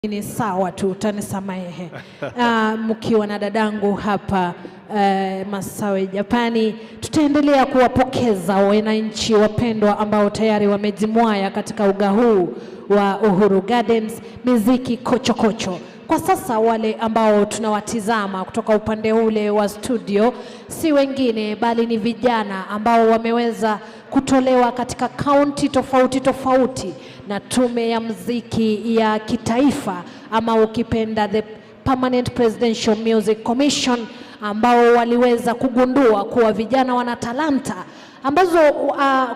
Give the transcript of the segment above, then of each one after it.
Ni sawa tu, utanisamehe. Mkiwa na dadangu hapa Masawe Japani, tutaendelea kuwapokeza wananchi wapendwa ambao tayari wamejimwaya katika uga huu wa Uhuru Gardens, miziki kochokocho. Kwa sasa wale ambao tunawatizama kutoka upande ule wa studio si wengine bali ni vijana ambao wameweza kutolewa katika kaunti tofauti tofauti na Tume ya Muziki ya Kitaifa ama ukipenda the Permanent Presidential Music Commission, ambao waliweza kugundua kuwa vijana wana talanta ambazo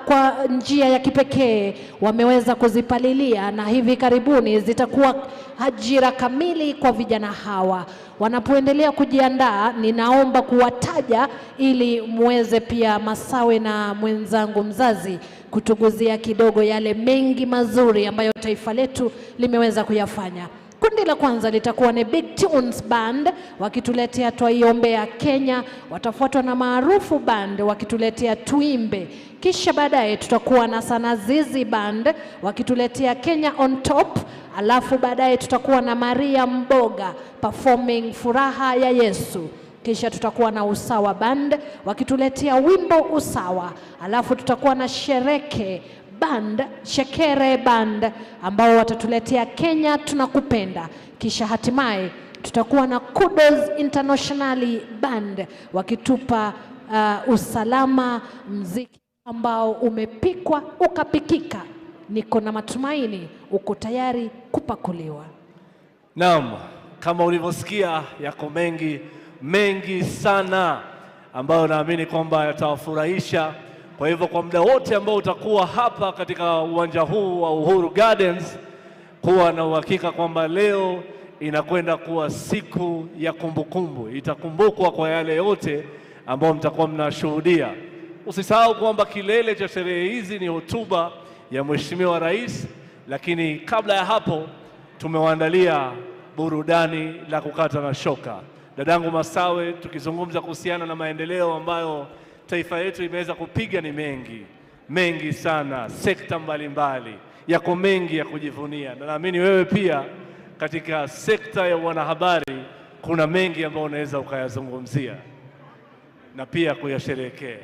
kwa njia ya kipekee wameweza kuzipalilia, na hivi karibuni zitakuwa ajira kamili kwa vijana hawa. Wanapoendelea kujiandaa, ninaomba kuwataja ili muweze pia Masawe na mwenzangu mzazi kutuguzia kidogo yale mengi mazuri ambayo taifa letu limeweza kuyafanya. Kundi la kwanza litakuwa ni Big Tunes Band wakituletea Twaiombea Kenya, watafuatwa na Maarufu Band wakituletea Tuimbe. Kisha baadaye tutakuwa na Sanazizi Band wakituletea Kenya on Top, alafu baadaye tutakuwa na Maria Mboga performing Furaha ya Yesu. Kisha tutakuwa na Usawa Band wakituletea wimbo Usawa, alafu tutakuwa na Shekere Band ambao watatuletea Kenya Tunakupenda. Kisha hatimaye tutakuwa na Kudos Internationally Band wakitupa usalama, mziki ambao umepikwa ukapikika. Niko na matumaini uko tayari kupakuliwa. Naam, kama ulivyosikia yako mengi sana ambayo naamini kwamba yatawafurahisha. Kwa hivyo kwa muda wote ambao utakuwa hapa katika uwanja huu wa Uhuru Gardens, kuwa na uhakika kwamba leo inakwenda kuwa siku ya kumbukumbu. Itakumbukwa kwa yale yote ambao mtakuwa mnashuhudia. Usisahau kwamba kilele cha sherehe hizi ni hotuba ya Mheshimiwa Rais, lakini kabla ya hapo tumewaandalia burudani la kukata na shoka. Dadangu Masawe, tukizungumza kuhusiana na maendeleo ambayo taifa yetu imeweza kupiga ni mengi sana, sekta mbalimbali, yako mengi ya kujivunia, na naamini wewe pia katika sekta ya wanahabari kuna mengi ambayo unaweza ukayazungumzia na pia kuyasherehekea.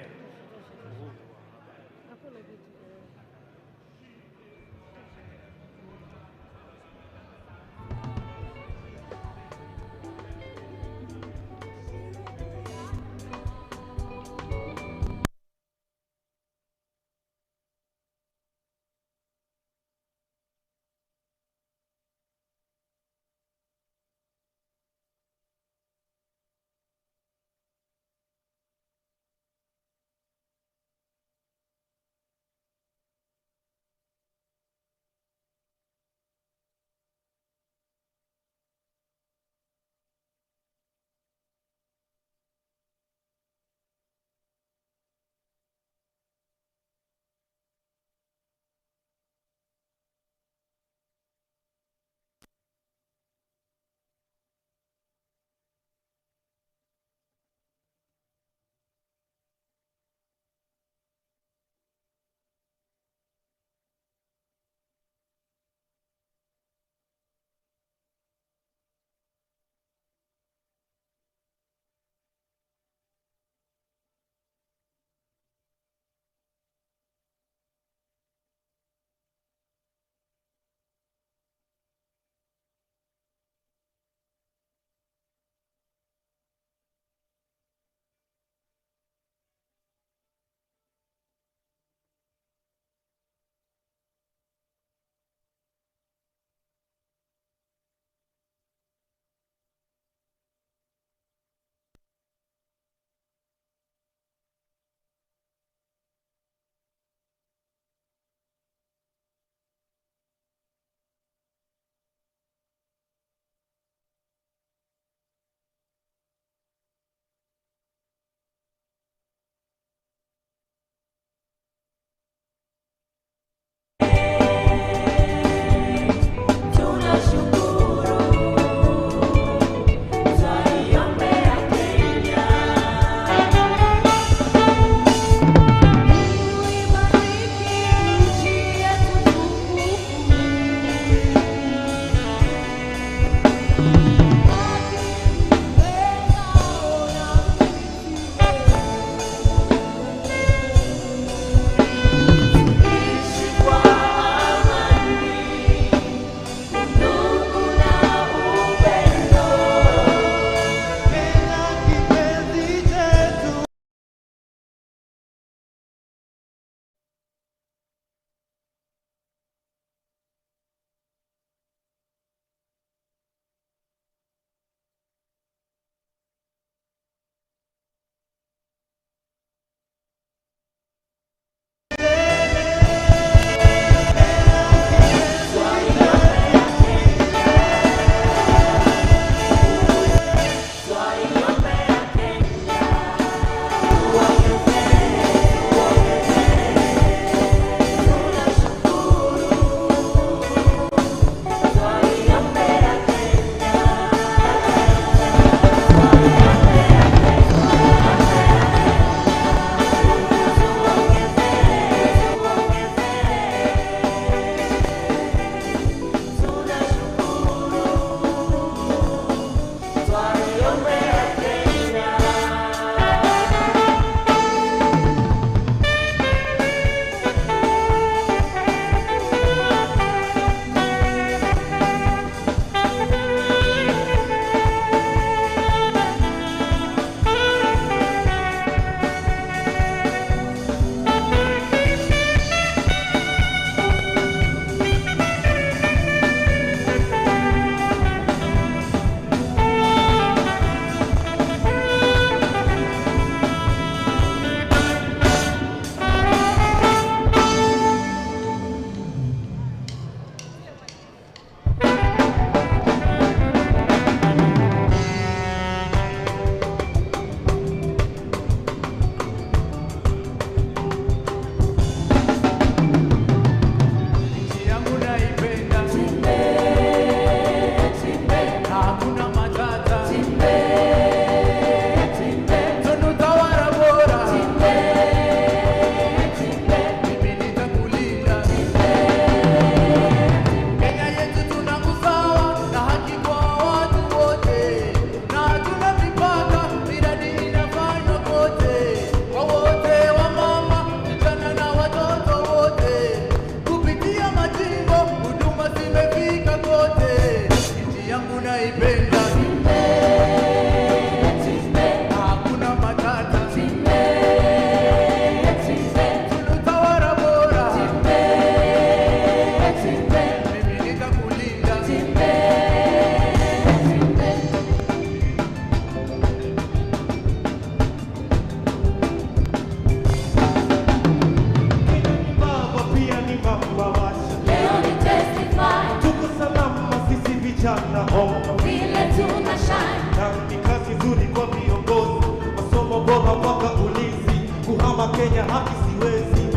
vijana home vile tuna shine. Na ni kazi nzuri kwa viongozi, masomo bora mpaka ulinzi, kuhama Kenya haki siwezi.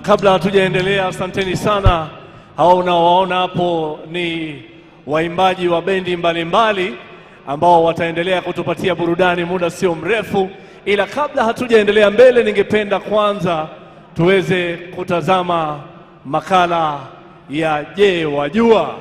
Kabla hatujaendelea, asanteni sana. Hao unaowaona hapo ni waimbaji wa bendi mbalimbali ambao wataendelea kutupatia burudani muda sio mrefu, ila kabla hatujaendelea mbele, ningependa kwanza tuweze kutazama makala ya Je, wajua?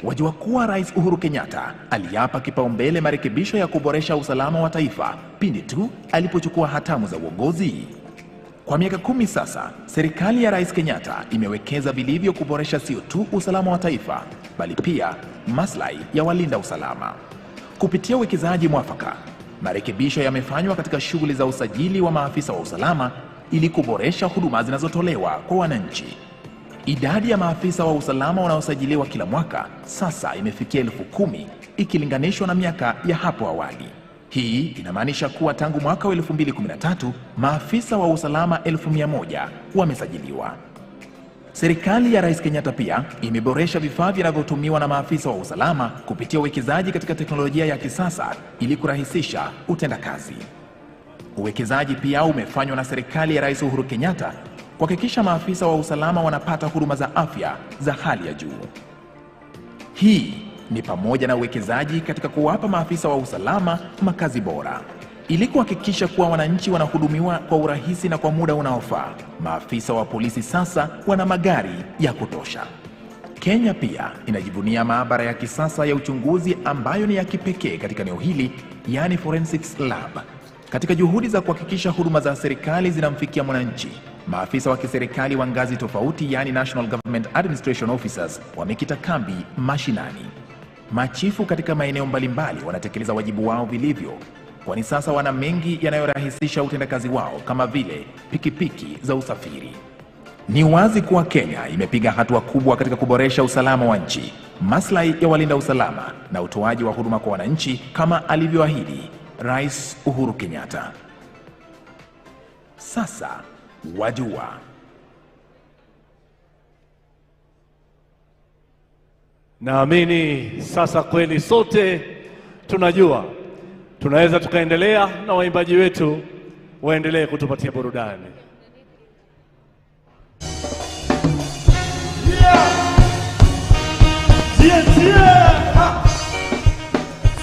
Wajua kuwa Rais Uhuru Kenyatta aliapa kipaumbele marekebisho ya kuboresha usalama wa taifa pindi tu alipochukua hatamu za uongozi. Kwa miaka 10 sasa, serikali ya Rais Kenyatta imewekeza vilivyo kuboresha sio tu usalama wa taifa, bali pia maslahi ya walinda usalama. Kupitia uwekezaji mwafaka, marekebisho yamefanywa katika shughuli za usajili wa maafisa wa usalama ili kuboresha huduma zinazotolewa kwa wananchi. Idadi ya maafisa wa usalama wanaosajiliwa kila mwaka sasa imefikia 10,000 ikilinganishwa na miaka ya hapo awali. Hii inamaanisha kuwa tangu mwaka wa 2013 maafisa wa usalama 1,100 wamesajiliwa. Serikali ya Rais Kenyatta pia imeboresha vifaa vinavyotumiwa na maafisa wa usalama kupitia uwekezaji katika teknolojia ya kisasa ili kurahisisha utendakazi. Uwekezaji pia umefanywa na serikali ya Rais Uhuru Kenyatta kuhakikisha maafisa wa usalama wanapata huduma za afya za hali ya juu. Hii ni pamoja na uwekezaji katika kuwapa maafisa wa usalama makazi bora. Ili kuhakikisha kuwa wananchi wanahudumiwa kwa urahisi na kwa muda unaofaa, maafisa wa polisi sasa wana magari ya kutosha. Kenya pia inajivunia maabara ya kisasa ya uchunguzi ambayo ni ya kipekee katika eneo hili, yani Forensics Lab. Katika juhudi za kuhakikisha huduma za serikali zinamfikia mwananchi, maafisa wa kiserikali wa ngazi tofauti, yani National Government Administration Officers, wamekita kambi mashinani. Machifu katika maeneo mbalimbali wanatekeleza wajibu wao vilivyo, kwani sasa wana mengi yanayorahisisha utendakazi wao kama vile pikipiki za usafiri. Ni wazi kuwa Kenya imepiga hatua kubwa katika kuboresha usalama wa nchi, maslahi ya walinda usalama na utoaji wa huduma kwa wananchi kama alivyoahidi Rais Uhuru Kenyatta. Sasa wajua. Naamini sasa kweli sote tunajua tunaweza tukaendelea na waimbaji wetu waendelee kutupatia burudani.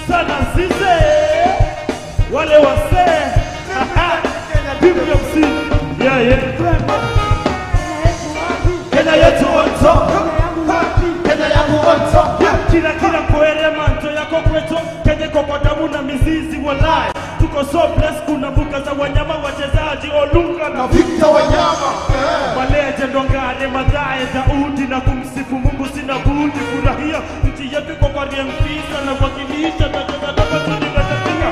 Sana sisi wale wasee PMC Kenya yetu on top, Kenya yangu on top. Kila kwere manto yako kwetu, Kenya kwa damu na mizizi walai. Tuko so blessed, kuna mbuga za wanyama, wachezaji Olunga na Victor Wanyama, Legend Ongare, Madhae, Daudi na kumsifu Mungu. Sina budi furahia nchi yetu kwa riempisa na wakilisha tajama tunimetatia.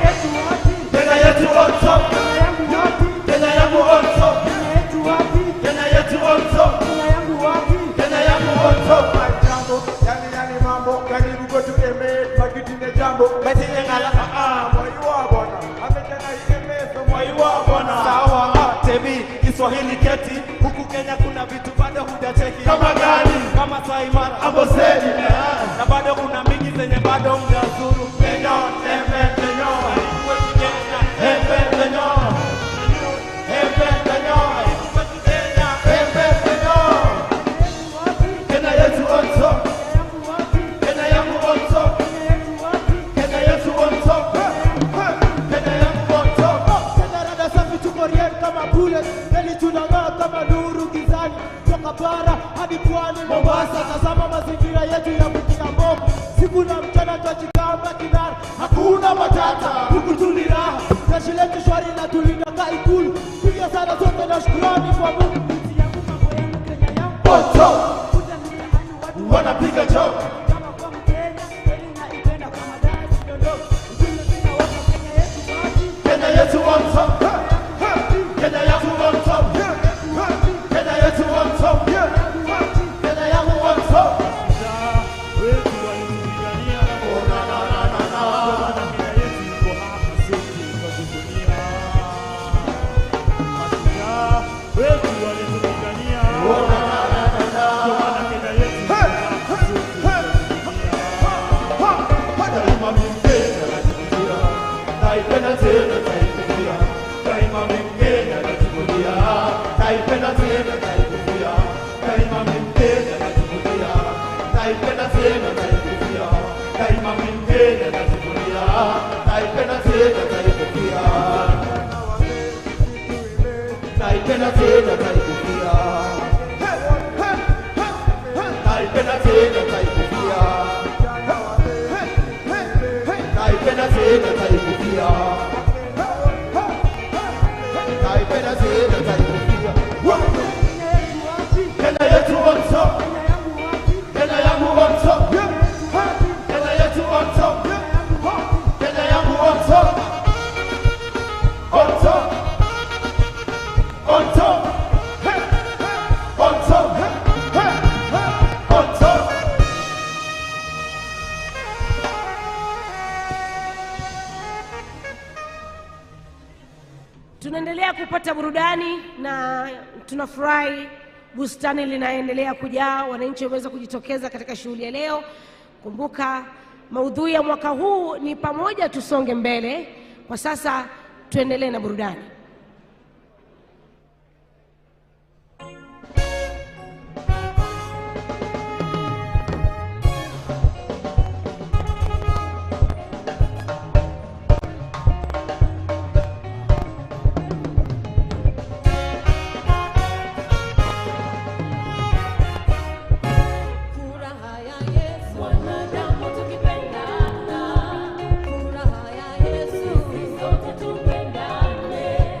Kenya yetu on top, Kenya yangu on top, Kenya yetu on top, Kenya yangu on top. Yani mambo karibu kwetu pakitine jambo basi ngala mwaiwa bwana ametena imeso mwaiwa bwana Sawa TV Kiswahili keti huku Kenya kuna vitu bado hujacheki. Kama gani? Kama Saimara Amboseli na bado kuna mingi zenye bado mjazuru. Kenyon Kenyon Kenya yetu on top, Kenya yangu on top, Kenya yetu on top, Kenya yangu on top. Kenya rada safi tuko rien kama bullet, Kenya tunang'aa kama nuru gizani. Toka bara hadi pwani Mombasa, tazama mazingira yetu ya kutia bomba. Siku na mchana twajikamba kinara, hakuna matata, huku tuli raha. Jeshi letu shwari na tulinda ka Ikulu, piga sana zote na shukrani kwa Mungu. Nchi yangu mambo yenu Kenya yangu On top, wanapiga job. kama kwa Mkenya, kweli naipenda kwa madai sidondoki. Ujumbe sina wako Kenya yetu wapi? Kenya yetu on top, Kenya yangu on top, Kenya yetu on top, Kenya yangu on top. Wetu walitupigania Kenya yetu iko hapa sisi kwa dunia. Mashujaa wetu walitupigania Kenya yetu iko hapa sisi kwa dunia. Daima Mkenya anajivunia, naipenda tena naivunia. Daima Mkenya anajivunia, naipenda tena naivunia. Daima Mkenya anajivunia, naipenda tena naivunia. Daima Mkenya anajivunia, naipenda tena naivunia. Naipenda tena naivunia. Naipenda tena naivunia. Naipenda tena naivunia. Naipenda tena naivunia. Kenya yetu on top, Kenya yangu on top, Kenya yetu on top, Kenya yangu on top, on top, on top, on top, on top. Tunaendelea kupata burudani na tunafurahi, bustani linaendelea kujaa, wananchi wameweza kujitokeza katika shughuli ya leo. Kumbuka maudhui ya mwaka huu ni pamoja tusonge mbele. Kwa sasa tuendelee na burudani. Furaha ya Yesu, wanadamu tukipendana. Furaha ya Yesu, sote tupendane.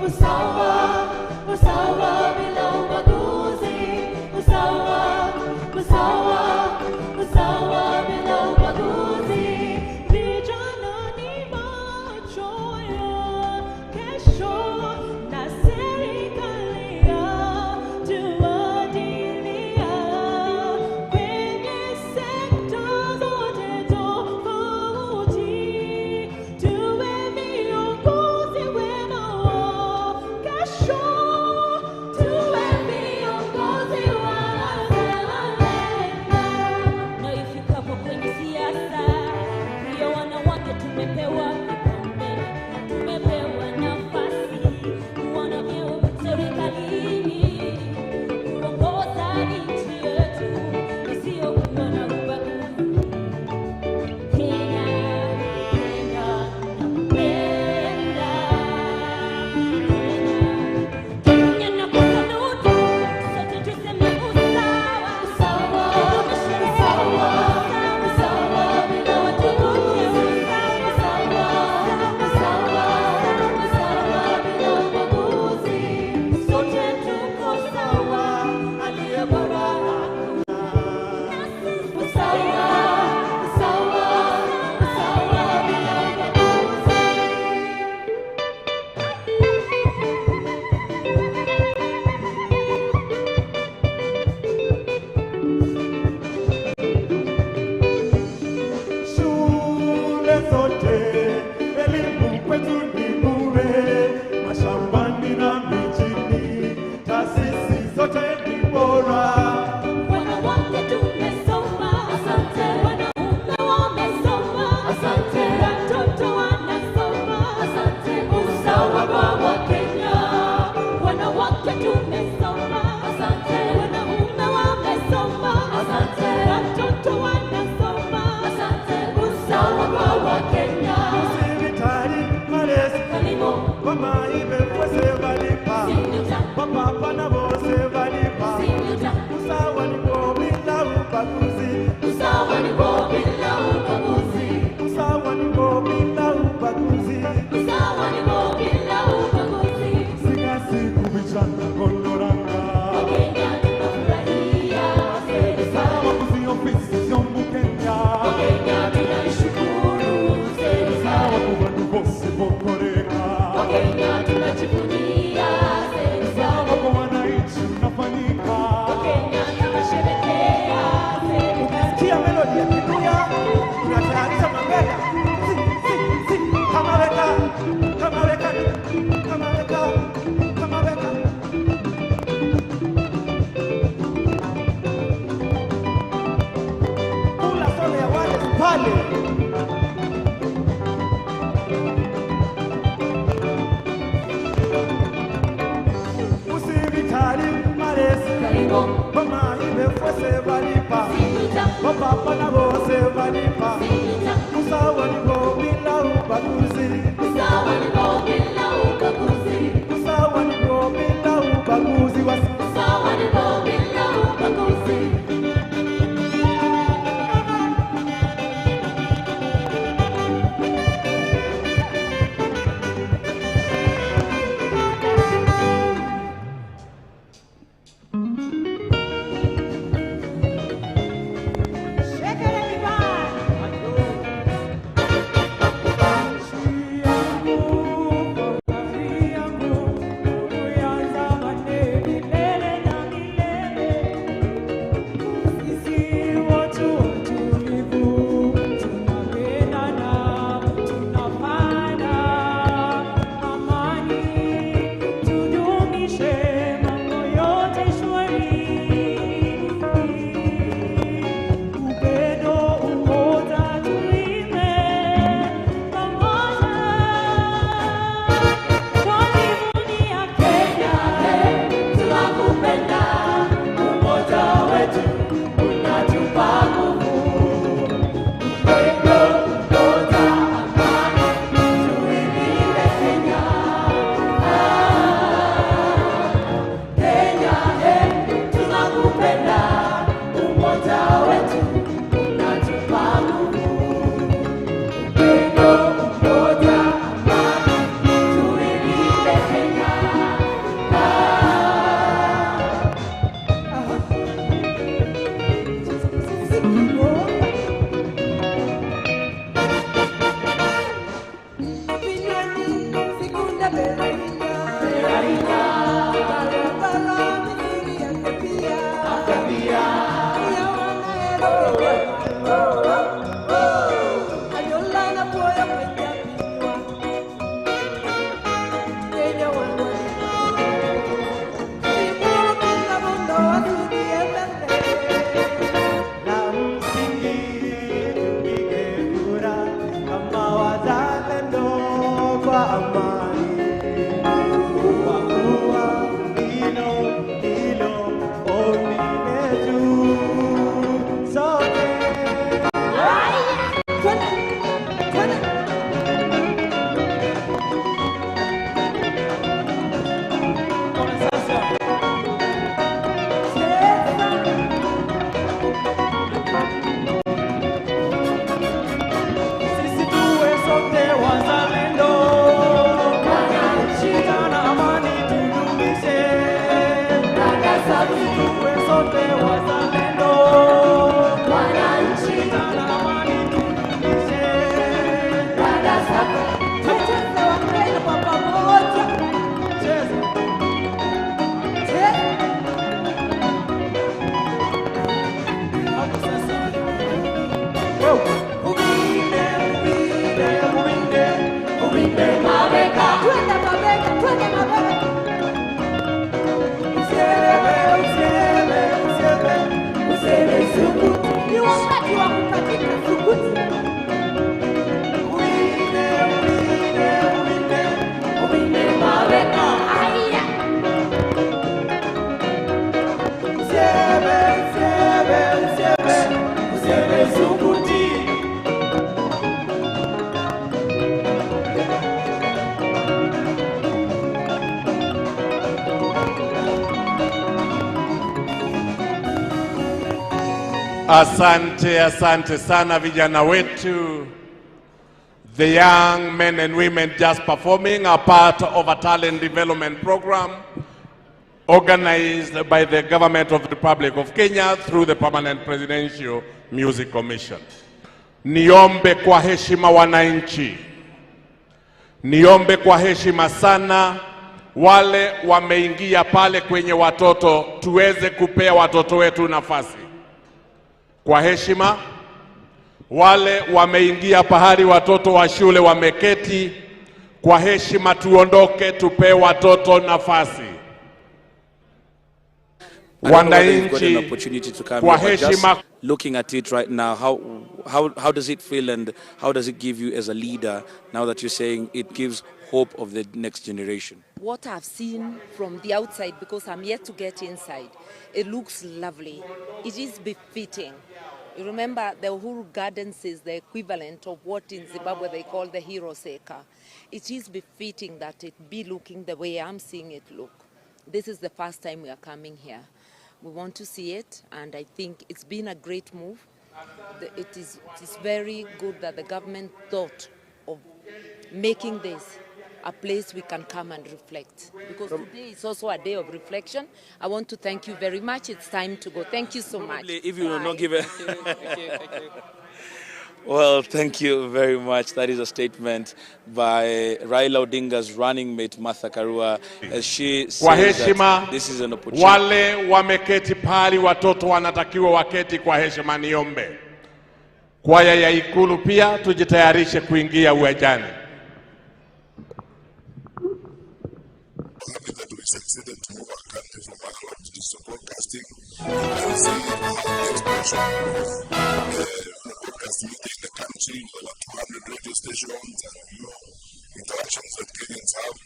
usawa, usawa bila ubaguzi, usawa, usawa, usawa bila ubaguzi. Vijana ni macho ya kesho na serikali tuadilia kwenye sekta zote tofauti. Tuwe viongozi wema wa kesho, tuwe viongozi wa leo. Na ifikapo kwenye siasa, ndio wanawake tumepewa kipaumbele, tumepewa nafasi, kuona vyeo serikalini, kuongoza nchi yetu isiyokuwa na ubaguzi. Kenya, Kenya, nakupenda. Kenya nakusalutu, sote tuseme usawa, usawa, usawa, usawa bila ubaguzi, usawa, usawa, usawa bila ubaguzi. Sote tuko sawa, aliye bora hakuna. Usawa, usawa, usawa bila ubaguzi. Shule zote, elimu kwetu ni bure, mashambani na mijini, taasisi zote ni bora. Wanawake tumesoma, asante. Wanaume wamesoma, asante. Watoto wanasoma, asante. Usawa kwa Wakenya. Wanawake tumesoma, asante. Wanaume wamesoma, asante. Watoto wanasoma, asante. Usawa kwa Wakenya. Sibitari, malezi, Karibu, mama imefwese valipa, Singuta, mapapa na bose valipa. Singuta. Usawa ni kwa bila ubaguzi, Usawa ni kwa bila ubaguzi. usawa ni kwa bila ubaguzi. Usawa ni kwa bila ubaguzi. Sika siku vijana kondoranga, Wakenya tunafurahia serikali. usawa kuzi ofisi zombu Kenya, Wakenya tunaishukuru serikali. usawa kubantu bose bokoreka, Wakenya tunajivunia serikali. usawa kwa wananchi unafanyika. Wakenya tunasherehekea serikali. Ukisikia melodi ya Kikuya, unatayarisha mabega. Si, si, si, kama weka, kama weka, kama weka, kama weka. Kula sole ya wale pale. Usibitari malezi, Karibu, mama imefwese valipa, Singuta, mapapa na bose valipa. Singuta. Usawa ni kwa bila ubaguzi, Usawa ni kwa bila ubaguzi. usawa ni kwa bila ubaguzi. Usawa ni kwa bila ubaguzi. Kenya. Asante, asante sana vijana wetu. The young men and women just performing are part of a talent development program organized by the government of the Republic of Kenya through the Permanent Presidential Music Commission. Niombe kwa heshima wananchi, niombe kwa heshima sana wale wameingia pale kwenye watoto, tuweze kupea watoto wetu nafasi. Kwa heshima, wale wameingia pahali watoto wa shule wameketi, kwa heshima tuondoke, tupe watoto nafasi. Wananchi, kwa heshima. Looking at it right now, how does it feel and how does it give you as a leader now that you're saying it gives hope of the next generation? What I've seen from the outside, because I'm yet to get inside, it looks lovely. It is befitting. You remember the Uhuru Gardens is the equivalent of what in Zimbabwe they call the Heroes Acre. It is befitting that it be looking the way I'm seeing it look. This is the first time we are coming here. We want to see it, and I think it's been a great move. It is very good that the government thought of making this a place we can come and reflect. Because today is also a day of reflection. I want to thank you very much. It's time to go. Thank you so much. If you will not give it. Thank you. Well, thank you very much. That is a statement by Raila Odinga's running mate Martha Karua, as she says that this is an opportunity. Wale wameketi pali watoto wanatakiwa waketi kwa heshima. Niombe kwaya ya Ikulu pia tujitayarishe kuingia uwanjani. Succeeded to move our country from analog to digital broadcasting. Broadcasting in the country, about 200 radio stations and interactions that Kenyans have.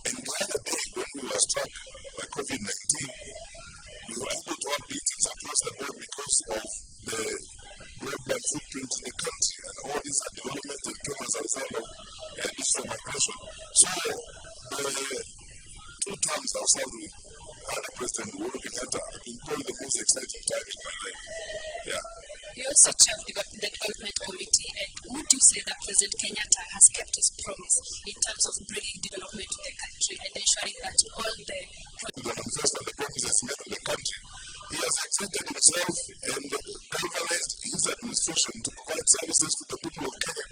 And the other day, when we were struck by COVID-19, we were able to have meetings across the board because of the broadband footprint in the country, and all these are developments in Kenya as a result of digital migration. So, the 2 terms of Saudi under President Uhuru Kenyatta have been probably the most exciting time in my life. Yeah. You also chair the development committee, and would you say that President Kenyatta has kept his promise in terms of bringing development to the country and ensuring that all the manifesto and the promises made in the country, he has extended himself and galvanized his administration to provide services to the people of Kenya,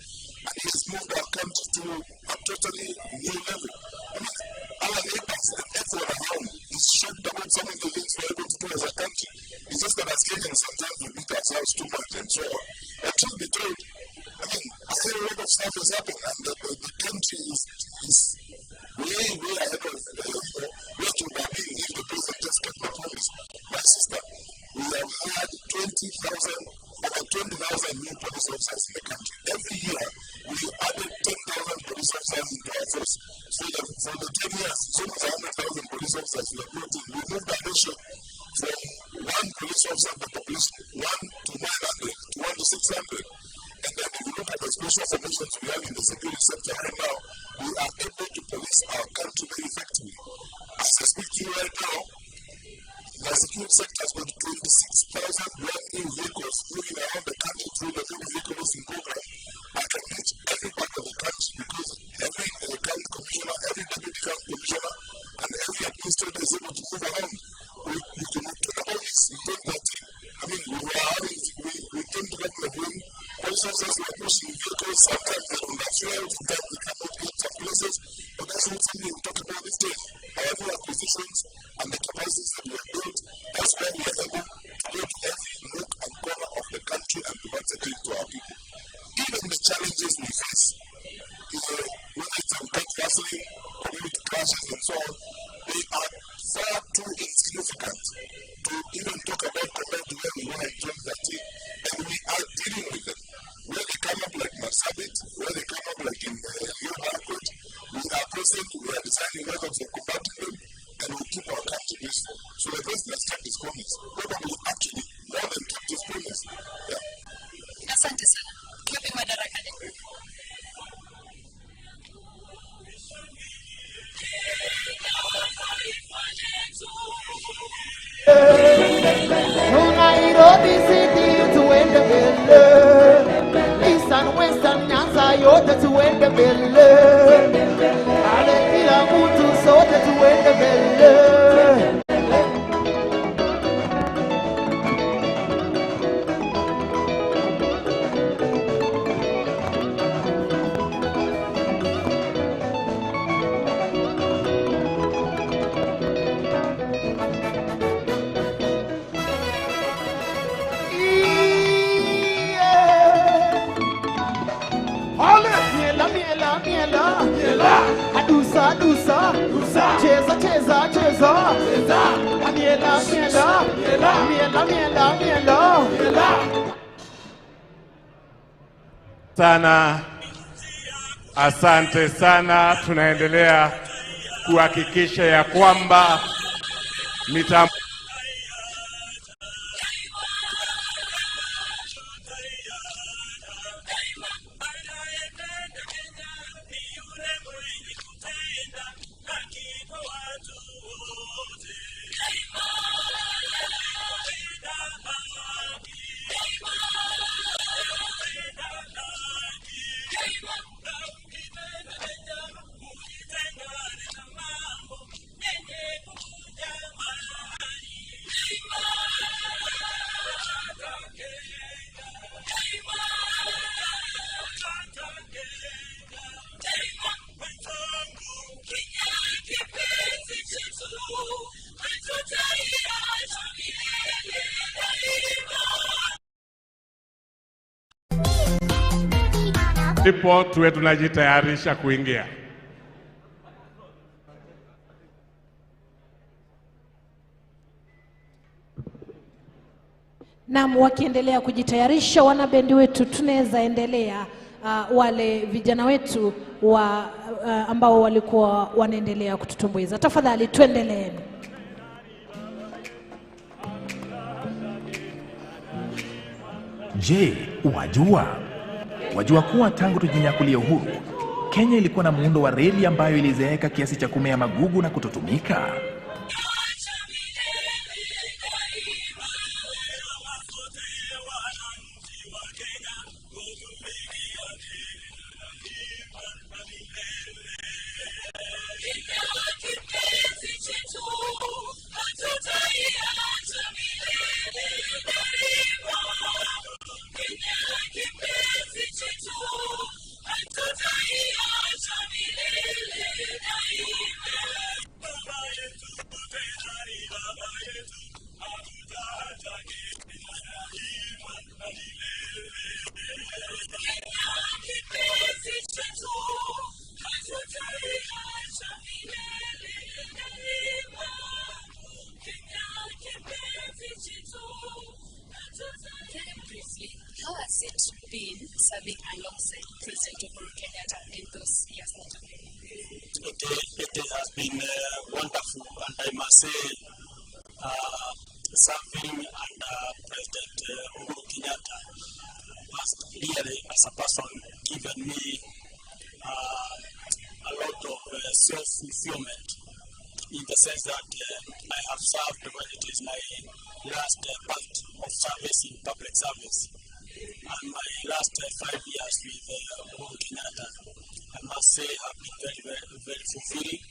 and he has moved our country to a totally new level. I mean, our neighbors and everyone around is shocked about some of the things we're able to do as a country. It's just that as Kenyans sometimes we beat ourselves too much and so on. But truth be told, I mean, a whole lot of stuff has happened, and the country is way ahead of where it would have been if the president just kept the promise. My sister, we have had 20,000 new police officers in the country. Every year, we added 10,000 police officers into our force. For the 10 years, it's almost 100,000 police officers we have brought in. We moved the ratio from 1 police officer per population, 1 to 900, to 1 to 600. And then if you look at the special formations we have in the security sector right now, we are able to police our country very effectively. As I speak to you right now, the security sector has got 26,000 brand new vehicles moving around the country through the new vehicle leasing program. I can reach every part of the country because every county commissioner, every deputy county commissioner, and every administrator is able to move around. We can talk about this in 2013. I mean, we came to government when police officers were pushing vehicles, sometimes they're on the fuel, sometimes they cannot get some places, but that's not something we talk about these days. Our new acquisitions and the capacities that we have built, that's why we are able to go to every nook and corner of the country and provide security to our people. Even the challenges we face, whether it's on gun rustling, community clashes, and so on, they are far too insignificant to even talk about compared to where we were in 2013. And we are dealing with them. Where they come up like Marsabit, where they come up like in New Market, we are present, we are designing methods of combating them, and we keep our country peaceful. So the president has kept his promise. Probably actually more than kept his promise. Yeah. Asante sana. Kipi madarakani? Nairobi City to kila mtu, sote tuende mbele. Adusa, cheza. Miela. Sana, asante sana. Tunaendelea kuhakikisha ya kwamba mitambo ndipo tuwe tunajitayarisha kuingia. Naam, wakiendelea kujitayarisha wanabendi wetu, tunaweza endelea wale vijana wetu ambao walikuwa wanaendelea kututumbuiza. Tafadhali tuendelee. Je, wajua kuwa tangu tujinyakulie uhuru, Kenya ilikuwa na muundo wa reli ambayo ilizeeka kiasi cha kumea magugu na kutotumika? How has it been serving alongside President Uhuru Kenyatta in those years that have been? It has been wonderful, and I must say, serving under President Uhuru Kenyatta has really, as a person, given me a lot of self-fulfillment, in the sense that I have served when it is my last part of service in public service. And my last 5 years with Uhuru Kenyatta, I must say, have been very, very, very fulfilling.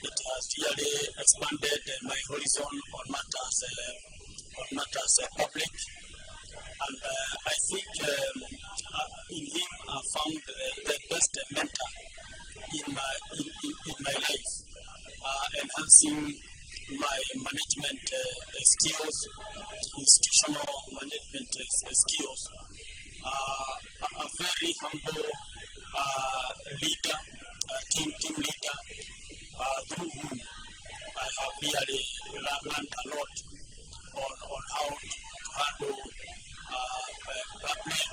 It has really expanded my horizon on matters public. And I think in him I found the best mentor in my life, enhancing my management skills, institutional management skills. A very humble leader, team leader, through whom I have really learned a lot on how to handle public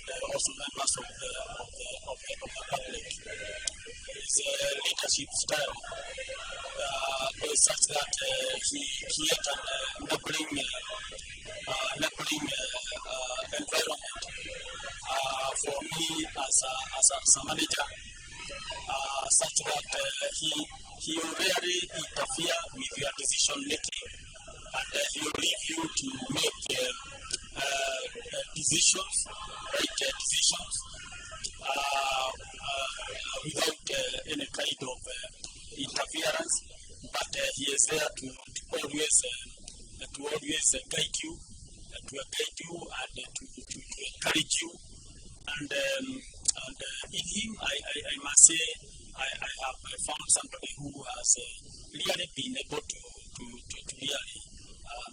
and also members of the public. His leadership style is such that he created an enabling environment for me as a manager, such that he will rarely interfere with your decision making, and he will leave you to make decisions, right decisions, without any kind of interference, but he is there to always guide you, and to encourage you. And in him, I must say, I have found somebody who has really been able to really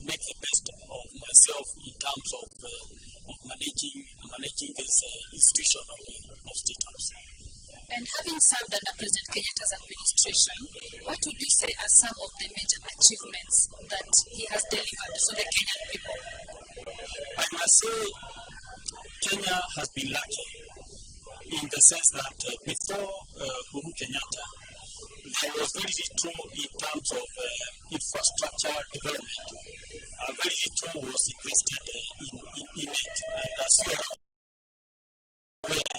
make the best of myself in terms of managing this institution of State House. And having served under President Kenyatta's administration, what would you say are some of the major achievements that he has delivered to the Kenyan people? I must say, Kenya has been lucky in the sense that before Uhuru Kenyatta, there was very little in terms of infrastructure development. Very little was invested in it. And as you are aware,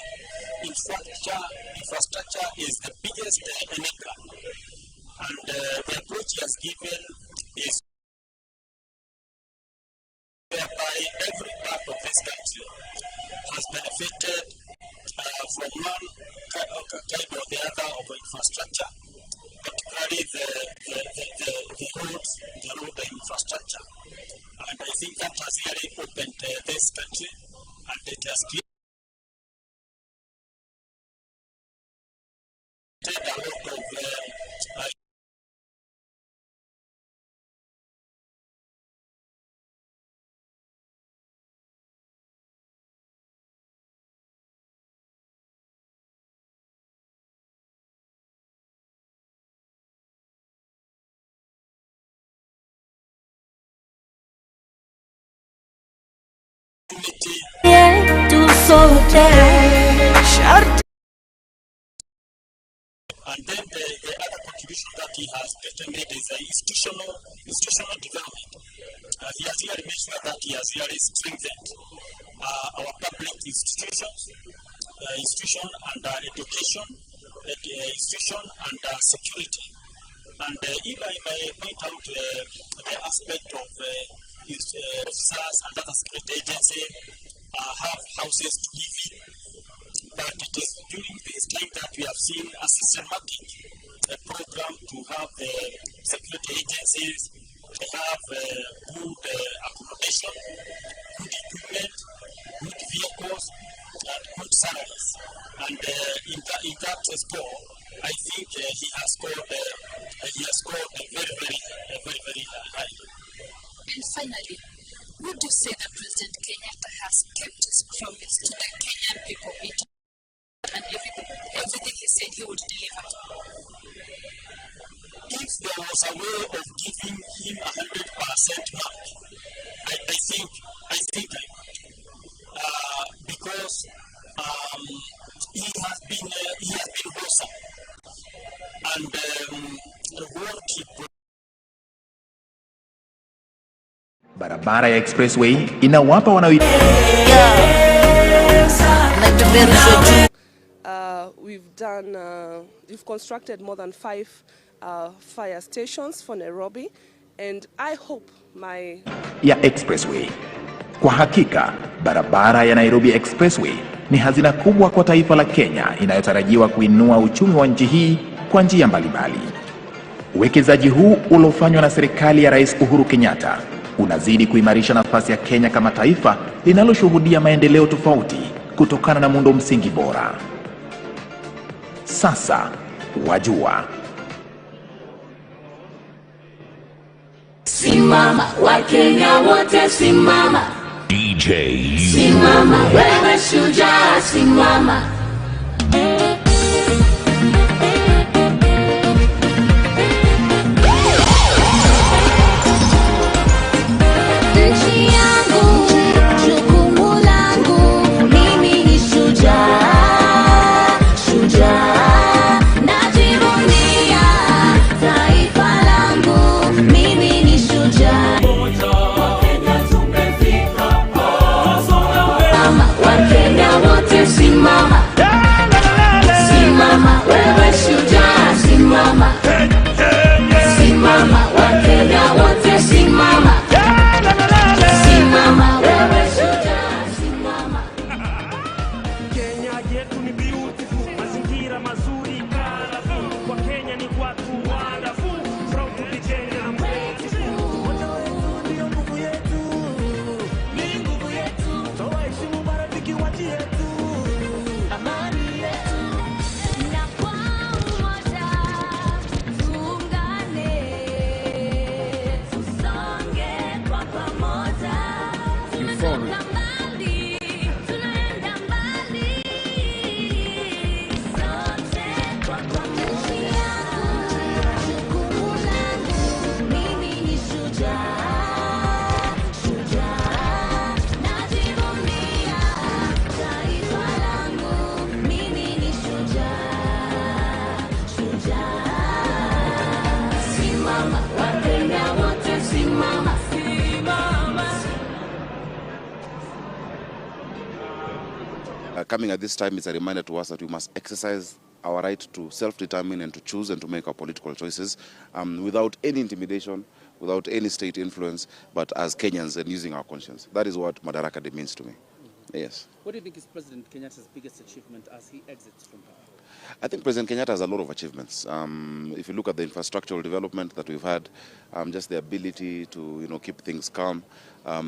infrastructure is the biggest enabler. And the approach he has given is whereby every part of this country has benefited from one kind or the other of infrastructure, particularly the road infrastructure. And I think that has really opened this country, and it has created a lot of and then the other contribution that he has made is institutional development. He has really made sure that he has really strengthened our public institutions and education, institution and security. And if I may point out the aspect of SARS and other security agencies have houses to live in. But it is during this time that we have seen a systematic program to have security agencies have good accommodation, good equipment, good vehicles, and good salaries. And in that score, I think he has scored very high. And finally, would you say that President Kenyatta has kept his promise to the Kenyan people and everything he said he would deliver? If there was a way of giving him 100% mark, I think because he has been wholesome, and what he Barabara ya Expressway inawapa we've constructed more than 5 fire stations for Nairobi, and I hope ya Expressway. Kwa hakika, barabara ya Nairobi Expressway ni hazina kubwa kwa taifa la Kenya inayotarajiwa kuinua uchumi wa nchi hii kwa njia mbalimbali. Uwekezaji huu uliofanywa na serikali ya Rais Uhuru Kenyatta unazidi kuimarisha nafasi ya Kenya kama taifa linaloshuhudia maendeleo tofauti kutokana na muundo msingi bora. Sasa wajua. Simama, Wakenya wote simama. DJ simama, wewe shujaa simama. Simama, simama, wewe shujaa simama. Simama, Wakenya wote simama. Simama, wewe shujaa simama. Kenya yetu ni beautiful, mazingira mazuri, colorful. watu wonderful. From Kenya, I'm grateful. Moto wetu ndio nguvu yetu. Ni nguvu yetu. Toa heshima marafiki wati yetu. Amani yetu. Na kwa umoja tuungane, tusonge kwa pamoja. Tumetoka mbali, tunaenda mbali. Sote kwa pamoja. Jukumu langu mimi ni shujaa, shujaa. Najivunia taifa langu, mimi ni shujaa, shujaa. Simama, Wakenya wote simama, simama. Coming at this time is a reminder to us that we must exercise our right to self-determine and to choose and to make our political choices without any intimidation, without any state influence, but as Kenyans and using our conscience. That is what Madaraka Day means to me. Yes. What do you think is President Kenyatta's biggest achievement as he exits from power? I think President Kenyatta has a lot of achievements. If you look at the infrastructural development that we've had, just the ability to keep things calm.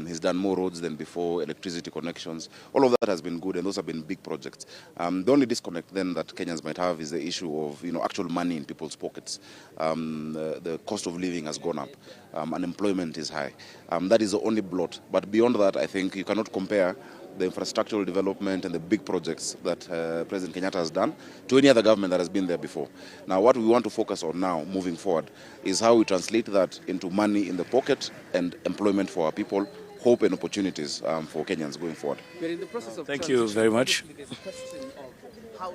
He's done more roads than before, electricity connections. All of that has been good, and those have been big projects. The only disconnect then that Kenyans might have is the issue of actual money in people's pockets. The cost of living has gone up. Unemployment is high. That is the only blot. But beyond that, I think you cannot compare the infrastructural development and the big projects that President Kenyatta has done to any other government that has been there before. Now, what we want to focus on now, moving forward, is how we translate that into money in the pocket and employment for our people, hope and opportunities for Kenyans going forward. We're in the process of Thank you very much. There's a question of how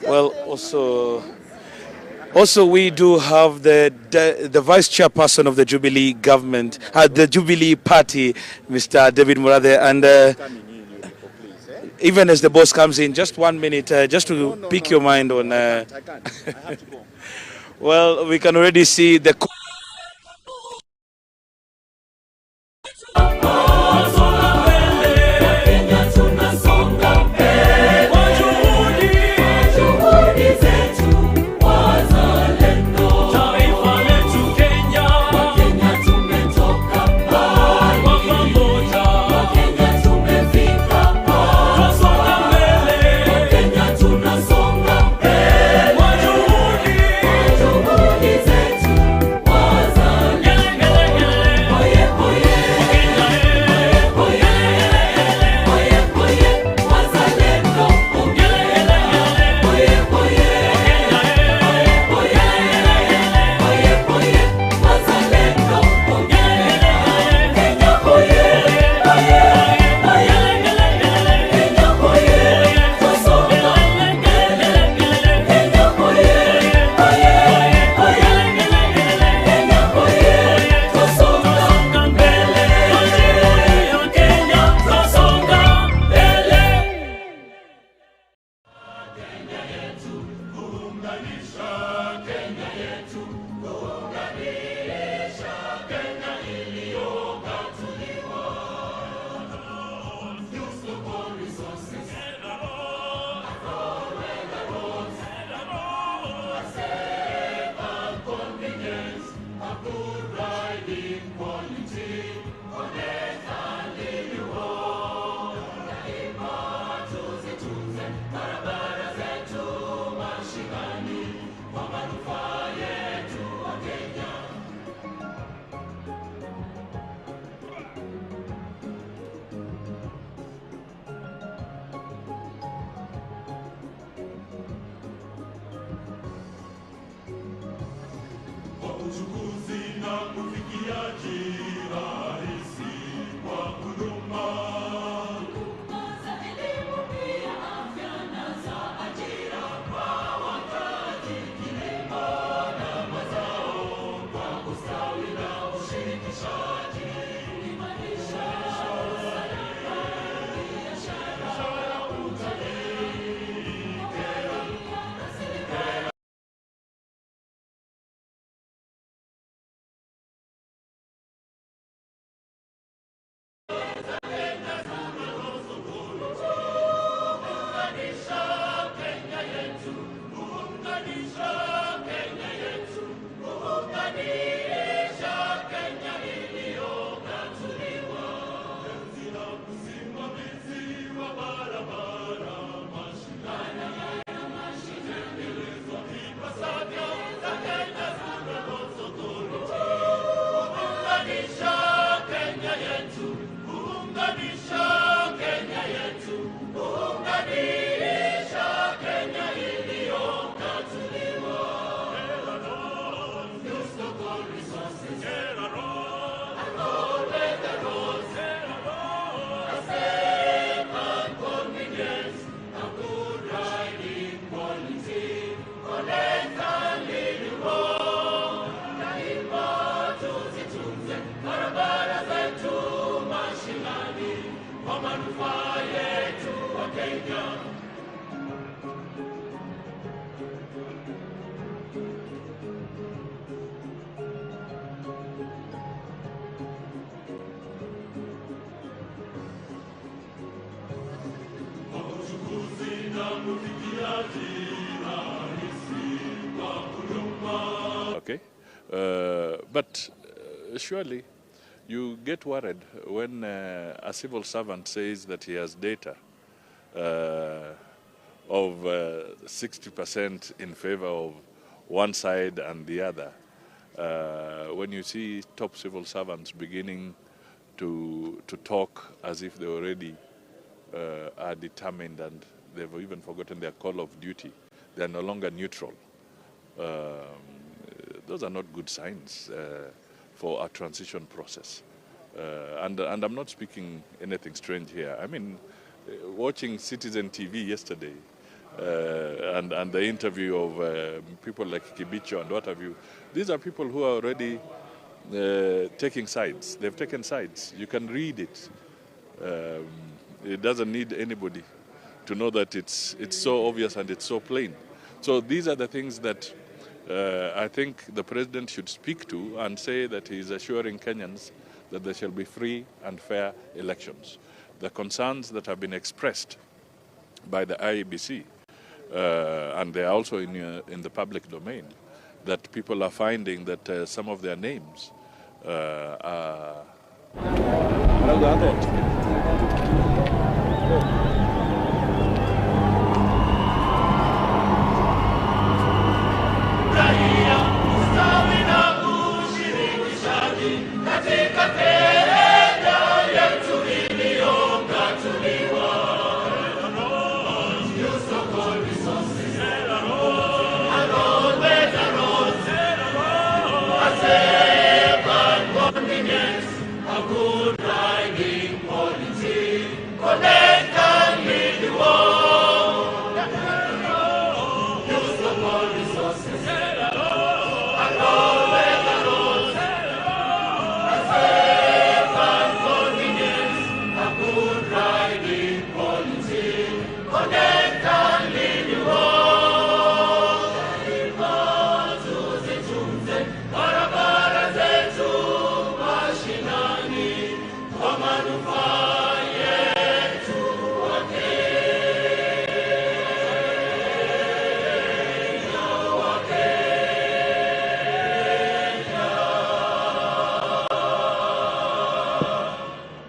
Well, also we do have the vice chairperson of the Jubilee government, the Jubilee party, Mr. David Murathe, and even as the boss comes in, just 1 minute, just to pick your mind on. Well, we can already see the. Okay, but surely you get worried when a civil servant says that he has data of 60% in favor of one side and the other. When you see top civil servants beginning to talk as if they already are determined and they've even forgotten their call of duty, they are no longer neutral. Those are not good signs for a transition process. And I'm not speaking anything strange here. I mean, watching Citizen TV yesterday and the interview of people like Kibicho and what have you, these are people who are already taking sides. They've taken sides. You can read it. It doesn't need anybody to know that it's so obvious and it's so plain. So these are the things that I think the president should speak to and say that he is assuring Kenyans that there shall be free and fair elections. The concerns that have been expressed by the IEBC, and they are also in the public domain, that people are finding that some of their names are...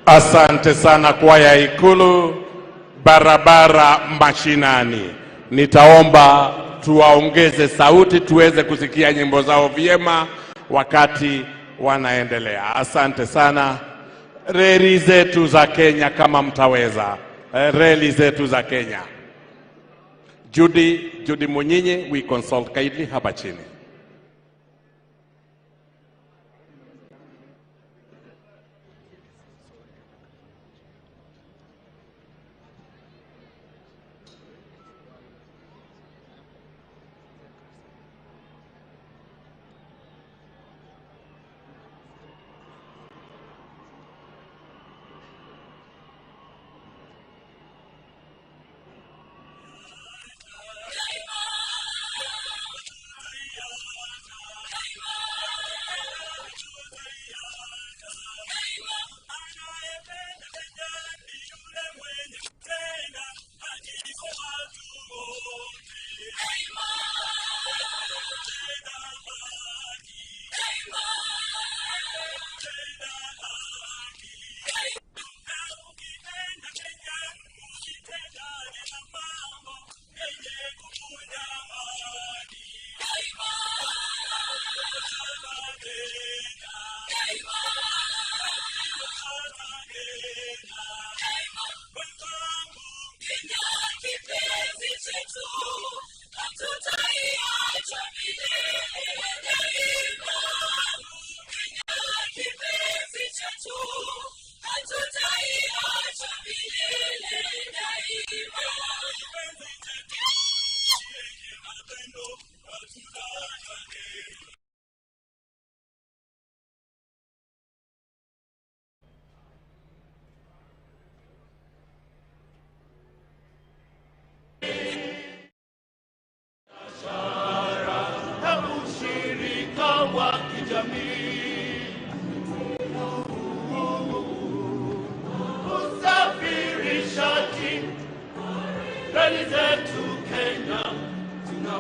Asante sana kwaya Ikulu, barabara mashinani. Nitaomba tuwaongeze sauti tuweze kusikia nyimbo zao vyema wakati wanaendelea. Asante sana. Reli zetu za Kenya kama mtaweza. Reli zetu za Kenya. Judy Munyinyi, we consult kindly hapa chini.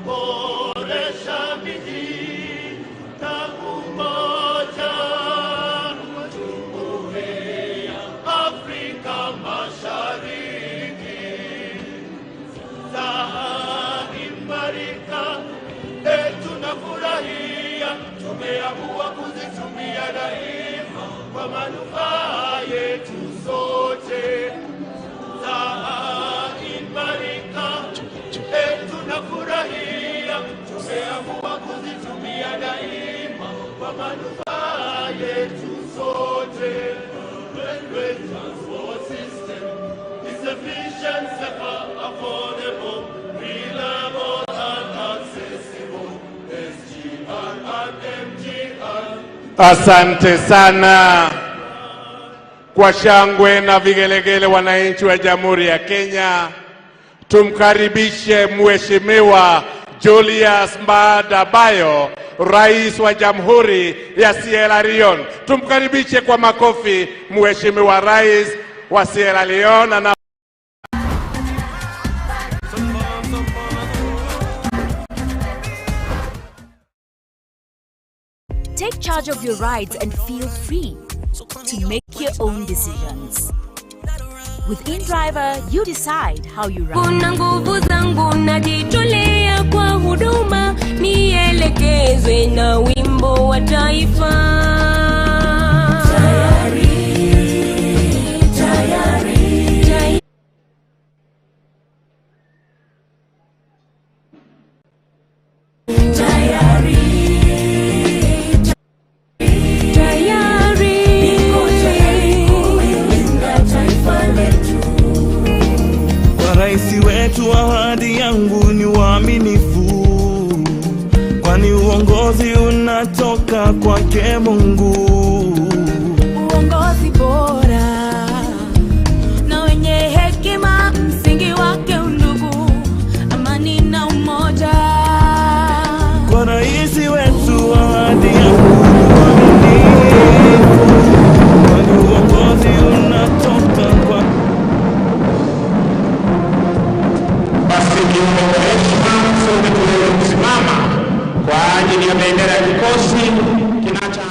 tutaboresha miji na umoja. Jumuiya Afrika Mashariki zaimarika, tunafurahia, tumeamua kuzitumia daima kwa manufaa yetu sote. Zaimarika, tunafurahia, tumeamua kuzitumia daima kwa manufaa yetu sote. Railway transport system is efficient, safer, affordable, reliable and accessible. SGR and MGR. Asante sana kwa shangwe na vigelegele, wananchi wa Jamhuri ya Kenya. Tumkaribishe Mheshimiwa Julius Maada Bio, Rais wa Jamhuri ya Sierra Leone. Tumkaribishe kwa makofi Mheshimiwa Rais wa Sierra Leone na Take charge of your rides and feel free to make your own decisions. With InDriver, you decide how you ride. Kuna nguvu zangu najitolea kwa huduma, nielekezwe na wimbo wa taifa. Tayari, tayari. Tayari. Raisi wetu, ahadi yangu ni uaminifu, kwani uongozi unatoka kwake Mungu. Uongozi bora na wenye hekima, msingi wake undugu, amani na umoja. Kwa raisi wetu, ahadi yangu ni uaminifu, kwani uongozi unatoka kwake. sote tuweze kusimama kwa ajili ya bendera ya kikosi kinacho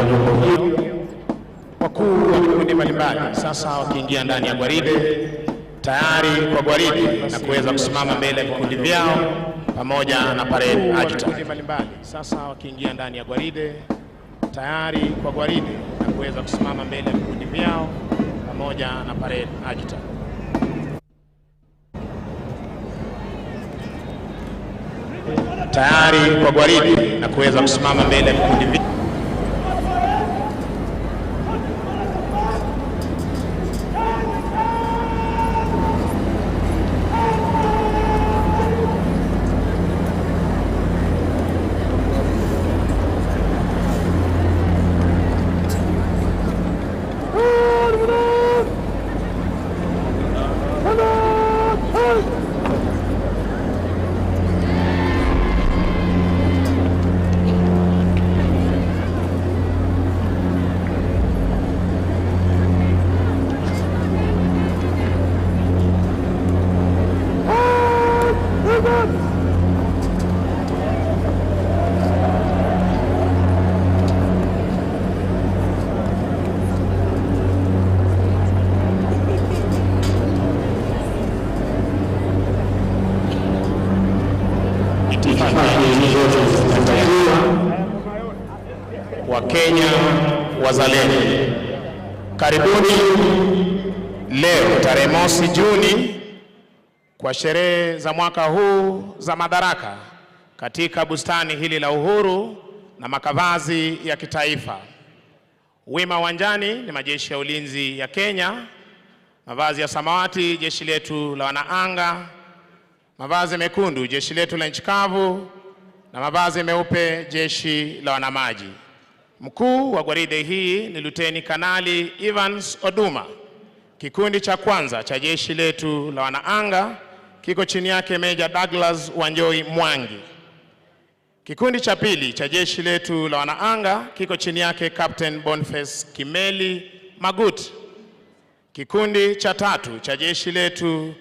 vyombo hivyo. Wakuu wa vikundi mbalimbali sasa wakiingia ndani ya gwaride tayari kwa gwaride na kuweza kusimama mbele ya vikundi vyao pamoja na parade adjutant. Sasa wakiingia ndani ya gwaride tayari kwa gwaride na kuweza kusimama mbele ya vikundi vyao pamoja na parade adjutant. Tayari kwa gwaride na kuweza kusimama mbele ya vikundi vyao. Wakenya wazalendo, karibuni leo tarehe mosi Juni kwa sherehe za mwaka huu za madaraka katika bustani hili la Uhuru na makavazi ya kitaifa. Wima uwanjani ni majeshi ya ulinzi ya Kenya, mavazi ya samawati jeshi letu la wanaanga, mavazi mekundu jeshi letu la nchi kavu na mavazi meupe jeshi la wanamaji. Mkuu wa gwaride hii ni Luteni Kanali Evans Oduma. Kikundi cha kwanza cha jeshi letu la wanaanga kiko chini yake Meja Douglas Wanjoi Mwangi. Kikundi cha pili cha jeshi letu la wanaanga kiko chini yake Captain Boniface Kimeli Magut. Kikundi cha tatu cha jeshi letu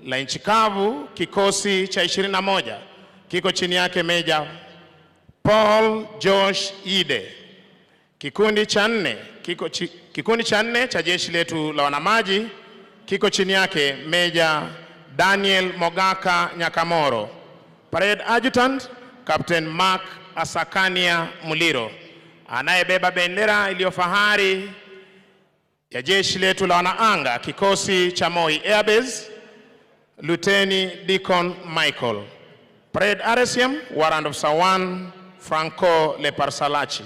la nchi kavu kikosi cha 21 kiko chini yake Meja Paul Josh Ide. Kikundi cha nne cha jeshi letu la wanamaji kiko chini yake Meja Daniel Mogaka Nyakamoro. Parade Adjutant Captain Mark Asakania Muliro. Anayebeba bendera iliyofahari ya jeshi letu la wanaanga kikosi cha Moi Airbase Luteni Deacon Michael. Parade RSM Warrant Officer 1 Franco Leparsalachi.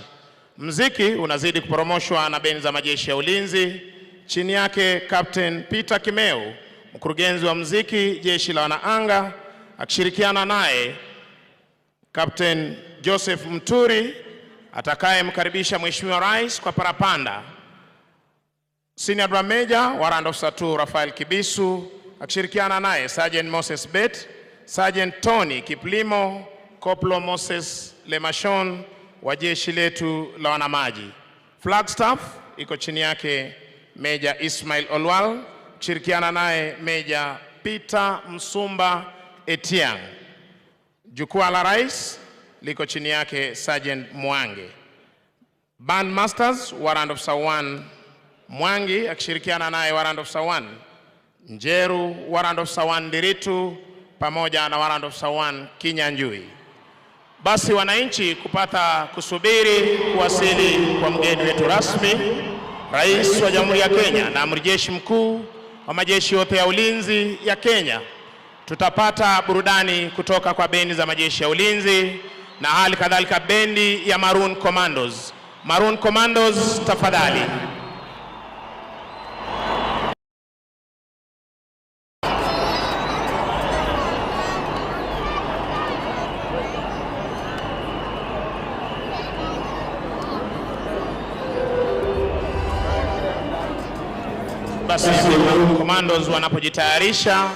Mziki unazidi kuporomoshwa na bendi za majeshi ya ulinzi chini yake Captain Peter Kimeu, mkurugenzi wa mziki jeshi la wanaanga, akishirikiana naye Captain Joseph Mturi atakayemkaribisha Mheshimiwa Rais kwa parapanda. Senior Drum Major Warrant Officer 2 Rafael Kibisu akishirikiana naye Sergeant Moses Bet, Sergeant Tony Kiplimo, Koplo Moses Lemashon wa jeshi letu la wanamaji. Flagstaff iko chini yake Meja Ismail Olwal, kushirikiana naye Meja Peter Msumba Etiang. Jukwaa la Rais liko chini yake Sergeant Mwangi. Band Masters Warrant Officer 1 Mwangi akishirikiana naye Warrant Officer 1 Njeru, Warrant Officer 1 Ndiritu pamoja na Warrant Officer 1 Kinyanjui. Basi wananchi kupata kusubiri kuwasili kwa mgeni wetu rasmi, Rais wa Jamhuri ya Kenya na Amiri Jeshi Mkuu wa majeshi yote ya ulinzi ya Kenya. Tutapata burudani kutoka kwa bendi za majeshi ya ulinzi na hali kadhalika bendi ya Maroon Commandos. Maroon Commandos tafadhali. Basi Maroon Commandos wanapojitayarisha,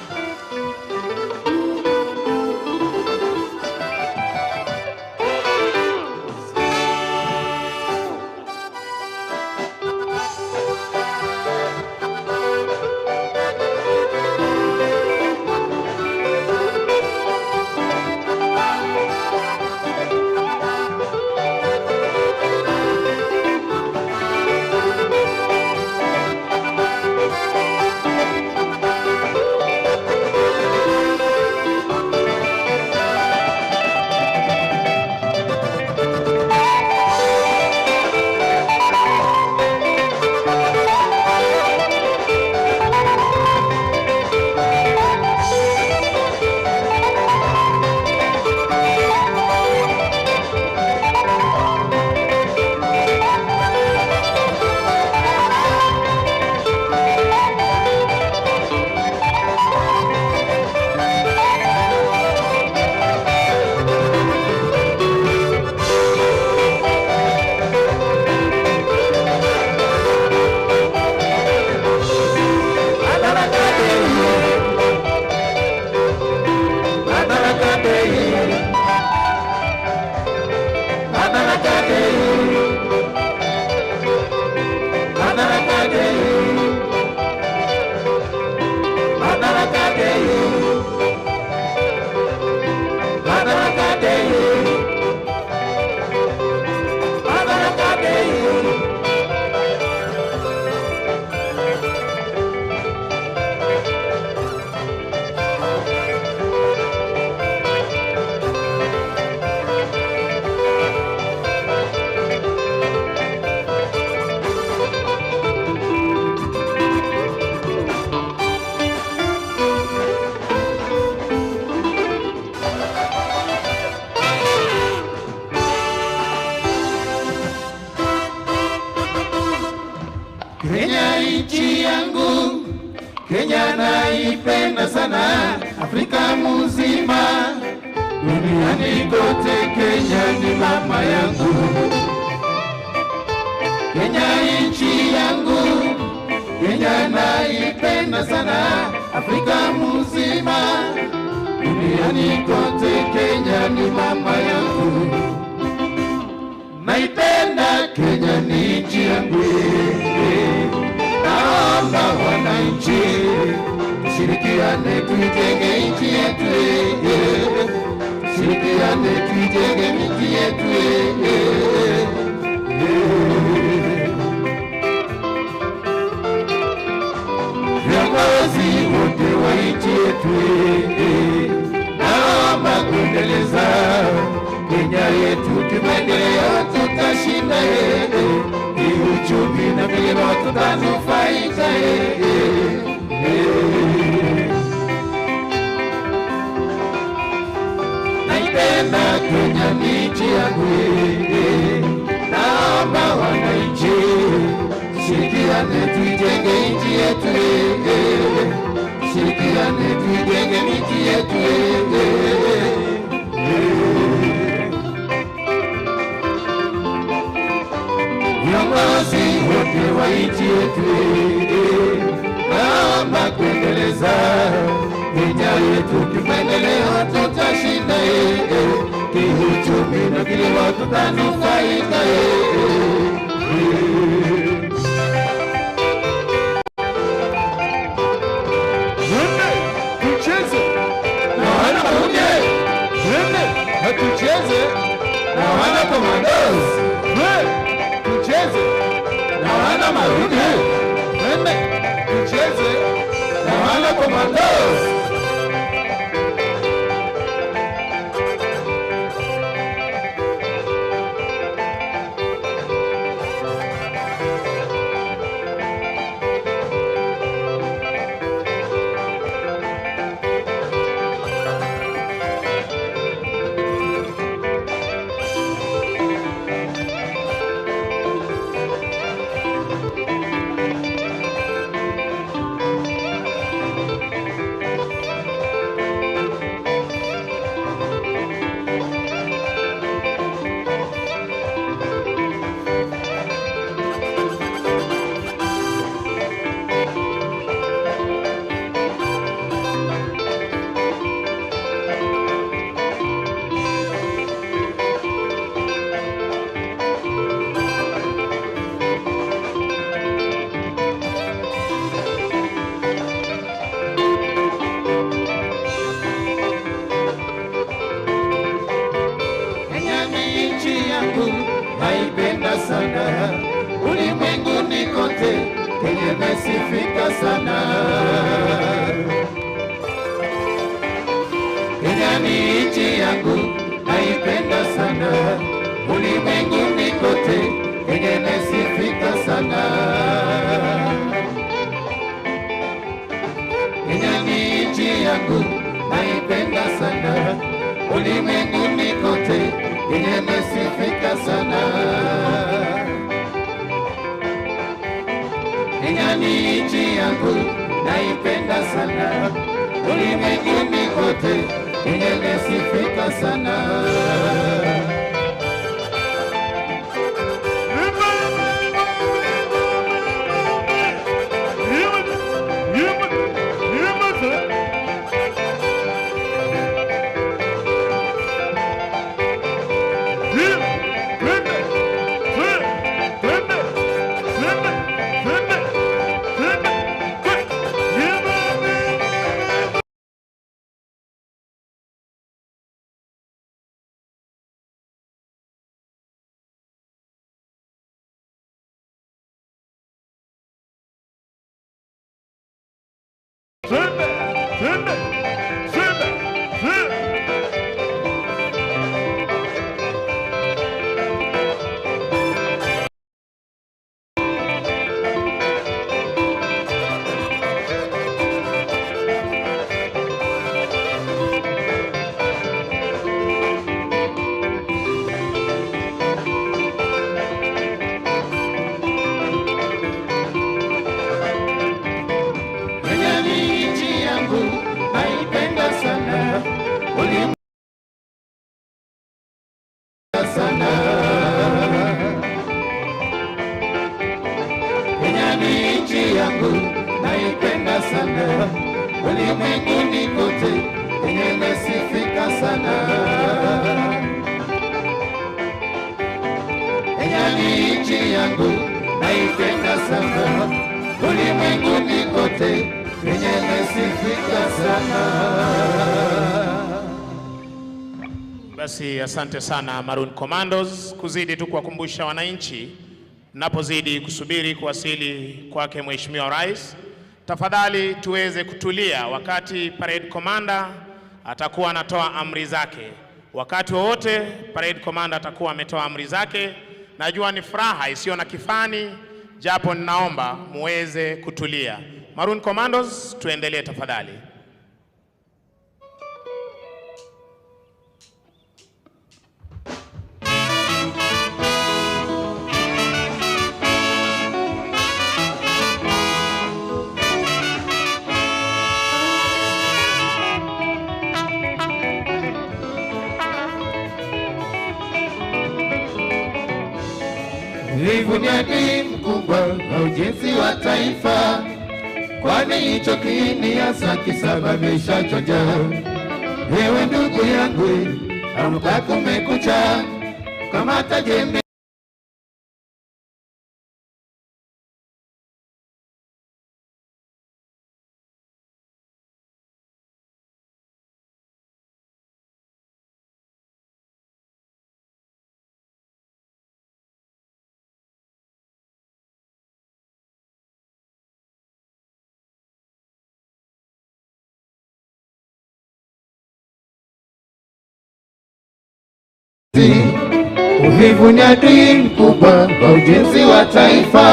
nchi yangu Kenya naipenda sana, Afrika mzima, duniani kote Kenya ni mama yangu. Kenya nchi yangu, Kenya naipenda sana, Afrika mzima, duniani kote Kenya ni mama yangu. Naipenda Kenya ni nchi yangu. Naomba wananchi tushirikiane tuijenge nchi yetu, tushirikiane tuijenge nchi yetu. Viongozi wote wa nchi yetu, naomba kuendeleza Kenya yetu kimaendeleo, tutashinda kiuchumi na vilevile tutanufaika. Naipenda Kenya ni nchi yangu, naomba wananchi shirikiane tuijenge nchi yetu, shirikiane tuijenge nchi yetu. Viongozi wote wa nchi yetu, naomba kuendeleza Kenya yetu kimaendeleo, tutashinda kiuchumi na kilimo, tutanufaika. Tucheze na wana Maunde, tucheze na wana Commandos, tucheze na wana Maunde, tucheze na wana Commandos. Naipenda sana, ulimwenguni kote Kenya imesifika sana. Kenya ni nchi yangu, naipenda sana, ulimwenguni kote Kenya imesifika sana. Kenya ni nchi yangu, naipenda sana, ulimwenguni kote Kenya imesifika sana. Kenya ni nchi yangu, naipenda sana, ulimwenguni kote Kenya imesifika sana. naipenda sana, ulimwenguni kote Kenya inasifika sana. Kenya ni nchi yangu, naipenda sana, ulimwenguni kote Kenya inasifika sana. Basi asante sana Maroon Commandos, kuzidi tu kuwakumbusha wananchi napozidi kusubiri kuwasili kwake Mheshimiwa Rais, tafadhali tuweze kutulia wakati parade commander atakuwa anatoa amri zake. Wakati wowote parade commander atakuwa ametoa amri zake, najua ni furaha isiyo na kifani, japo ninaomba muweze kutulia. Maroon Commandos, tuendelee tafadhali. Nivunia ni mkubwa wa ujenzi wa taifa, kwani hicho kiini hasa kisababisha choja. Ewe ndugu yangu, amka kumekucha, kamata jembe uvivu ni adui mkubwa wa ujenzi wa taifa.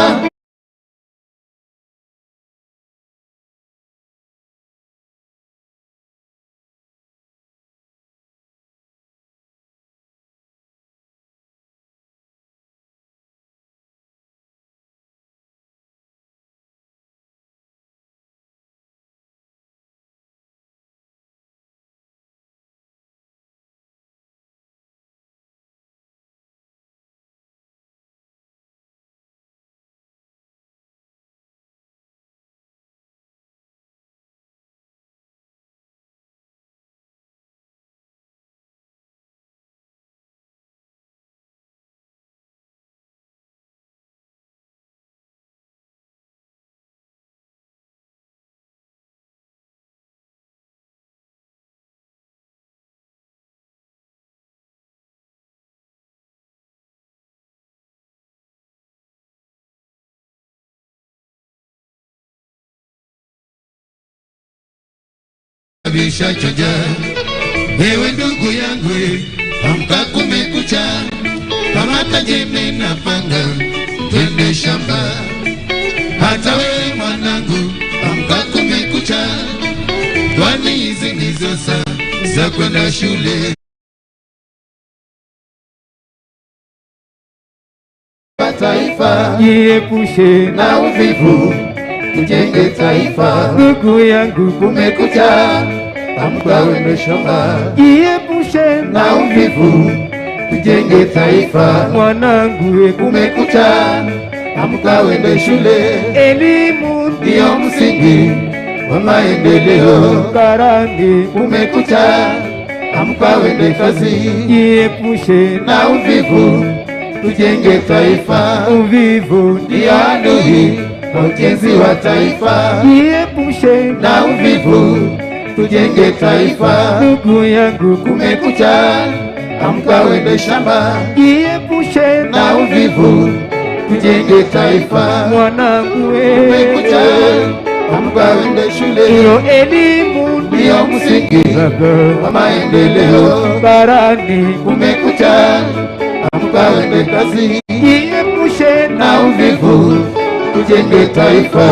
Vishachoja, ewe ndugu yangu, amka kumekucha, kamata jembe na panga, twende shamba. Hata wewe mwanangu, amka kumekucha, kwani hizi ndizo saa za kwenda shule. Taifa jiepushe na uvivu, tujenge taifa. Ndugu yangu kumekucha, amka uende shamba. Jiepushe na uvivu, tujenge taifa. Mwanangu kumekucha, amka uende shule. Elimu ndio msingi wa maendeleo. Karani kumekucha, amka uende kazi. Jiepushe na uvivu, tujenge taifa. Uvivu ndio adui wa ujenzi wa taifa. Jiepushe na uvivu, tujenge taifa. Ndugu yangu kumekucha, amka uende shamba. Jiepushe na uvivu, tujenge taifa. Mwanangu kumekucha, amka uende shule. Hiyo elimu ndio msingi wa maendeleo. Barani kumekucha, amka uende kazi. Jiepushe na uvivu, tujenge taifa.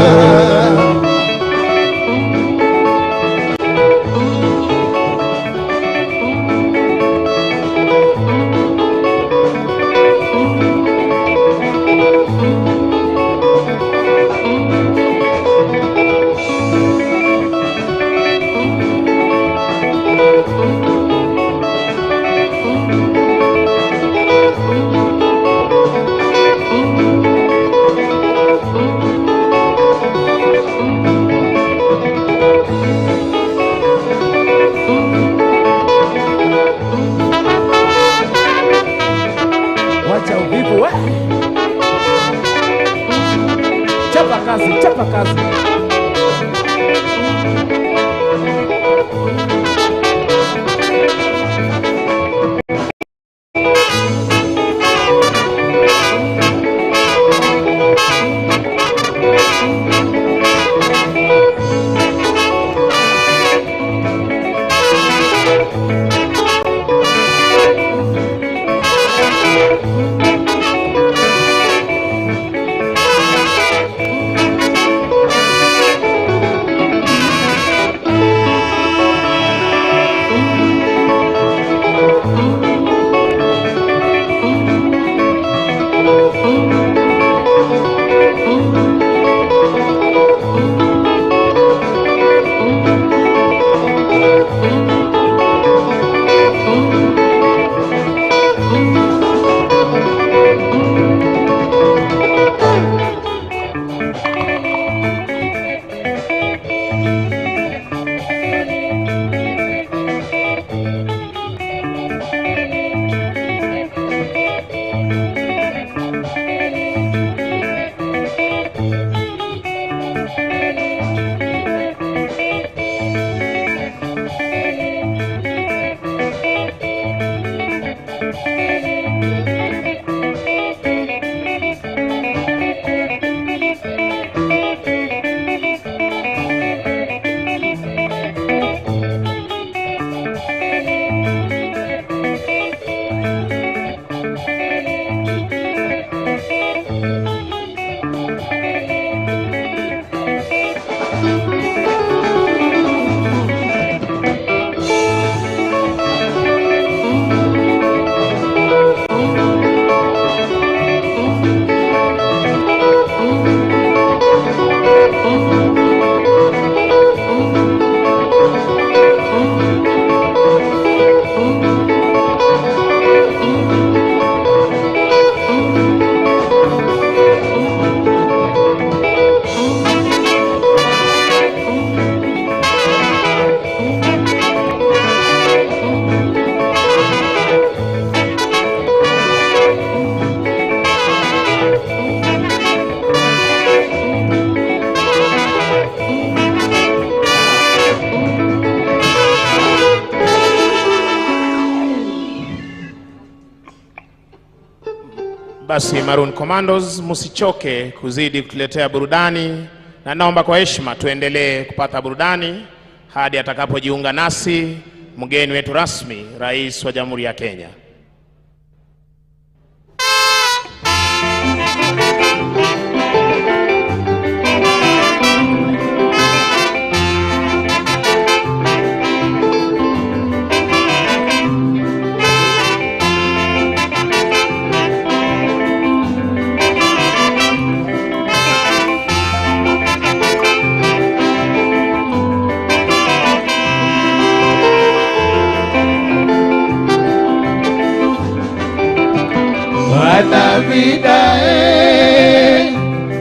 Basi Maroon Commandos, msichoke kuzidi kutuletea burudani, na naomba kwa heshima tuendelee kupata burudani hadi atakapojiunga nasi mgeni wetu rasmi, Rais wa Jamhuri ya Kenya.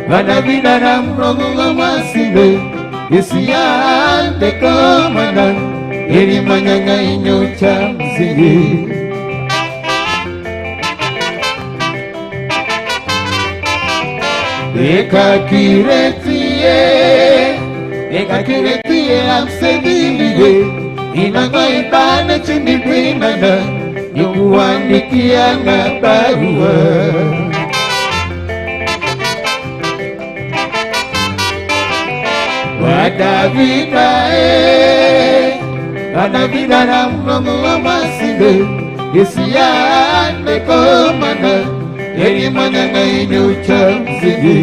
Vanavida na mrogo masinde isiante komana eri manyanga inyocha msingi ekakiretie amsedilie inagoibane chini pinana yukuandikia na barua Vanavida na mrogo masinde isiante komana eri manyanga inyocha msingi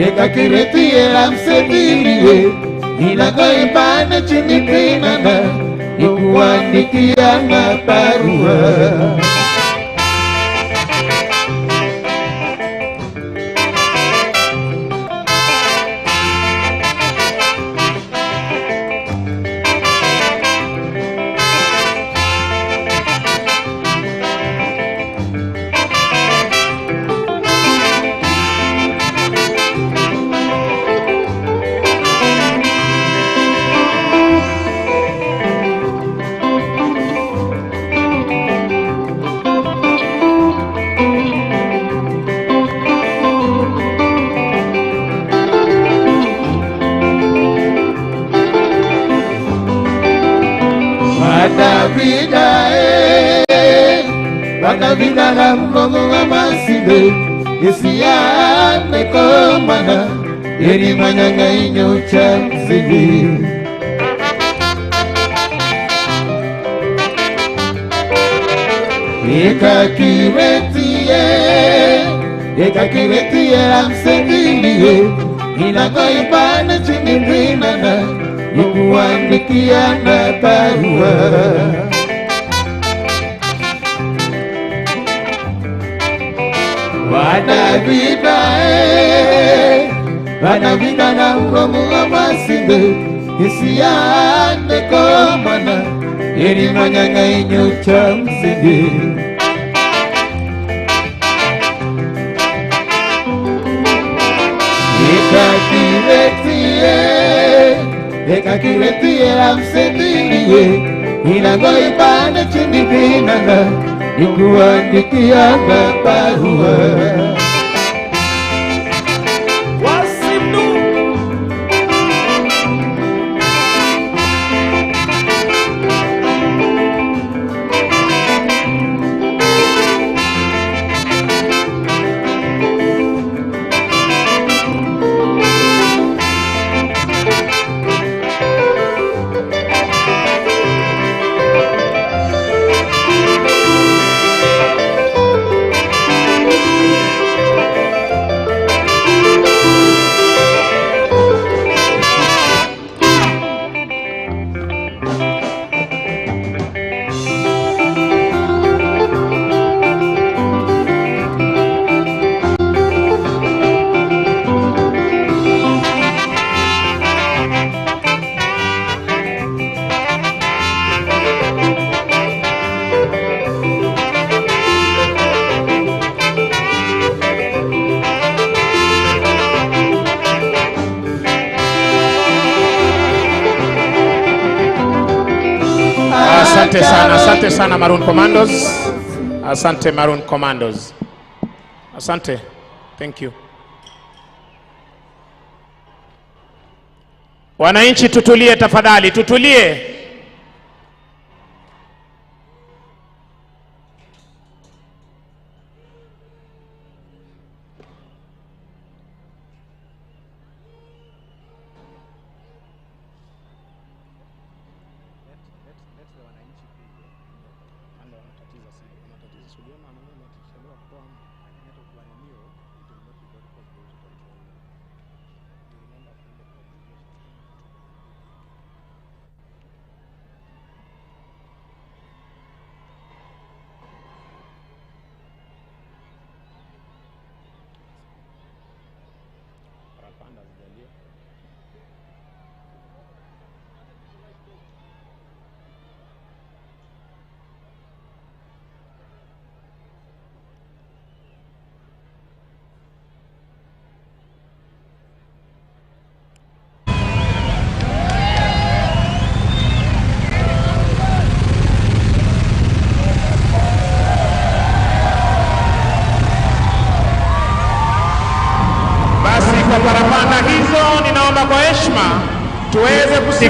Ekakiretie amsedilie inagoibane chini pinana yukuandikia na barua Vanavida na mrogo masinde isiante komana eri manyanga inyocha msingi Ekakiretie amsedilie inagoibane chini pinana yukuandikia na barua Vanavida na mrogo masinde isiante komana eri manyanga inyocha msingi Ekakiretie amsedilie inagoibane chini pinana yukuandikia na barua Asante sana Maroon Commandos. Asante Maroon Commandos. Asante. Thank you. Wananchi tutulie tafadhali, tutulie.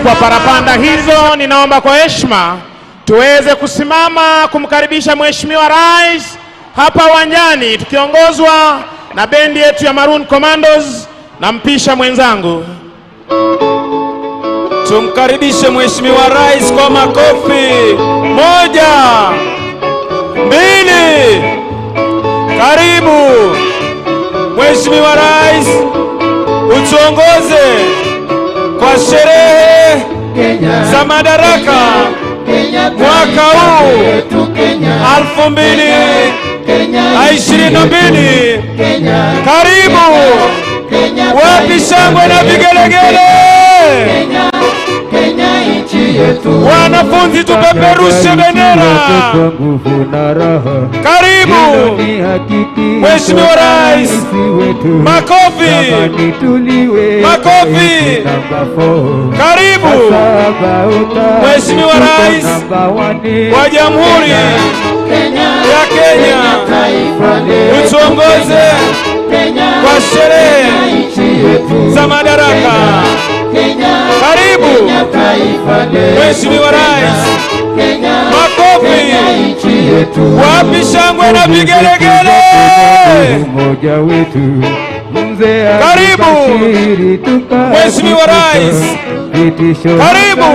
Kwa parapanda hizo ninaomba kwa heshima tuweze kusimama kumkaribisha Mheshimiwa Rais hapa uwanjani tukiongozwa na bendi yetu ya Maroon Commandos na mpisha mwenzangu. Tumkaribishe Mheshimiwa Rais kwa makofi. 1, 2. Karibu Mheshimiwa Rais, utuongoze kwa sherehe za madaraka mwaka huu 2022. Karibu, wapi shangwe na vigelegele? Wanafunzi tupeperushe bendera. Karibu Mheshimiwa Rais, makofi, makofi. Karibu Mheshimiwa Rais wa Jamhuri ya Kenya, utuongoze kwa sherehe za madaraka. Karibu Mheshimiwa Rais, makofi, wapi shangwe na vigelegele? Karibu Mheshimiwa Rais, karibu,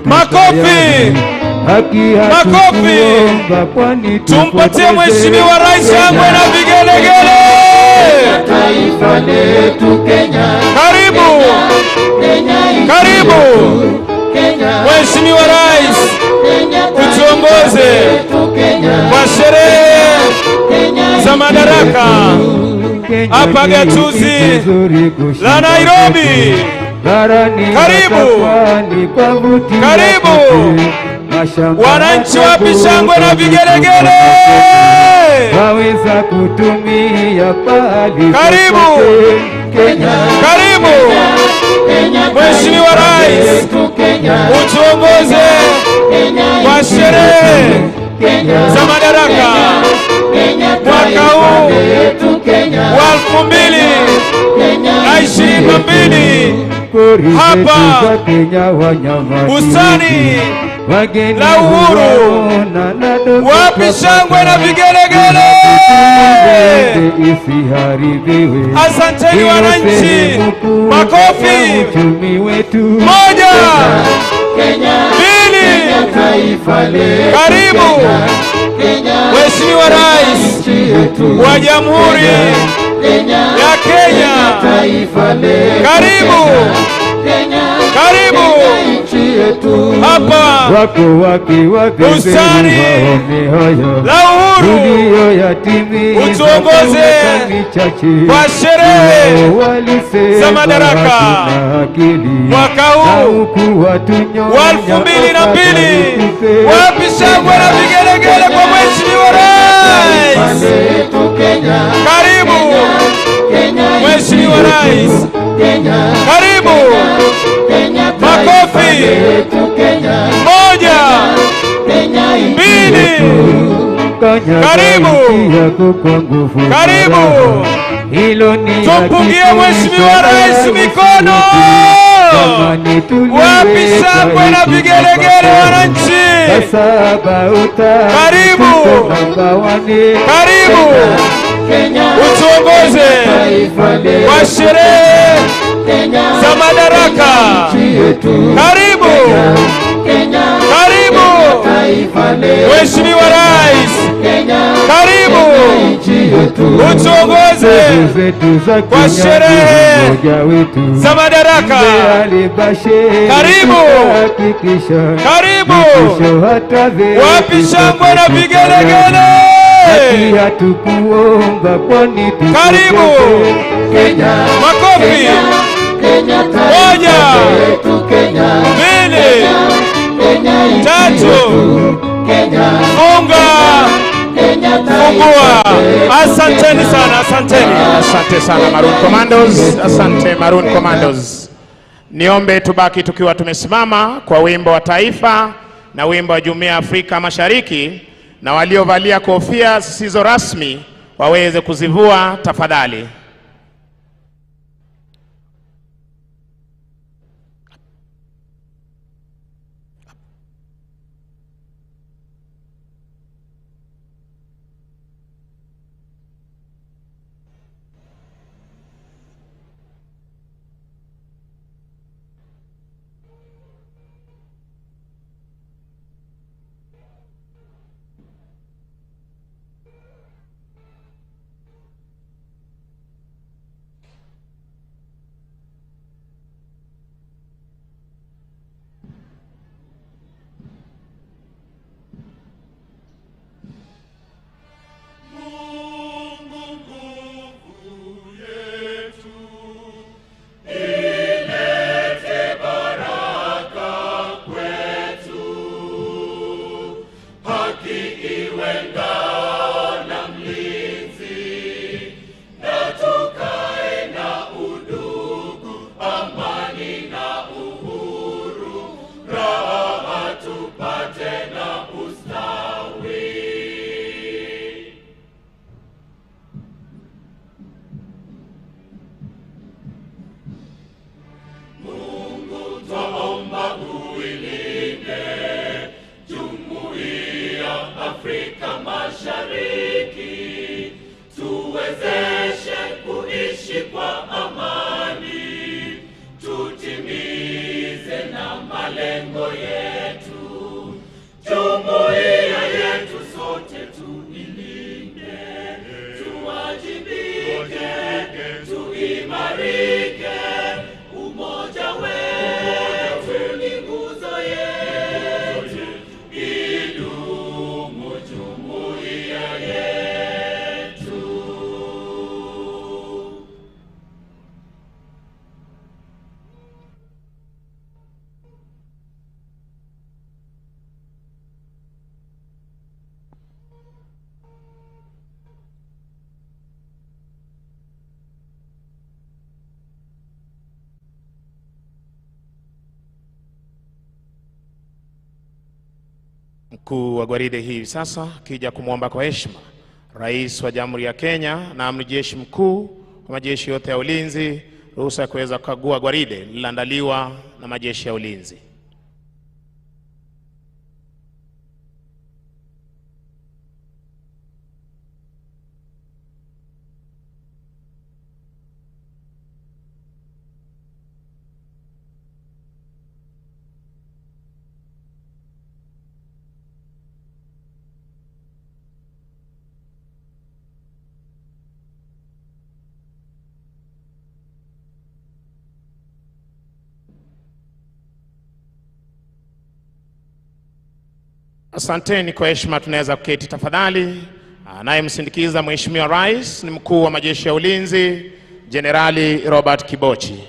makofi, makofi. Tumpatie Mheshimiwa Rais shangwe na vigelegele. Karibu, karibu Mheshimiwa Rais, utuongoze kwa sherehe za madaraka hapa gatuzi la Nairobi. Karibu, karibu wananchi, wapi shangwe na vigelegele? Karibu, karibu Mheshimiwa Rais, utuongoze kwa sherehe za madaraka mwaka huu wa 2022 hapa bustani la Uhuru. Wapi shangwe na vigelegele? Asanteni wananchi, makofi. 1, 2. Karibu Mheshimiwa Rais wa Jamhuri ya Kenya. Karibu, karibu hapa bustani la Uhuru, utuongoze kwa sherehe za madaraka mwaka huu wa 2022. Wapi shangwe na vigelegele kwa Mheshimiwa Rais? Karibu Mheshimiwa Rais, karibu, makofi. 1, Karibu. Karibu. Tumpungie Mheshimiwa Rais mikono. Wapi shangwe na vigelegele wananchi? Karibu. Karibu. Utuongoze kwa sherehe za madaraka. Karibu. Karibu. Mheshimiwa Rais. Karibu. Utuongoze kwa sherehe za madaraka. Karibu. Karibu. Wapi shangwe na vigelegele? Karibu. Makofi. Moja. Mbili. Tatu. Funga. Fungua. Asanteni sana, asanteni. Asante sana Maroon Commandos, asante Maroon Commandos. Niombe tubaki tukiwa tumesimama kwa wimbo wa taifa na wimbo wa Jumuiya ya Afrika Mashariki, na waliovalia kofia zisizo rasmi waweze kuzivua tafadhali. Mkuu wa gwaride hii sasa kija kumwomba kwa heshima Rais wa Jamhuri ya Kenya na Amiri Jeshi Mkuu wa majeshi yote ya ulinzi ruhusa ya kuweza kukagua gwaride lililoandaliwa na majeshi ya ulinzi. Asanteni kwa heshima, tunaweza kuketi tafadhali. Anayemsindikiza Mheshimiwa Rais ni Mkuu wa majeshi ya ulinzi Jenerali Robert Kibochi.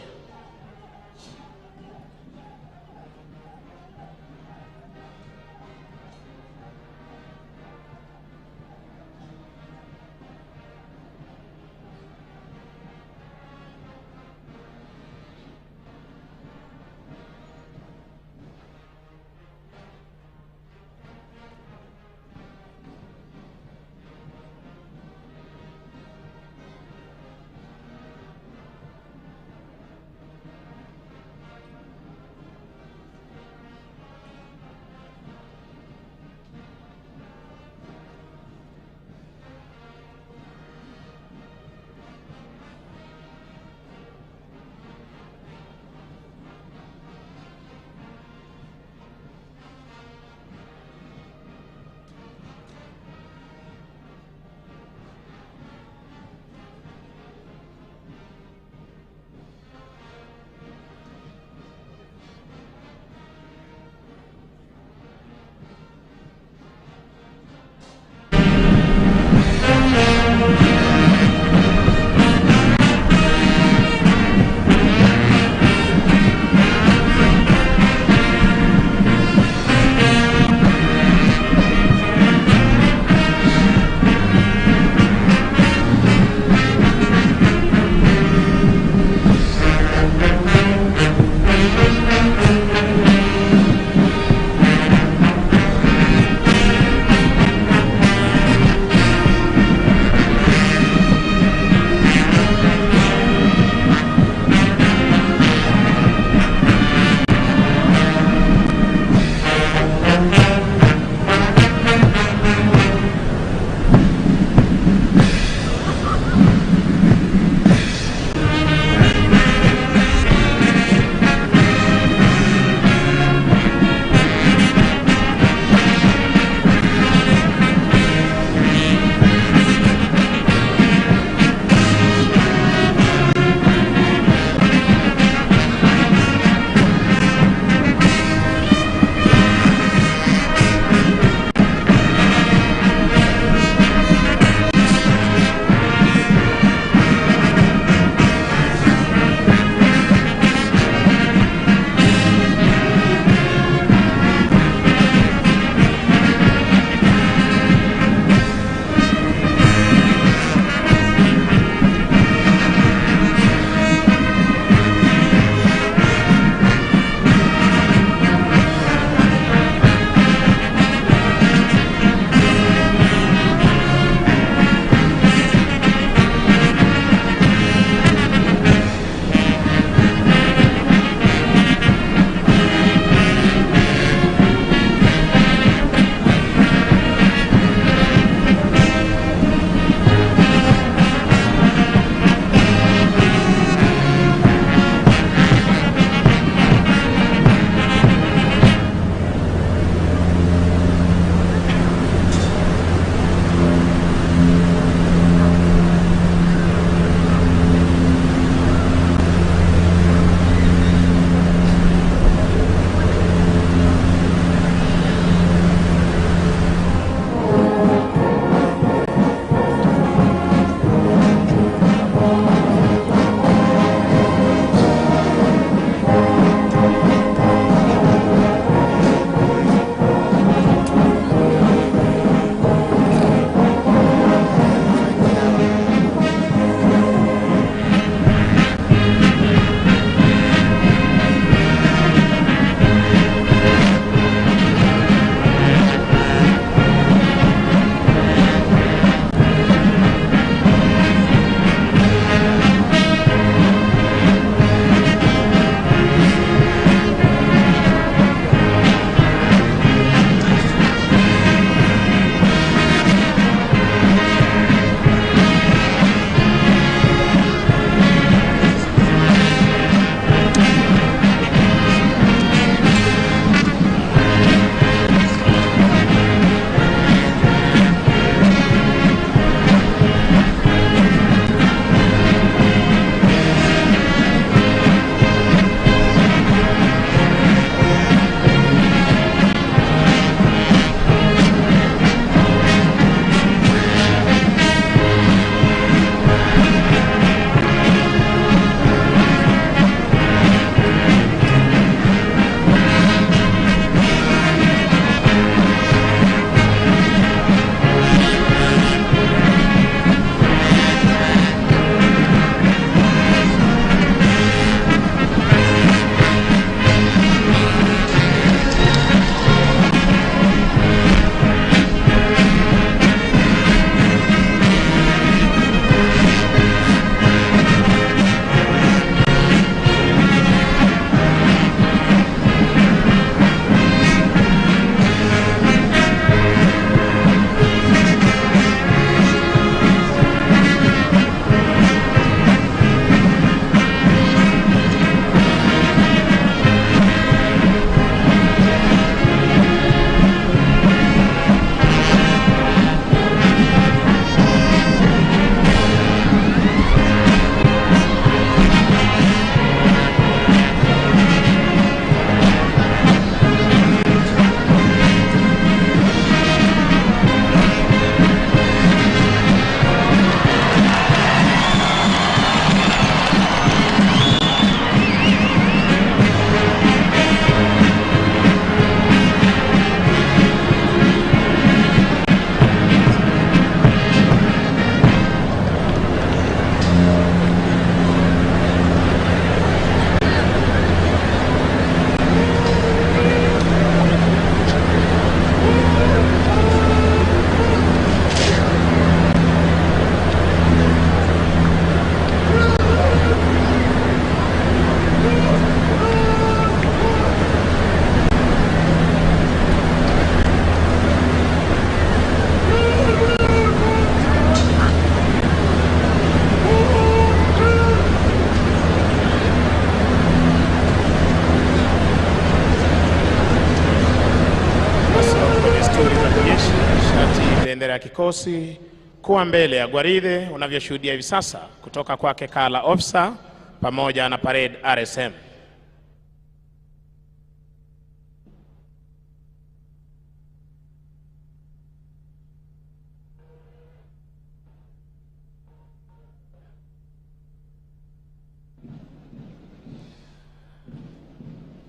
bendera ya kikosi kuwa mbele ya gwaride unavyoshuhudia hivi sasa kutoka kwake Kala Officer pamoja na parade RSM.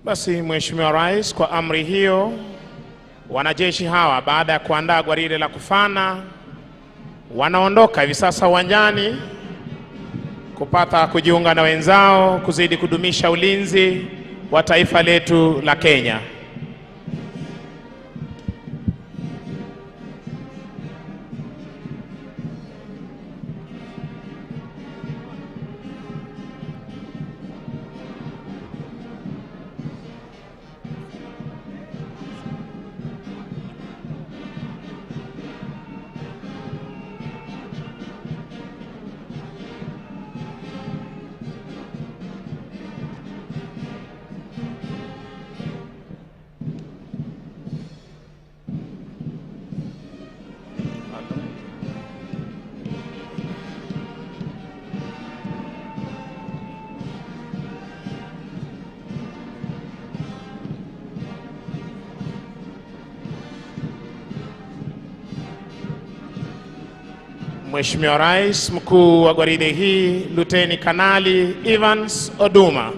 Basi Mheshimiwa Rais, kwa amri hiyo, wanajeshi hawa baada ya kuandaa gwaride la kufana wanaondoka hivi sasa uwanjani kupata kujiunga na wenzao kuzidi kudumisha ulinzi wa taifa letu la Kenya. Mheshimiwa Rais, mkuu wa gwaride hii Luteni Kanali Evans Oduma.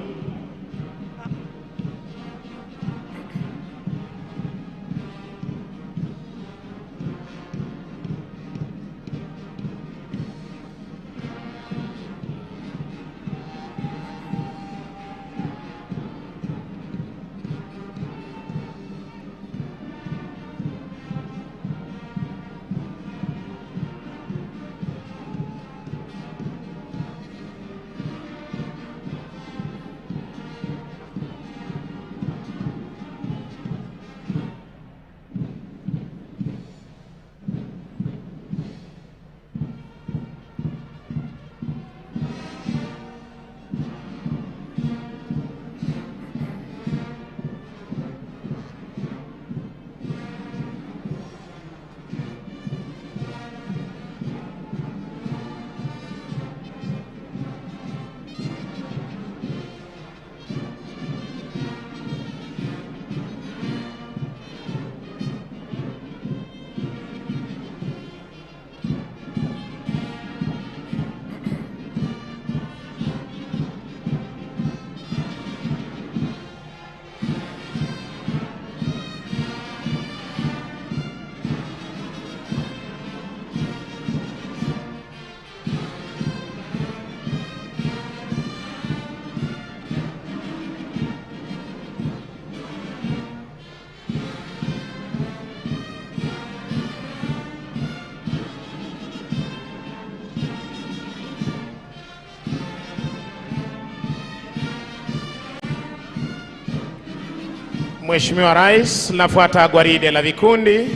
Mheshimiwa Rais, linafuata gwaride la vikundi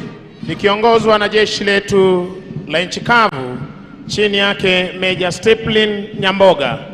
likiongozwa na jeshi letu la nchi kavu chini yake Major Stephen Nyamboga.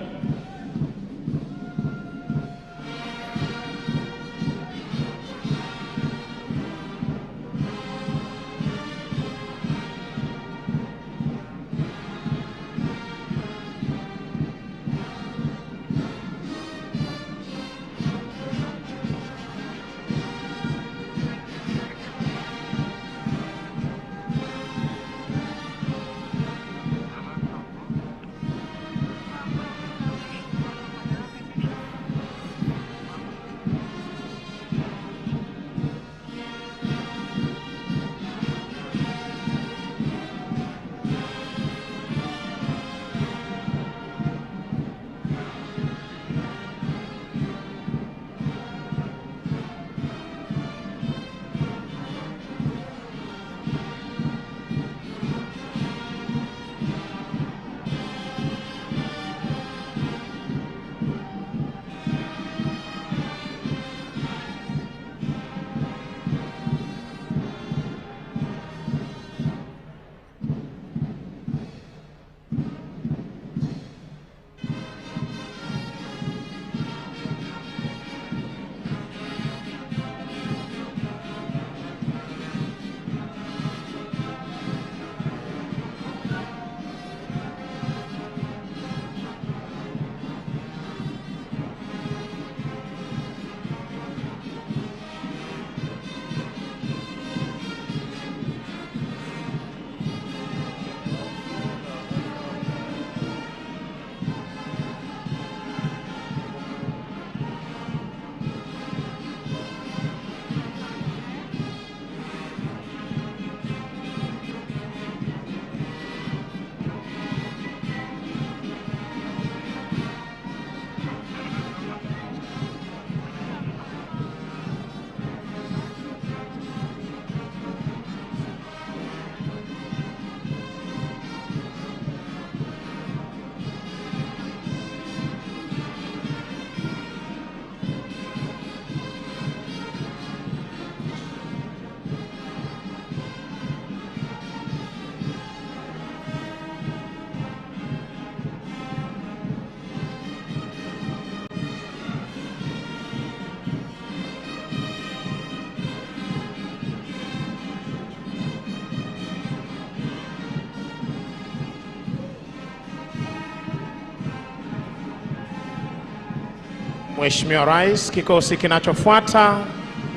Mheshimiwa Rais, kikosi kinachofuata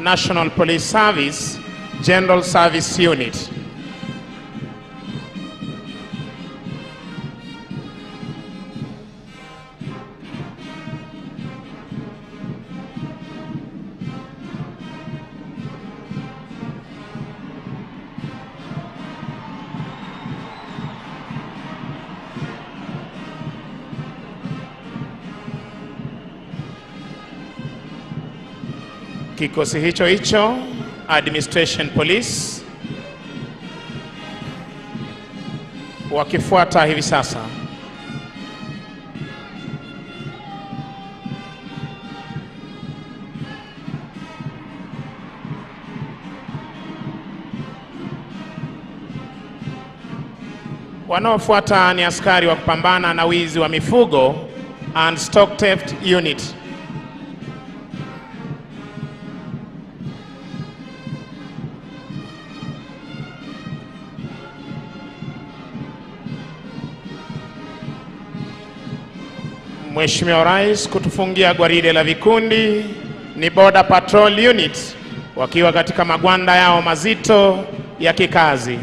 National Police Service General Service Unit. Kikosi hicho Administration Police wakifuata hivi sasa. Wanaofuata ni askari wa kupambana na wizi wa mifugo and stock theft unit. Mheshimiwa Rais, kutufungia gwaride la vikundi ni Border Patrol Unit wakiwa katika magwanda yao mazito ya kikazi.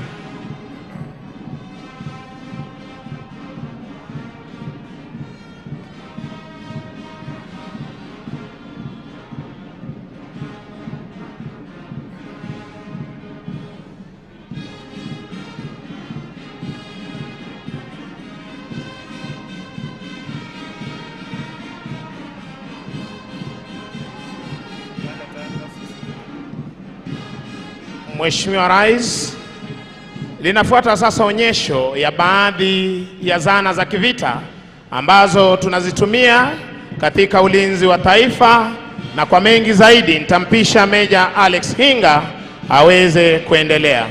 Mheshimiwa Rais, linafuata sasa onyesho ya baadhi ya zana za kivita ambazo tunazitumia katika ulinzi wa taifa, na kwa mengi zaidi nitampisha Meja Alex Hinga aweze kuendelea.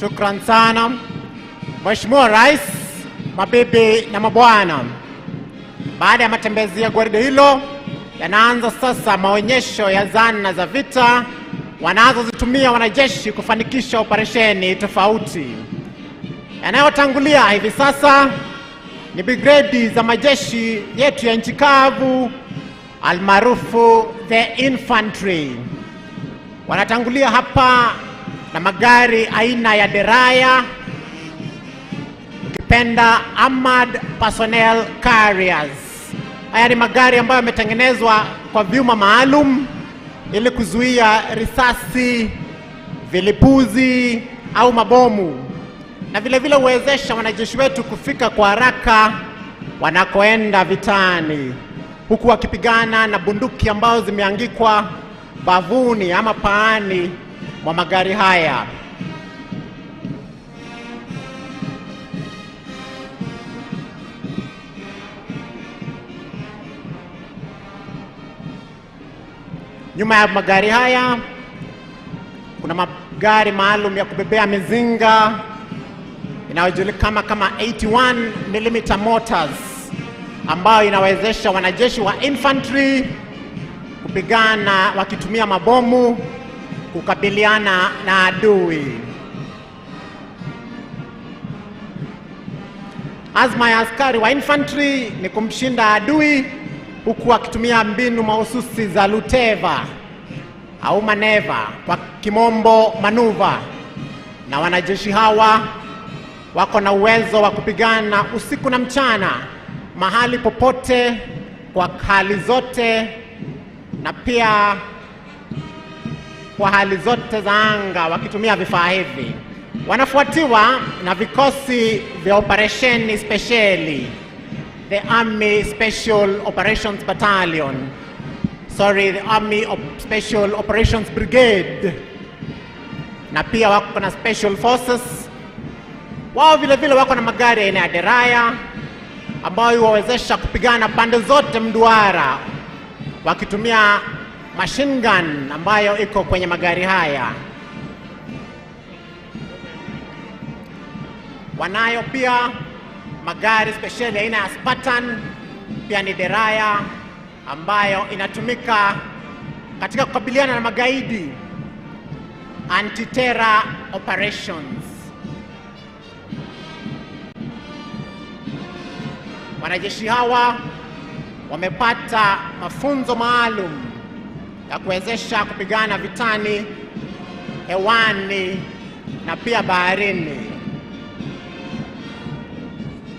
Shukran sana. Mheshimiwa Rais, mabibi na mabwana, baada ya matembezi ya gwaride hilo, yanaanza sasa maonyesho ya zana za vita wanazozitumia wanajeshi kufanikisha operesheni tofauti. Yanayotangulia hivi sasa ni brigade za majeshi yetu ya nchi kavu almaarufu the infantry. Wanatangulia hapa na magari aina ya deraya, ukipenda armored personnel carriers. Haya ni magari ambayo yametengenezwa kwa vyuma maalum ili kuzuia risasi, vilipuzi au mabomu, na vile vile huwezesha wanajeshi wetu kufika kwa haraka wanakoenda vitani, huku wakipigana na bunduki ambazo zimeangikwa bavuni ama paani mwa magari haya. Nyuma ya magari haya kuna magari maalum ya kubebea mizinga inayojulikana kama 81mm mortars, ambayo inawezesha wanajeshi wa infantry kupigana wakitumia mabomu kukabiliana na adui. Azma ya askari wa infantry ni kumshinda adui huku akitumia mbinu mahususi za luteva au maneva, kwa kimombo manuva, na wanajeshi hawa wako na uwezo wa kupigana usiku na mchana, mahali popote, kwa hali zote, na pia kwa hali zote za anga wakitumia vifaa hivi. Wanafuatiwa na vikosi vya operesheni spesheli, the Army Special Operations Battalion, the Army Special Operations Brigade, na pia wako na Special Forces. Wao vile vile wako na magari aina ya deraya ambayo huwawezesha kupigana pande zote mduara wakitumia machine gun ambayo iko kwenye magari haya. Wanayo pia magari speciali aina ya Spartan, pia ni deraya ambayo inatumika katika kukabiliana na magaidi, anti-terror operations. Wanajeshi hawa wamepata mafunzo maalum ya kuwezesha kupigana vitani, hewani na pia baharini.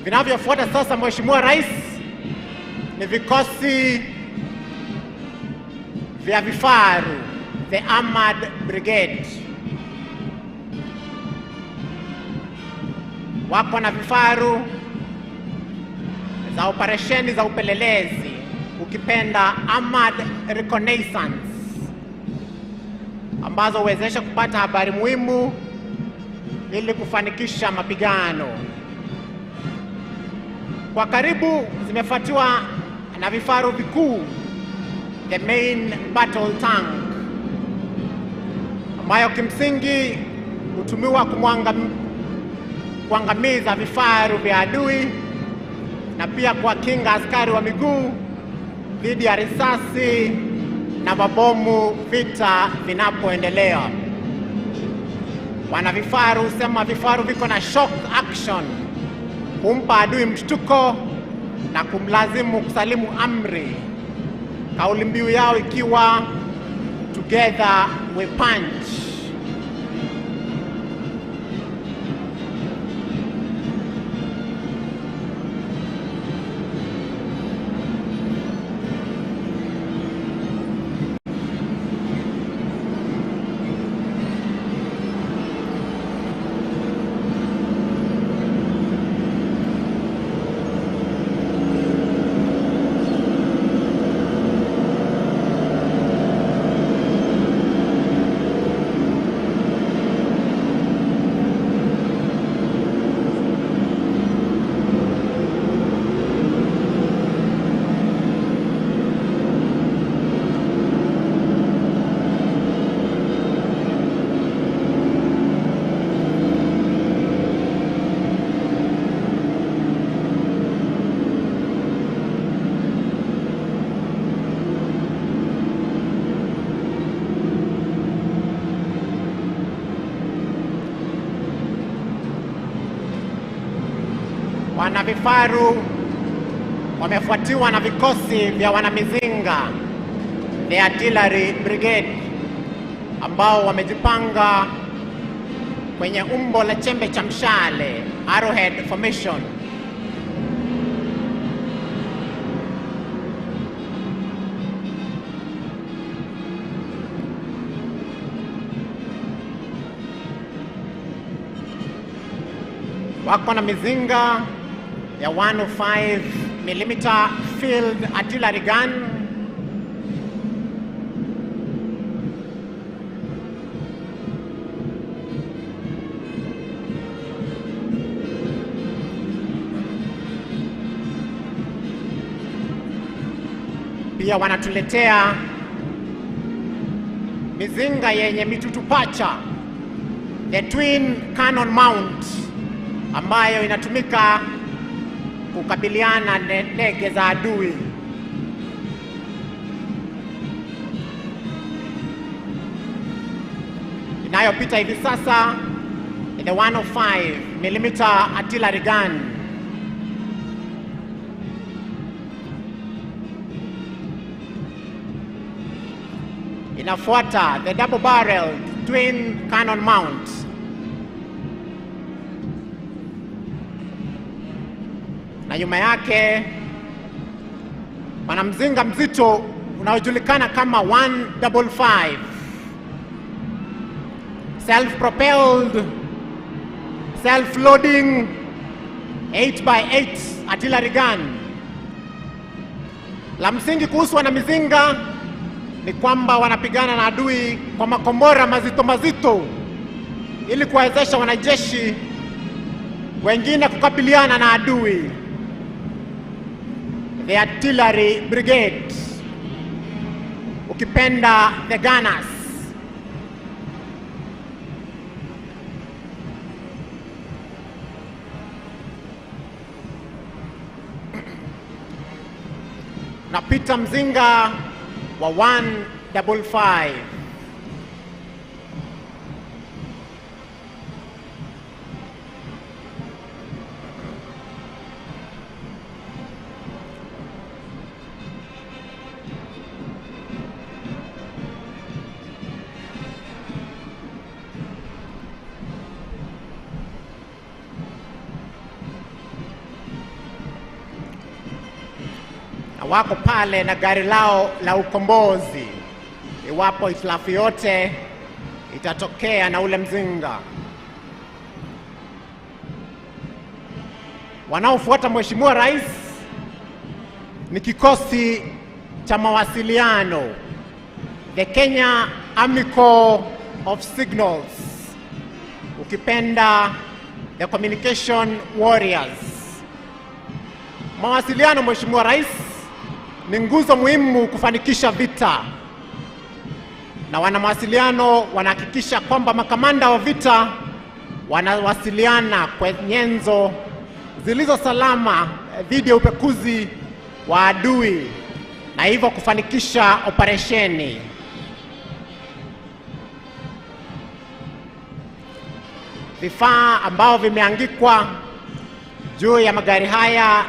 Vinavyofuata sasa, Mheshimiwa Rais, ni vikosi vya vifaru, the Armored Brigade. Wako na vifaru za operesheni za upelelezi, ukipenda Armored Reconnaissance, ambazo huwezesha kupata habari muhimu ili kufanikisha mapigano. Kwa karibu zimefuatiwa na vifaru vikuu, the main battle tank, ambayo kimsingi hutumiwa kuangamiza vifaru vya adui na pia kuwakinga askari wa miguu dhidi ya risasi na mabomu vita vinapoendelea. Wana vifaru husema vifaru viko na shock action, kumpa adui mshtuko na kumlazimu kusalimu amri, kauli mbiu yao ikiwa together we punch. Wana vifaru wamefuatiwa na vikosi vya wanamizinga, the Artillery Brigade, ambao wamejipanga kwenye umbo la chembe cha mshale, arrowhead formation. Wako na mizinga ya 105mm field artillery gun, pia wanatuletea mizinga yenye mitutu pacha, the twin cannon mount, ambayo inatumika kukabiliana na ndege za adui. Inayopita hivi sasa ni the 105mm artillery gun. Inafuata the double barreled twin cannon mount. Na nyuma yake pana mzinga mzito unaojulikana kama 155 self-propelled, self-loading 8x8 artillery gun. La msingi kuhusu wana mizinga ni kwamba wanapigana na adui kwa makombora mazito mazito ili kuwezesha wanajeshi wengine kukabiliana na adui, the Artillery Brigade, ukipenda the gunners. Napita mzinga wa 155. na wako pale na gari lao la ukombozi iwapo hitilafu yote itatokea na ule mzinga. Wanaofuata Mheshimiwa Rais ni kikosi cha mawasiliano, the Kenya Army Corps of Signals, ukipenda the Communication Warriors. Mawasiliano, Mheshimiwa Rais, ni nguzo muhimu kufanikisha vita, na wana mawasiliano wanahakikisha kwamba makamanda wa vita wanawasiliana kwa nyenzo zilizo salama dhidi ya upekuzi wa adui na hivyo kufanikisha operesheni. Vifaa ambao vimeangikwa juu ya magari haya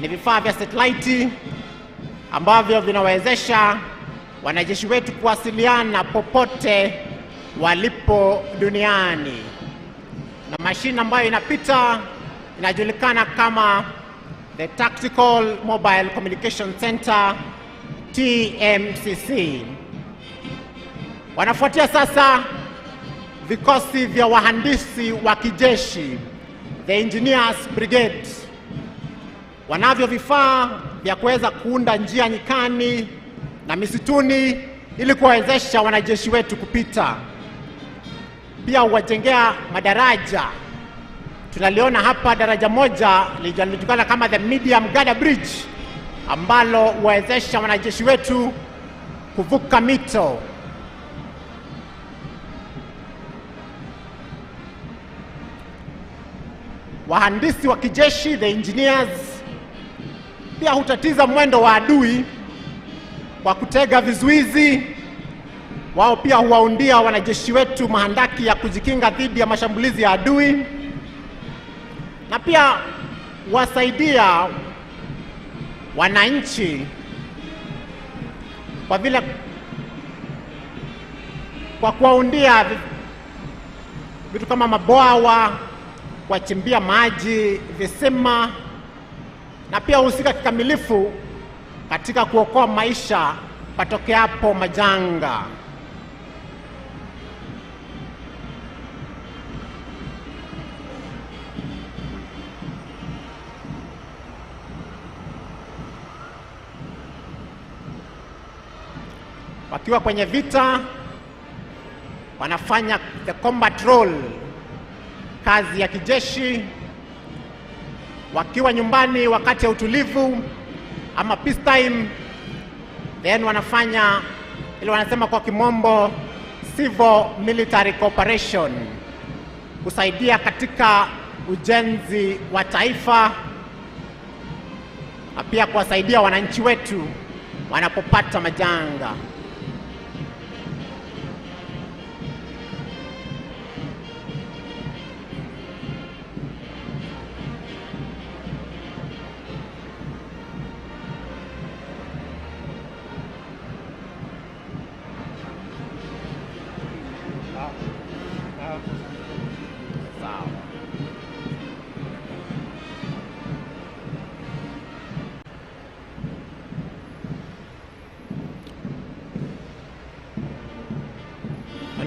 ni vifaa vya satellite ambavyo vinawezesha wanajeshi wetu kuwasiliana popote walipo duniani, na mashine ambayo inapita inajulikana kama the Tactical Mobile Communication Center, TMCC. Wanafuatia sasa vikosi vya wahandisi wa kijeshi, the Engineers Brigade. Wanavyo vifaa vya kuweza kuunda njia nyikani na misituni ili kuwawezesha wanajeshi wetu kupita. Pia huwajengea madaraja. Tunaliona hapa daraja moja lililojulikana kama the Medium Girder Bridge ambalo huwawezesha wanajeshi wetu kuvuka mito. Wahandisi wa kijeshi, the engineers, pia hutatiza mwendo wa adui kwa kutega vizuizi. Wao pia huwaundia wanajeshi wetu mahandaki ya kujikinga dhidi ya mashambulizi ya adui, na pia wasaidia wananchi kwa kuwaundia vitu kama mabwawa, kuwachimbia maji, visima, na pia husika kikamilifu katika kuokoa maisha patokeapo majanga. Wakiwa kwenye vita wanafanya the combat role, kazi ya kijeshi. Wakiwa nyumbani wakati ya utulivu ama peace time, then wanafanya ile wanasema kwa kimombo civil military cooperation, kusaidia katika ujenzi wa taifa na pia kuwasaidia wananchi wetu wanapopata majanga.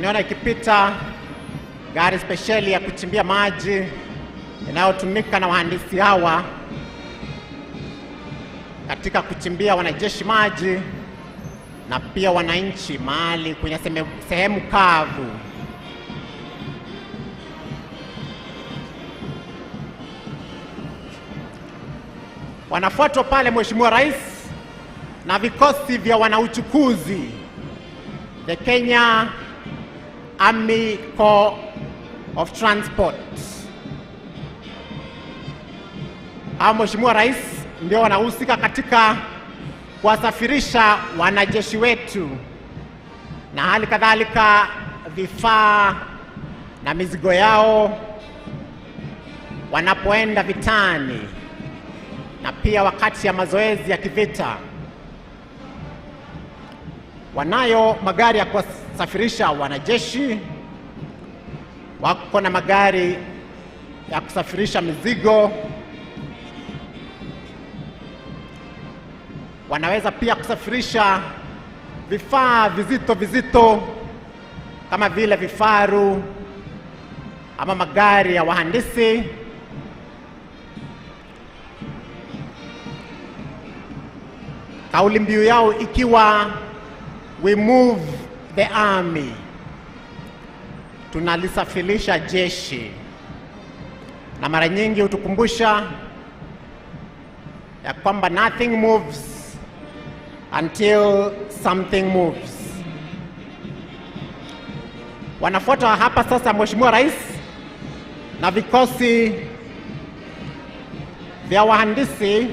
Niona ikipita gari spesheli ya kuchimbia maji inayotumika na wahandisi hawa katika kuchimbia wanajeshi maji na pia wananchi mahali kwenye sehemu kavu. Wanafuatwa pale Mheshimiwa Rais na vikosi vya wanauchukuzi, the Kenya Army Corps of Transport. Hao Mheshimiwa Rais ndio wanahusika katika kuwasafirisha wanajeshi wetu na hali kadhalika vifaa na mizigo yao wanapoenda vitani na pia wakati ya mazoezi ya kivita. Wanayo magari ya kusafirisha wanajeshi, wako na magari ya kusafirisha mizigo, wanaweza pia kusafirisha vifaa vizito kama vile vifaru ama magari ya wahandisi. Kauli mbiu yao ikiwa we move the army, tunalisafirisha jeshi, na mara nyingi hutukumbusha ya kwamba nothing moves until something moves. Wanafuata hapa sasa Mheshimiwa Rais na vikosi vya wahandisi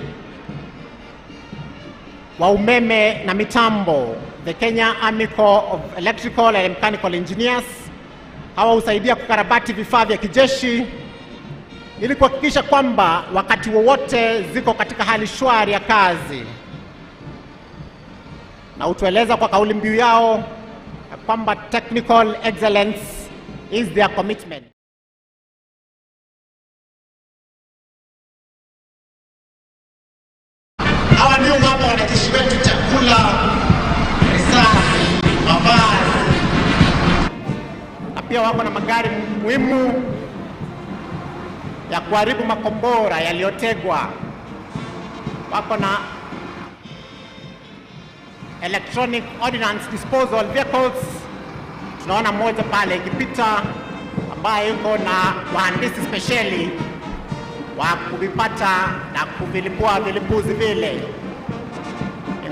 wa umeme na mitambo, the Kenya Army Corps of Electrical and Mechanical Engineers. Hawa husaidia kukarabati vifaa vya kijeshi ili kuhakikisha kwamba wakati wowote ziko katika hali shwari ya kazi, na utueleza kwa kauli mbiu yao kwamba technical excellence is their commitment. Hawa ndio hapa wanajeshi wetu chakula, risasi, mavazi, na pia wako na magari muhimu ya kuharibu makombora yaliyotegwa. Wako na electronic ordnance disposal vehicles. Tunaona mmoja pale ikipita ambaye yuko na wahandisi speciali wa kuvipata na kuvilipua vilipuzi vile,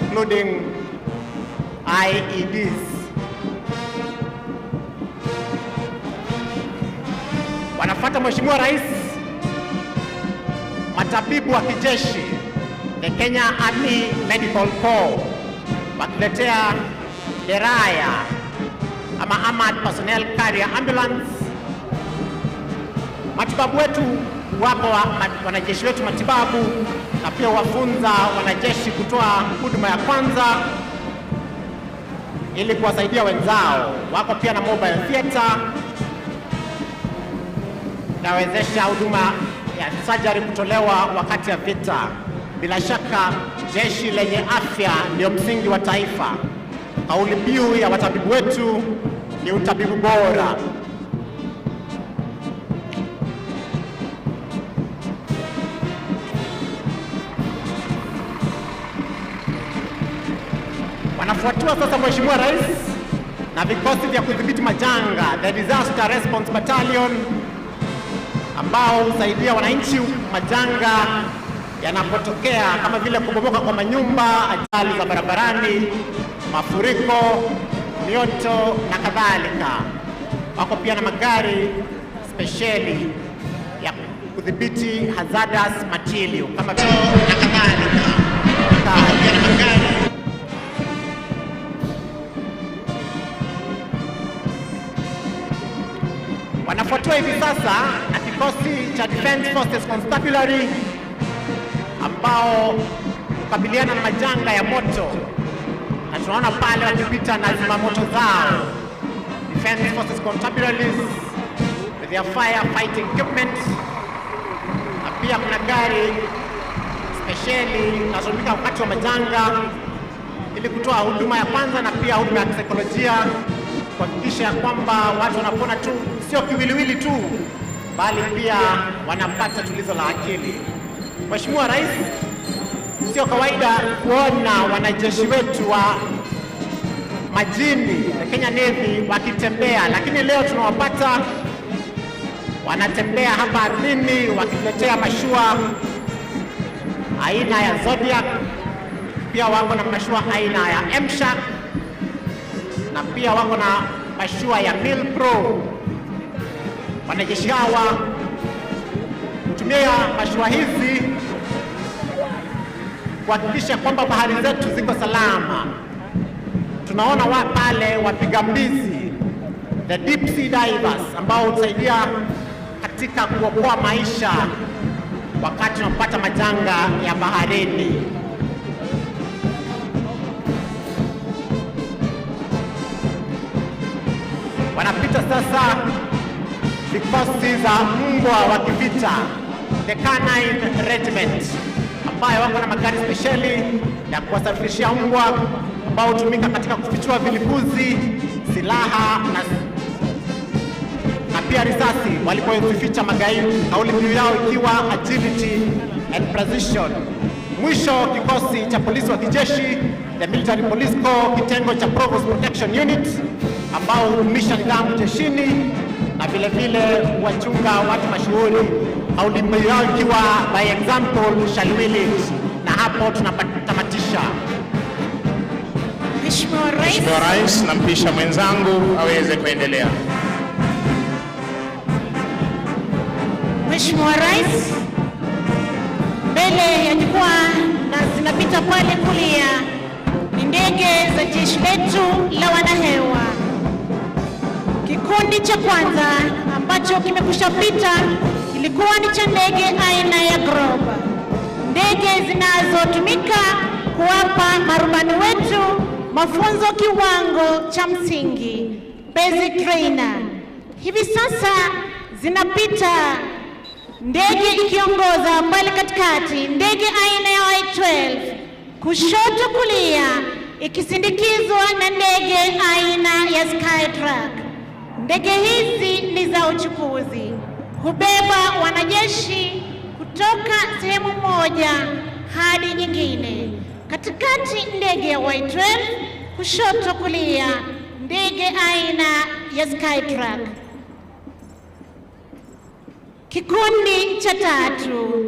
including IEDs. Wanafuata Mheshimiwa Rais matabibu wa kijeshi, the Kenya Army Medical Corps, wakiletea deraya ama Armored Personnel Carrier Ambulance. Matibabu wetu wapo wanajeshi wetu matibabu, na pia wafunza wanajeshi kutoa huduma ya kwanza ili kuwasaidia wenzao. Wako pia na mobile theater nawezesha huduma ya surgery kutolewa wakati ya vita. Bila shaka jeshi lenye afya ndio msingi wa taifa. Kauli mbiu ya watabibu wetu ni utabibu bora. Wanafuatiwa sasa Mheshimiwa Rais na vikosi vya kudhibiti majanga, the Disaster Response Battalion, ambao husaidia wananchi majanga yanapotokea kama vile kubomoka kwa manyumba, ajali za barabarani, mafuriko, mioto na kadhalika. Wako pia na magari speciali ya kudhibiti hazardous material kama na kadhalika. Pia na magari wanafuatiwa hivi sasa na kikosi cha Defense Forces Constabulary ambao kukabiliana na majanga ya moto, na tunaona pale wakipita na zimamoto zao, Defense Forces Constabulary with their fire fighting equipment. Na pia kuna gari speciali inayotumika wakati wa majanga ili kutoa huduma ya kwanza na pia huduma ya kisaikolojia, kuhakikisha kwamba watu wanapona tu, sio kiwiliwili tu, bali pia wanapata tulizo la akili. Mheshimiwa Rais, sio kawaida kuona wanajeshi wetu wa majini, the Kenya Navy, wakitembea, lakini leo tunawapata wanatembea hapa ardhini wakiletea mashua aina ya Zodiac. Pia wako na mashua aina ya M-Shark, na pia wako na mashua ya Milpro. Wanajeshi hawa hutumia mashua hizi kuhakikisha kwamba bahari zetu ziko salama. Tunaona pale wapiga mbizi, the deep sea divers, ambao husaidia katika kuokoa maisha wakati tunapata majanga ya baharini. Wanapita sasa vikosi za mbwa wa kivita, the Canine Regiment, ambayo wako na magari spesheli ya kuwasafirishia mbwa ambao hutumika katika kufichua vilipuzi, silaha na pia risasi walipozificha magaidi, kauli mbiu yao ikiwa agility and precision. Mwisho, kikosi cha polisi wa kijeshi, the Military Police Corps, kitengo cha Provost Protection Unit, ambao hudumisha nidhamu jeshini na vile vile wachunga watu mashuhuri, kauli mbiu yao ikiwa by example shall we lead. Na hapo tunatamatisha. Mheshimiwa Rais, nampisha mwenzangu aweze kuendelea. Mheshimiwa Rais, mbele ya jukwaa na zinapita pale kulia ni ndege za jeshi letu la wanahewa. Kikundi cha kwanza ambacho kimekushapita kilikuwa ni cha ndege aina ya Grob, ndege zinazotumika kuwapa marubani wetu mafunzo kiwango cha msingi, basic trainer. Hivi sasa zinapita ndege ikiongoza pale katikati, ndege aina ya Y12, kushoto kulia ikisindikizwa na ndege aina ya Skytrack. Ndege hizi ni za uchukuzi, hubeba wanajeshi kutoka sehemu moja hadi nyingine. Katikati ndege ya Y12, kushoto kulia ndege aina ya Skytrack. Kikundi cha tatu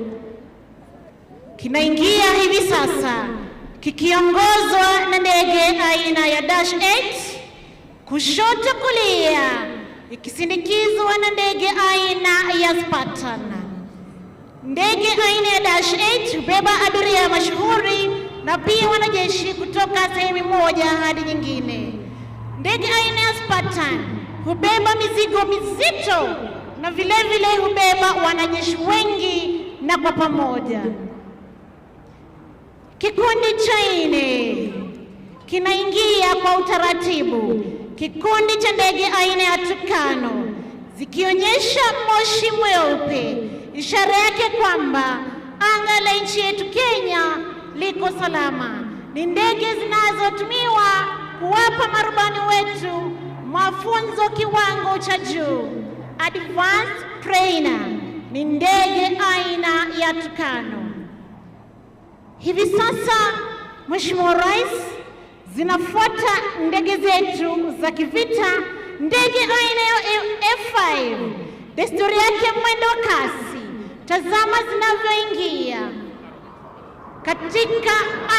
kinaingia hivi sasa kikiongozwa na ndege aina ya Dash 8, kushoto kulia ikisindikizwa na ndege aina ya Spartan. Ndege aina ya Dash 8 hubeba abiria mashuhuri na pia wanajeshi kutoka sehemu moja hadi nyingine. Ndege aina ya Spartan hubeba mizigo mizito na vile vile hubeba wanajeshi wengi na kwa pamoja. Kikundi cha nne kinaingia kwa utaratibu, kikundi cha ndege aina ya Tucano zikionyesha moshi mweupe, ishara yake kwamba anga la nchi yetu Kenya liko salama. Ni ndege zinazotumiwa kuwapa marubani wetu mafunzo kiwango cha juu, advanced trainer. Ni ndege aina ya Tucano. Hivi sasa, Mheshimiwa Rais, zinafuata ndege zetu za kivita, ndege aina ya F5. Desturi yake mwendo wa kasi. Tazama zinavyoingia katika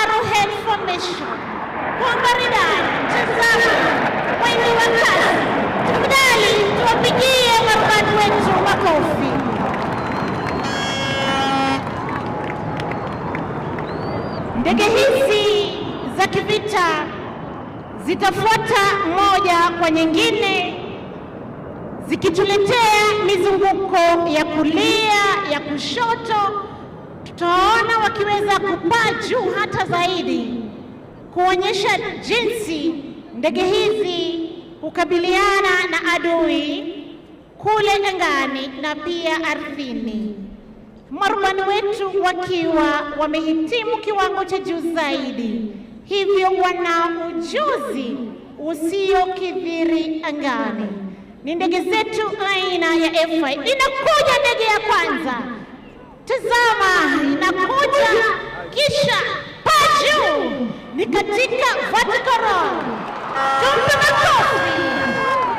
arrowhead formation. Kwa maridadi, tazama mwendo wa kasi. Tafadhali tuwapigie marubani wetu makofi. Ndege hizi za kivita zitafuata moja kwa nyingine, zikituletea mizunguko ya kulia, ya kushoto. Tutaona wakiweza kupaa juu hata zaidi, kuonyesha jinsi ndege hizi hukabiliana na adui kule angani na pia ardhini. Marubani wetu wakiwa wamehitimu kiwango cha juu zaidi, hivyo wana ujuzi usiokithiri angani. Ni ndege zetu aina ya F5. Inakuja ndege ya kwanza, tazama, inakuja kisha paa juu, ni katika vertical roll. Tumpe makofi,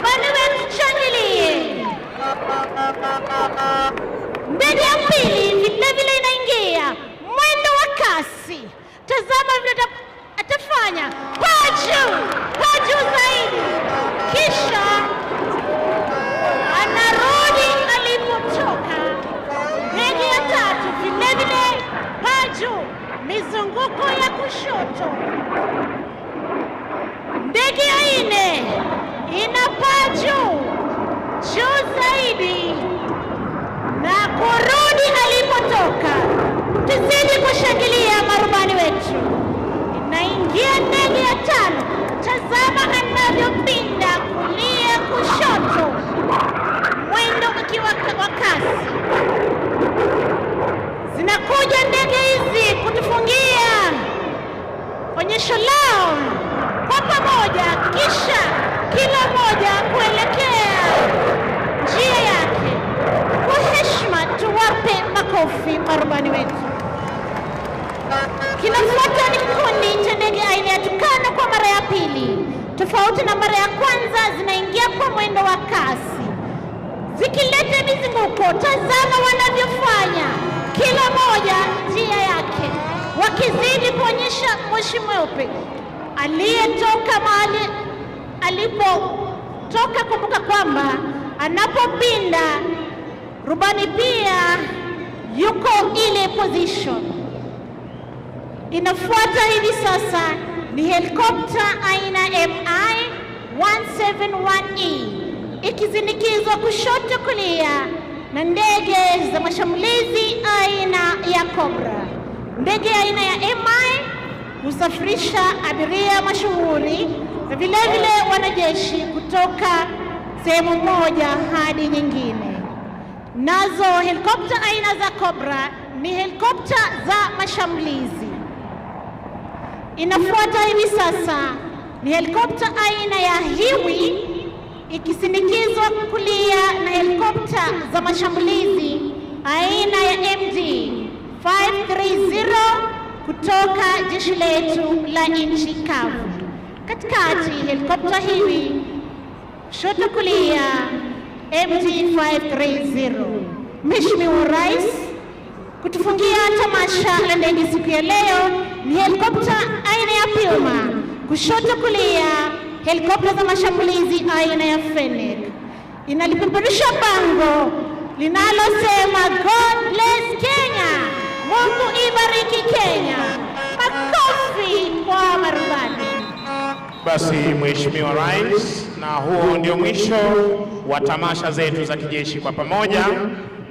bali wetu changilie. Ndege ya pili vile vile inaingia mwendo wa kasi. Tazama vile atafanya, paa juu zaidi, kisha anarudi alipotoka. Ndege ya tatu vile vile paa juu, mizunguko ya kushoto. Ndege ya nne inapaa juu zaidi na kurudi alipotoka. Tuzidi kushangilia marubani wetu. Inaingia ndege ya tano. Tazama anavyopinda kulia kushoto, mwendo ukiwa wa kasi. Zinakuja kuja ndege hizi kutufungia onyesho lao kwa pamoja, kisha kila moja kuelekea njia yake. Kwa heshima tuwape makofi marubani wetu. Kinafuata ni kikundi cha ndege aina ya Tucano kwa mara ya pili. Tofauti na mara ya kwanza, zinaingia kwa mwendo wa kasi zikileta mizunguko. Tazama wanavyofanya, kila moja njia yake, wakizidi kuonyesha moshi mweupe aliyetoka mahali alipotoka. Kumbuka kwamba anapopinda rubani pia yuko ile position. Inafuata hivi sasa ni helikopta aina MI 171E ikizindikizwa kushoto kulia na ndege za mashambulizi aina ya Cobra. Ndege aina ya MI husafirisha abiria mashuhuri na vile vile wanajeshi kutoka sehemu moja hadi nyingine. Nazo helikopta aina za Cobra ni helikopta za mashambulizi. Inafuata hivi sasa ni helikopta aina ya Hiwi ikisindikizwa kulia na helikopta za mashambulizi aina ya MD 530 kutoka jeshi letu la nchi kavu. Katikati helikopta Hiwi, kushoto kulia MD 530. Mheshimiwa Rais, kutufungia tamasha la ndege siku ya leo ni helikopta aina ya Puma, kushoto kulia helikopta za mashambulizi aina ya Fennec. Inalipeperusha bango linalosema God bless Kenya, Mungu ibariki Kenya. Makofi kwa marubani. Basi Mheshimiwa Rais, na huo ndio mwisho wa tamasha zetu za kijeshi kwa pamoja.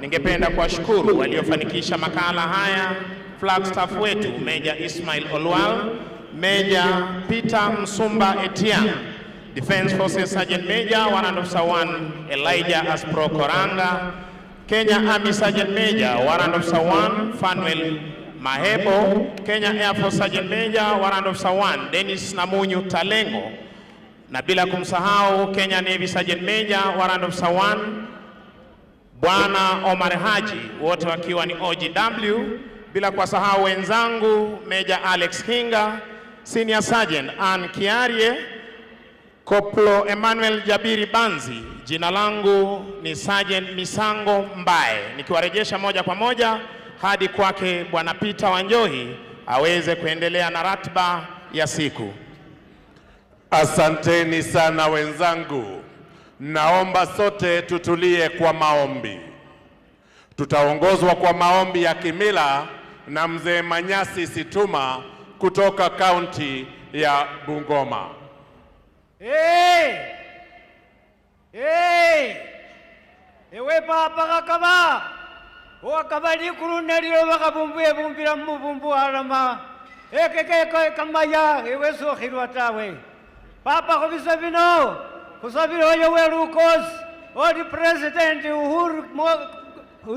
Ningependa kuwashukuru waliofanikisha makala haya, Flagstaff wetu Meja Ismail Olwal, Meja Peter Msumba Etiang, Defense Forces Sergeant Major Warrant Officer 1 Elijah Aspro Koranga, Kenya Army Sergeant Major Warrant Officer 1 Fanuel Mahebo, Kenya Air Force Sergeant Major Warrant Officer 1 Dennis Namunyu Talengo, na bila kumsahau Kenya Navy Sergeant Major Warrant Officer 1 Bwana Omar Haji, wote wakiwa ni OGW, bila kuwasahau wenzangu Major Alex Hinga, Senior Sergeant Ann Kiarie, Koplo Emmanuel Jabiri Banzi. Jina langu ni Sergeant Misango Mbae, nikiwarejesha moja kwa moja hadi kwake Bwana Peter Wanjohi aweze kuendelea na ratiba ya siku. Asanteni sana wenzangu. Naomba sote tutulie kwa maombi. Tutaongozwa kwa maombi ya kimila na Mzee Manyasi Situma kutoka kaunti ya Bungoma. Ewe papa kakaba wakabali kurunelio wakabumbuye bumbira mbumbu alama ekeke kamaya ewe sokhirwa tawe papa kobisa bino kusabira oyo werukos odi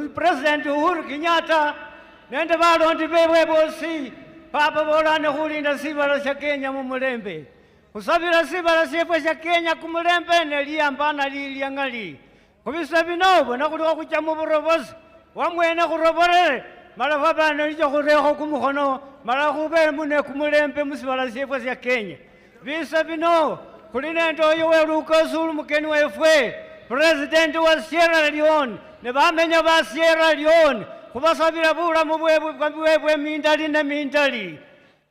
President Uhuru Kenyatta nende balondi bewe bosi papa bolane kulinda sibala sya Kenya mu mulembe kusabira sibala syefwe sya Kenya ku mulembe neliyambana lilyangali kubisa bino bona kuliko kucha mu burobozi wamwene kuroborere mala babana lijo kureho kumukhono mala kube mune ku mulembe musibala syefwe sya Kenya bisa bino kulinendo oyo werukos uli mukeni wefwe President wa Sierra Leone ne bamenya ba Sierra Leone kubasabira bulamu bwebwe mindali ne mindali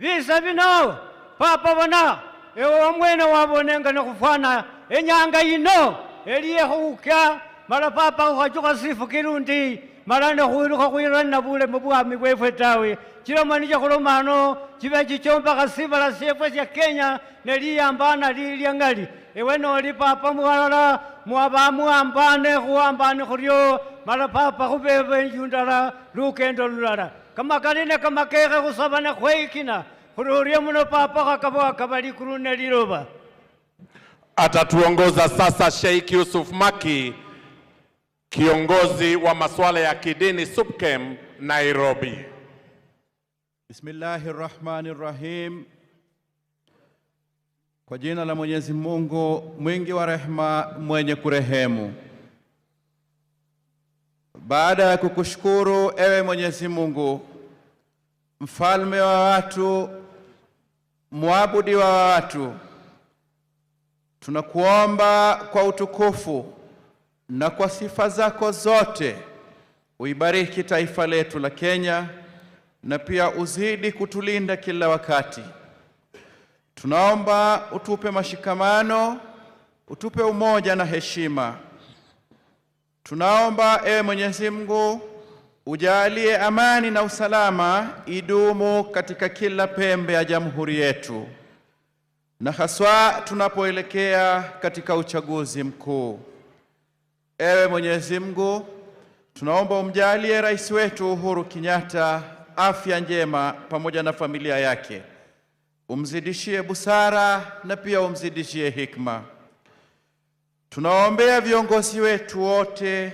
bisa bino papa bona ewe omwene wabonenga nekufana enyanga yino eliyehuka mala papa ukachuka sifu kirundi mala nekhuiluka khwirana bulemu bwami bwefwe tawe chilomani chakhulomano chibe chichomba khasibala syefwe sya Kenya neliyambana lilyangali ewe noli papa mwalala mwabamuambane khuambane khuryo mala papa khubebe njundala lukendo lulala kamakaline kamakekhe khusabane khweikina khururye muno papa khakabo kabali kurune liloba. Atatuongoza sasa Sheikh Yusuf Maki, kiongozi wa masuala ya kidini SUPKEM Nairobi. Bismillahirrahmanirrahim. Kwa jina la Mwenyezi Mungu mwingi wa rehema mwenye kurehemu. Baada ya kukushukuru ewe Mwenyezi Mungu, mfalme wa watu, muabudi wa watu, tunakuomba kwa utukufu na kwa sifa zako zote uibariki taifa letu la Kenya na pia uzidi kutulinda kila wakati. Tunaomba utupe mashikamano, utupe umoja na heshima. Tunaomba ewe Mwenyezi Mungu ujalie amani na usalama idumu katika kila pembe ya jamhuri yetu, na haswa tunapoelekea katika uchaguzi mkuu. Ewe Mwenyezi Mungu, tunaomba umjalie rais wetu Uhuru Kenyatta afya njema pamoja na familia yake. Umzidishie busara na pia umzidishie hikma. Tunaombea viongozi wetu wote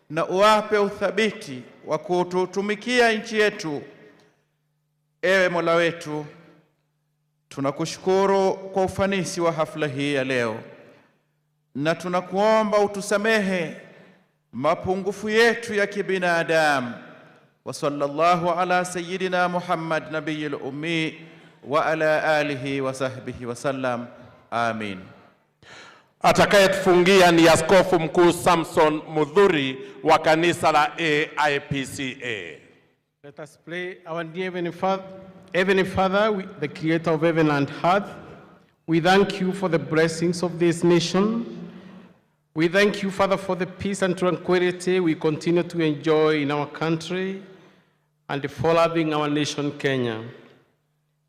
na uwape uthabiti wa kututumikia nchi yetu. Ewe Mola wetu, tunakushukuru kwa ufanisi wa hafla hii ya leo, na tunakuomba utusamehe mapungufu yetu ya kibinadamu. Wa sallallahu ala sayyidina Muhammad nabiyil ummi wa ala alihi wa sahbihi wa sallam. Amin. Atakayetufungia ni Askofu Mkuu Samson Mudhuri wa kanisa la AIPCA. Let us pray. Our dear Heavenly Father, the creator of heaven and earth, we thank you for the blessings of this nation. We thank you, Father, for the peace and tranquility we continue to enjoy in our country and for loving our nation, Kenya.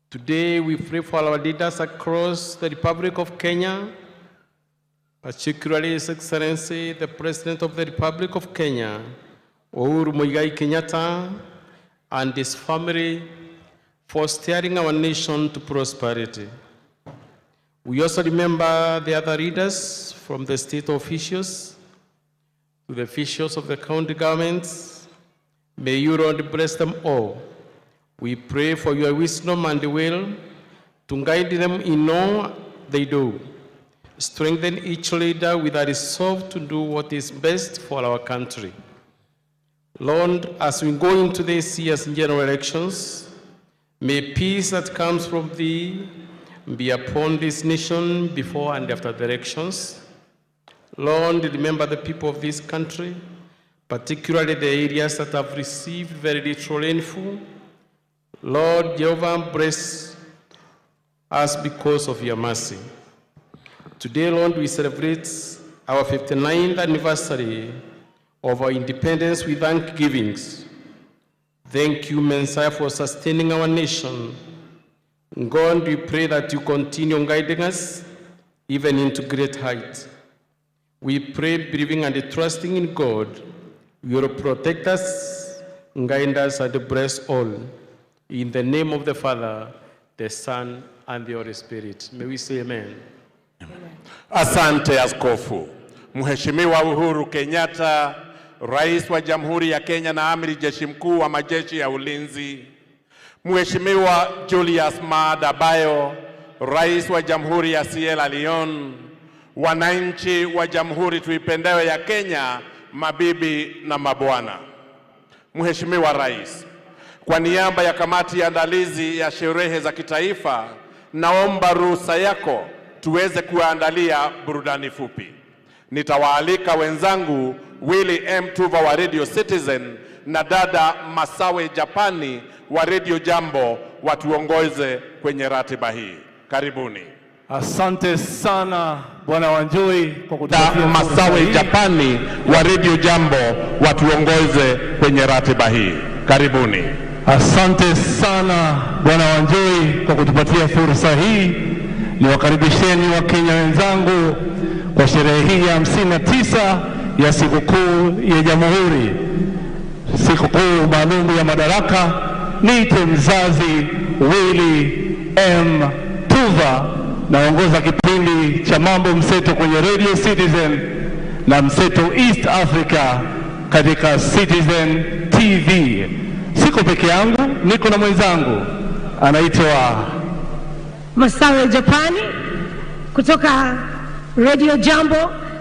Today, we pray for our leaders across the Republic of Kenya, particularly His Excellency, the President of the Republic of Kenya, Uhuru Muigai Kenyatta, and his family for steering our nation to prosperity. We also remember the other leaders, from the state officials to the officials of the county governments. May you, Lord, bless them all. We pray for your wisdom and will to guide them in all they do. Strengthen each leader with a resolve to do what is best for our country. Lord, as we go into this year's general elections, may peace that comes from thee be upon this nation before and after the elections. Lord, remember the people of this country, particularly the areas that have received very little rainfall. Lord Jehovah, bless us because of your mercy. Today, Lord, we celebrate our 59th anniversary of our independence with thanksgivings. Thank you, Messiah, for sustaining our nation. God, we pray that you continue guiding us even into great heights. We pray, believing and trusting in God, you will protect us, guide us, and bless all. In the name of the Father, the Son, and the Holy Spirit. May we say amen. Asante Askofu. Mheshimiwa Uhuru Kenyatta, Rais wa Jamhuri ya Kenya na Amiri Jeshi Mkuu wa Majeshi ya Ulinzi. Mheshimiwa Julius Maada Bio, Rais wa Jamhuri ya Sierra Leone. Wananchi wa Jamhuri tuipendewe ya Kenya, mabibi na mabwana. Mheshimiwa Rais, kwa niaba ya kamati ya andalizi ya sherehe za kitaifa, naomba ruhusa yako tuweze kuandalia burudani fupi. Nitawaalika wenzangu Willy M. Tuva wa Radio Citizen na dada Masawe Japani wa Radio Jambo watuongoze kwenye ratiba hii. Karibuni. Asante sana Bwana Wanjoi kwa kutupatia Masawe Japani wa Radio Jambo watuongoze kwenye ratiba hii. Karibuni. Asante sana Bwana Wanjoi kwa kutupatia fursa hii. Niwakaribisheni Wakenya wenzangu kwa sherehe hii ya 59 ya sikukuu ya Jamhuri, sikukuu maalum ya Madaraka. Niite mzazi Willy M. Tuva, naongoza kipindi cha Mambo Mseto kwenye Radio Citizen na Mseto East Africa katika Citizen TV. Siko peke yangu, niko na mwenzangu anaitwa Masawe Japani kutoka Radio Jambo.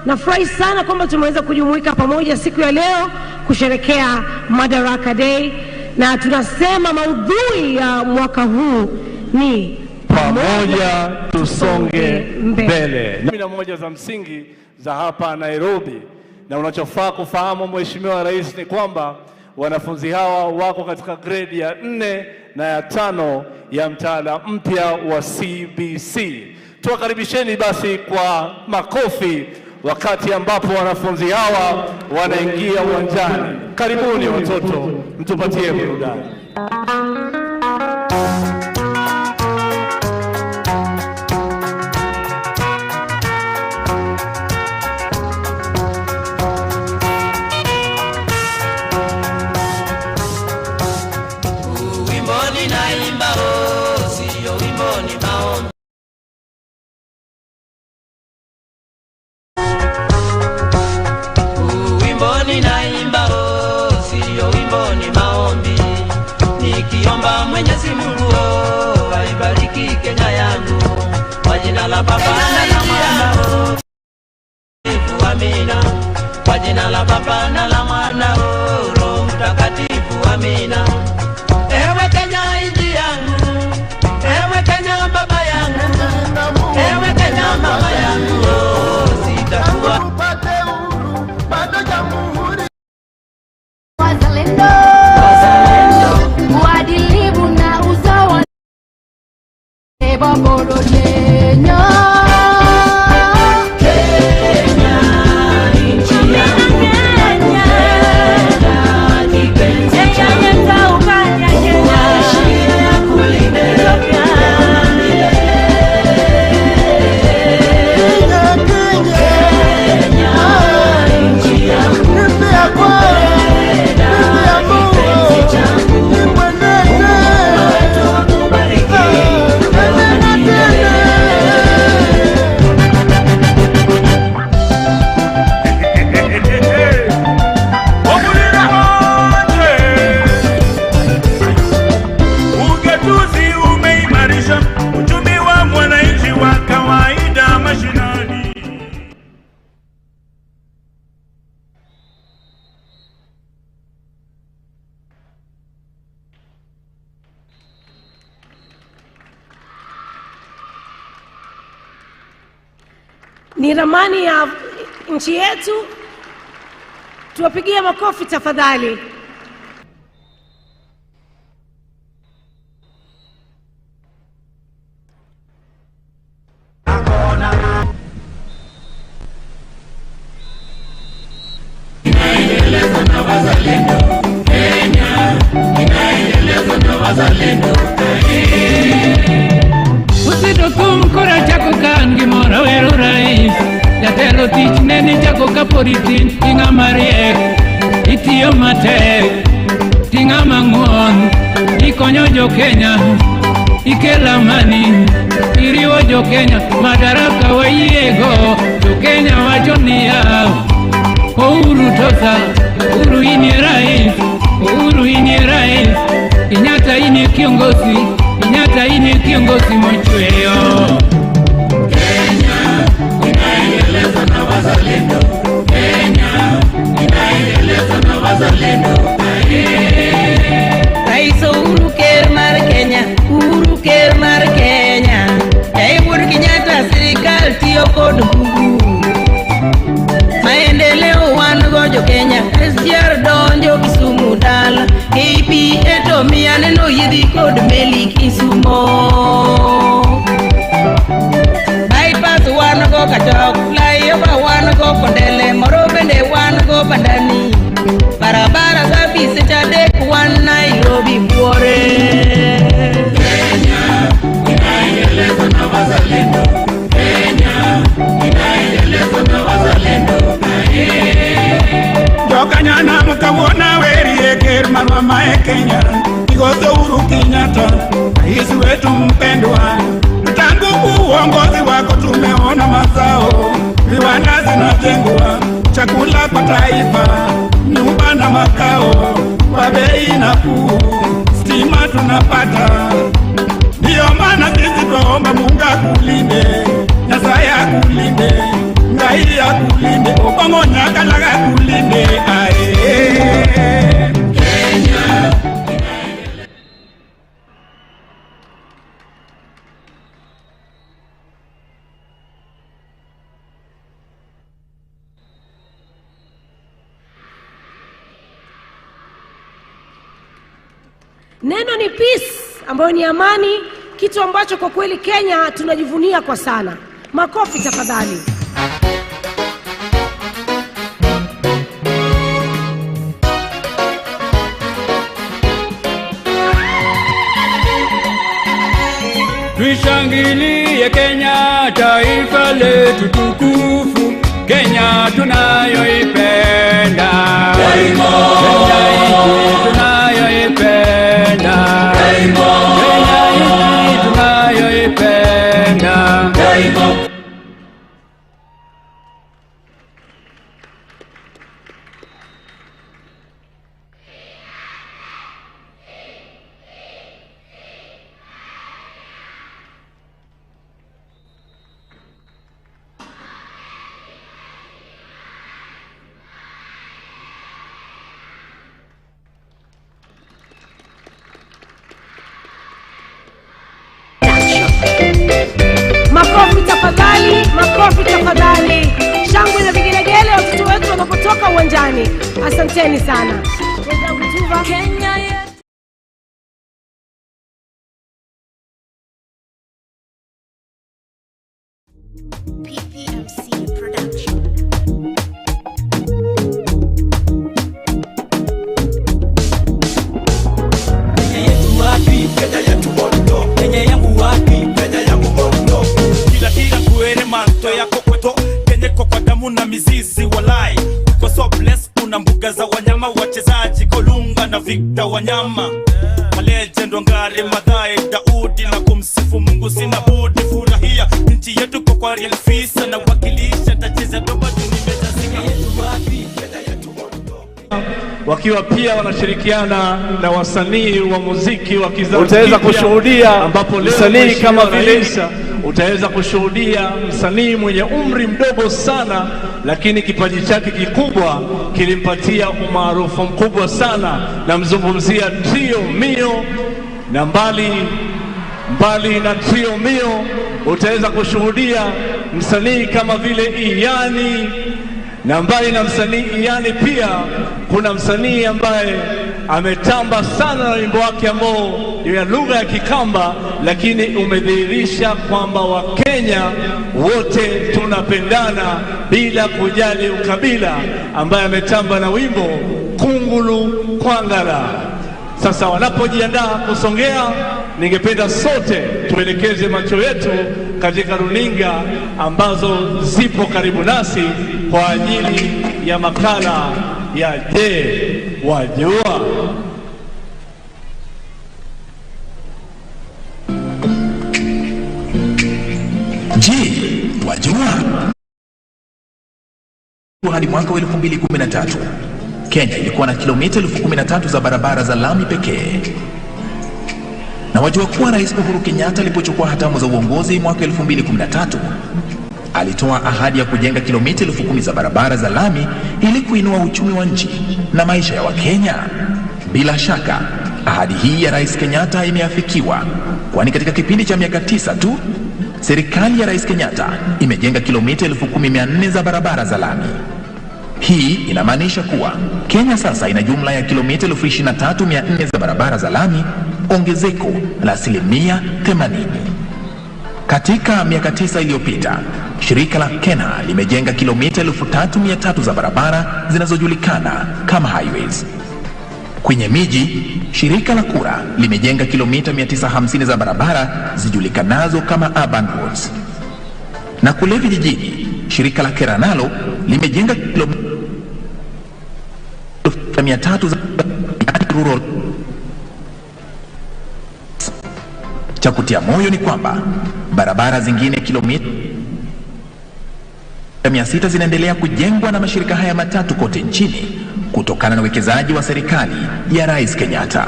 Nafurahi sana kwamba tumeweza kujumuika pamoja siku ya leo kusherekea Madaraka Day, na tunasema maudhui ya mwaka huu ni pamoja tusonge mbele. 11 za msingi za hapa Nairobi, na unachofaa kufahamu Mheshimiwa Rais ni kwamba wanafunzi hawa wako katika grade ya 4 na ya 5 ya mtaala mpya wa CBC. Tuwakaribisheni basi kwa makofi wakati ambapo wanafunzi hawa wanaingia uwanjani. Karibuni watoto, mtupatie burudani. Nikiomba Mwenyezi Mungu aibariki Kenya yangu, kwa jina la Baba na la Mwana, amina. Kwa jina la Baba na la Mwana, Roho Mtakatifu, amina. Ewe Kenya nchi yangu, ewe Kenya baba yangu, ewe Kenya mama yangu, sitakuwa upate uhuru bado jamhuri. Wazalendo, uadilifu na usawa, Boboro Kenya. Kenya, nchi yangu, Kenya, kipenzi changu, shida ya kulinda ni ramani ya nchi yetu. Tuwapigie makofi tafadhali. Inaendelezwa na wazalendo, Kenya inaendelezwa na wazalendo. Usidokum kora chako kan gimora wero rais, jatelo tich neni chako kaporitin tinga mariek, itiyo matek tinga mang'uon, ikonyo jo Kenya, ikelo amani, iriwo jo Kenya, Madaraka wayiego, jo Kenya wacho niya, Uhuru tosa, Uhuru inie rais, Uhuru inie rais, Kenyatta inie kiongozi, Kenyatta inie kiongozi mochweyo. Kenya inaendelezwa na wazalendo, Kenya inaendelezwa na wazalendo. Rais Uhuru ker mar Kenya, Uhuru ker mar Kenya, Uhuru Kenyatta sirikal tiyo kod nguvu. Maendeleo wan go jo Kenya, SGR donjo Kisumu dala, KPA to miya neno yidhi kod meli Kisumo. Bypass wan go Kachok, flyover wan go Kondele, moro bende wan go Bandani, barabara safi seche adek wan Nairobi Buore. Kenya inaendelezwa na wazalendo, Kenya inaendelezwa na wazalendo. Jokanyana mkawona werie ker marwa mae Kenya, Kigozo Uhuru Kenyatta, rais wetu mpendwa. Tangu uongozi wako tumeona mazao, viwanda zinajengwa, chakula kwa taifa, nyumba na makao kwa bei nafuu, stima huwa tunapata. Ndiyo maana sisi twaomba Mungu akulinde, Nyasaye akulinde, Ngai akulinde, Obongo Nyakalaga akulinde. Kenya. Neno ni peace, ambayo ni amani, kitu ambacho kwa kweli Kenya tunajivunia kwa sana. Makofi tafadhali. Tuishangilie Kenya, taifa letu tukufu, Kenya tunayoipenda. Kenya hii tunayoipenda. Kenya hii tunayoipenda. Makofi tafadhali, makofi tafadhali. Shangwe na vigelegele watoto wetu wanapotoka uwanjani. Asanteni sana. Kenya yetu. PPMC Production. Kenya yetu wapi? Kenya yetu moto. Kenya yangu wapi? Kenya yangu moto. Kila kuere manto yako kweto. Kenya kwa damu na mizizi walai. Uko so blessed, kuna mbuga za wanyama, wachezaji Kolunga na Victor Wanyama. Malegend Wangari Maathai, Daudi na kumsifu Mungu, sina budi furahia nchi yetu kwa real fisa na wakilisha, tacheza doba tunimeza. Kenya yetu wapi? Kenya yetu moto. Wakiwa pia wanashirikiana na wasanii wa muziki wa kizazi utaweza kushuhudia ambapo msanii kama vile utaweza kushuhudia msanii mwenye umri mdogo sana, lakini kipaji chake kikubwa kilimpatia umaarufu mkubwa sana. Namzungumzia Trio Mio, na mbali na Trio Mio utaweza kushuhudia msanii kama vile Iyani, na mbali na msanii Iyani pia kuna msanii ambaye ametamba sana na wimbo wake ambao ni ya lugha ya Kikamba, lakini umedhihirisha kwamba Wakenya wote tunapendana bila kujali ukabila, ambaye ametamba na wimbo Kungulu Kwangala. Sasa wanapojiandaa kusongea, ningependa sote tuelekeze macho yetu katika runinga ambazo zipo karibu nasi kwa ajili ya makala ya Je, Wajua? Je, wajua? Hadi mwaka wa 2013 Kenya ilikuwa na kilomita 13,000 za barabara za lami pekee. Na wajua kuwa Rais Uhuru Kenyatta alipochukua hatamu za uongozi mwaka 2013 alitoa ahadi ya kujenga kilomita 10,000 za barabara za lami ili kuinua uchumi wa nchi na maisha ya Wakenya. Bila shaka ahadi hii ya Rais Kenyatta imeafikiwa, kwani katika kipindi cha miaka 9 tu serikali ya Rais Kenyatta imejenga kilomita 10,400 za barabara za lami. Hii inamaanisha kuwa Kenya sasa ina jumla ya kilomita 23,400 za barabara za lami, ongezeko la asilimia 80. Katika miaka 9 iliyopita, shirika la KENHA limejenga kilomita 3,300 za barabara zinazojulikana kama highways. Kwenye miji, shirika la KURA limejenga kilomita 950 za barabara zijulikanazo kama urban roads. Na kule vijijini, shirika la KERA nalo limejenga kilomita 300 za rural. Cha kutia moyo ni kwamba barabara zingine kilomita 600 zinaendelea kujengwa na mashirika haya matatu kote nchini kutokana na uwekezaji wa serikali ya Rais Kenyatta.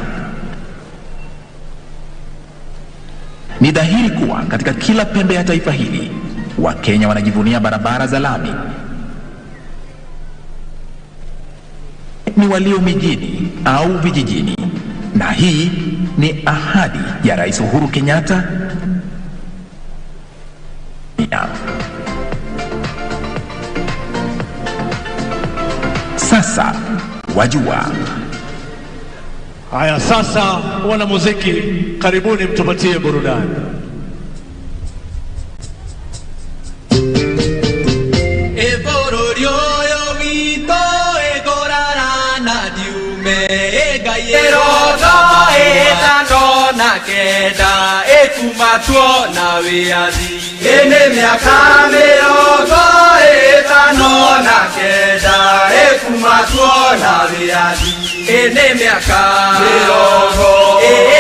Ni dhahiri kuwa katika kila pembe ya taifa hili Wakenya wanajivunia barabara za lami. Ni walio mijini au vijijini, na hii ni ahadi ya Rais Uhuru Kenyatta. Sasa wajua. Haya, sasa wana muziki, karibuni mtupatie burudani. Kenda ekumatwo na wiathi ene miaka mĩrongo ĩtano na kenda ekumatwo na wiathi ene miaka mĩrongo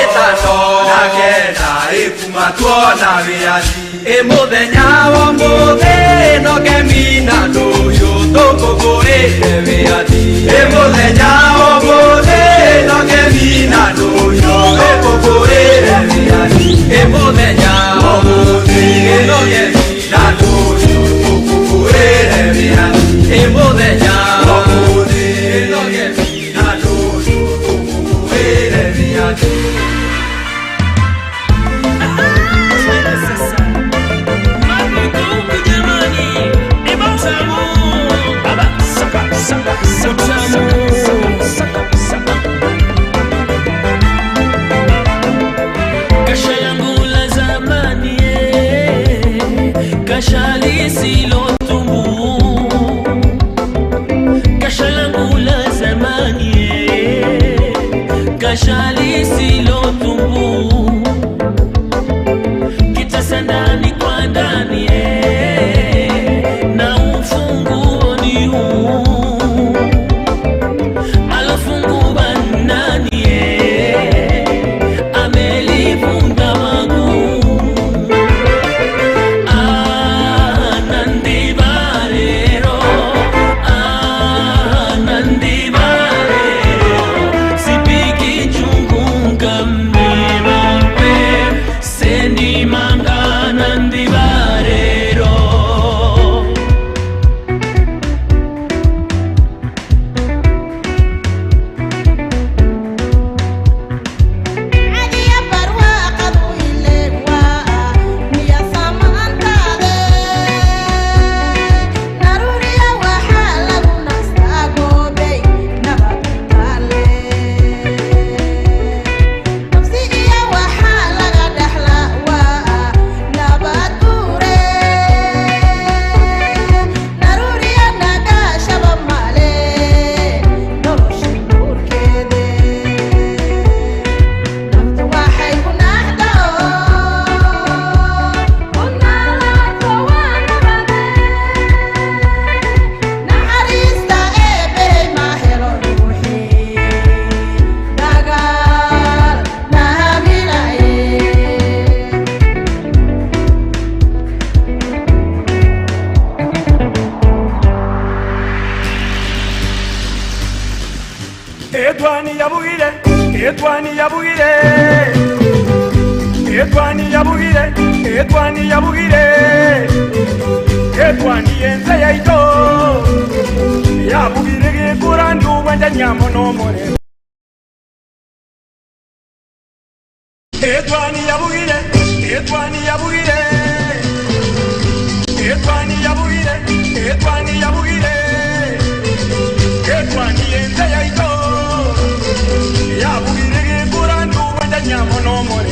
ĩtano na kenda ekumatwo na wiathi mũthenya wa mũthĩ no kemina ndũyũ tũkũngũĩre wiathi mũthenya wa mũthĩ no kemina ndũyũ tũkũngũĩre wiathi mũthenya wa mũthĩ no kemina ndũyũ tũkũngũĩre wiathi mũthenya wa mũthĩ no kemina ndũyũ tũkũngũĩre wiathi. Kasha langu la zamani kasha lisilotubu, kasha langu la zamani kasha lisilotubu, kitasa ndani kwa ndani na ufunguo ni huu, alofungua nani amelivunga maguu. Nandi barero, Nandi barero, sipiki chungunga mnimape, sendi manga Nandi barero. Etwani yabugire, etwani yabugire, etwani yabugire, etwani yabugire, etwani yenze yaito, yabugire gekurandu wanja nyamo no more. Etwani yabugire, etwani yabugire, etwani yabugire, etwani yabugire, etwani yenze yaito. Yabugire kurandu wanda nyamo no more.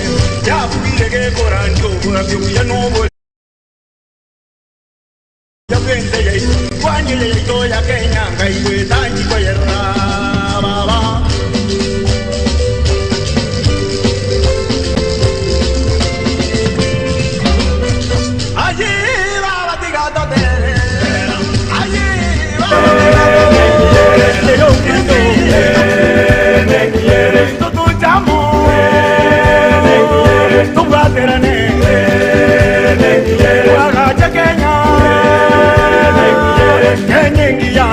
Yabugire kurandu wabyo ya no more. Yabende ye kwanye ye to ya Kenya ngaiwe tanji ko yera baba. Ayi baba diga to tere. Ayi baba. Kenya, Kenya,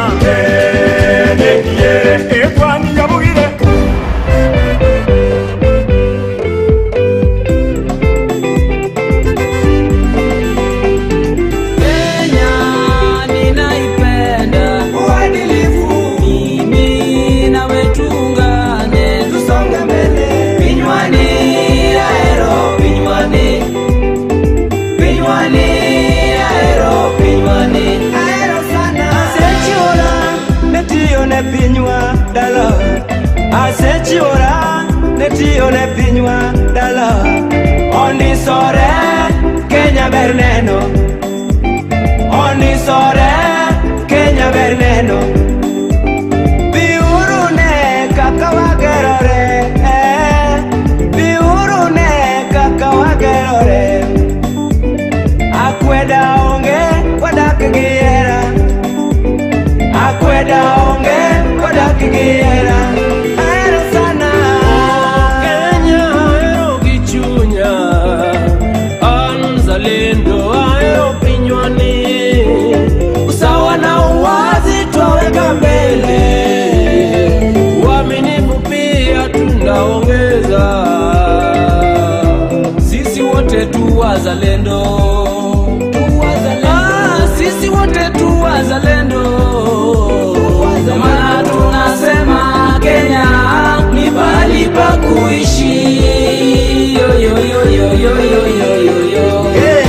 netiyo ne pinywa dala. Ondisore Kenya ber neno, ondisore Kenya ber neno. Biuru ne kaka wagerore, biuru ne kaka wagerore. Akweda onge wadak gi hera, akweda onge wadak gi hera. Ahero sana Kenya, ahero gi chunya, an mzalendo, ahero pinywani. Usawa na uwazi twaweka mbele, uaminifu pia tunaongeza. Sisi wote tu wazalendo, sisi wote tu wazalendo. Maana tunasema Kenya ni pahali pa kuishi. Yo yo yo yo yo yo yo yo yo. Hey.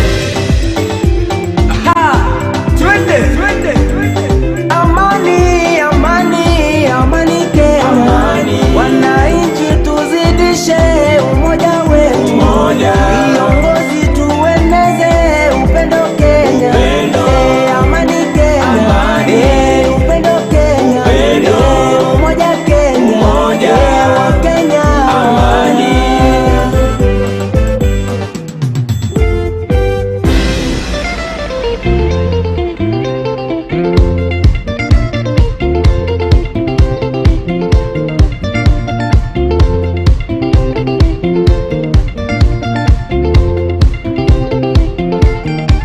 Ha! Twende. Amani, amani, amani Kenya. Amani. Wananchi tuzidishe umoja wetu. Umoja. Viongozi tueneze upendo Kenya. Upendo. Amani Kenya. Amani. Upendo Kenya. Upendo. Umoja Kenya. Umoja. Wa Kenya. Amani.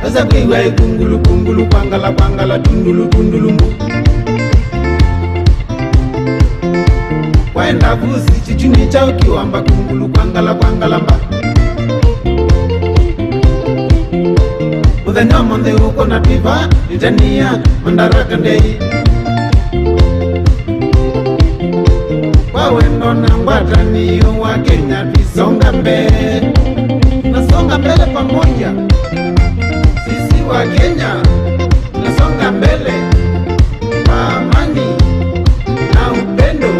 Sasa kiwe kungulu kungulu pangala pangala tundulu tundulu mbu. Waenda busi chichuni chao kiwamba kungulu pangala pangala mba. Udhenya monde uko na piva nitania Madaraka Day. Wawendo na ngwataniyo wa Kenya visonga mbele, nasonga mbele pamoja. Sisi wa Kenya nasonga mbele kwa amani na upendo.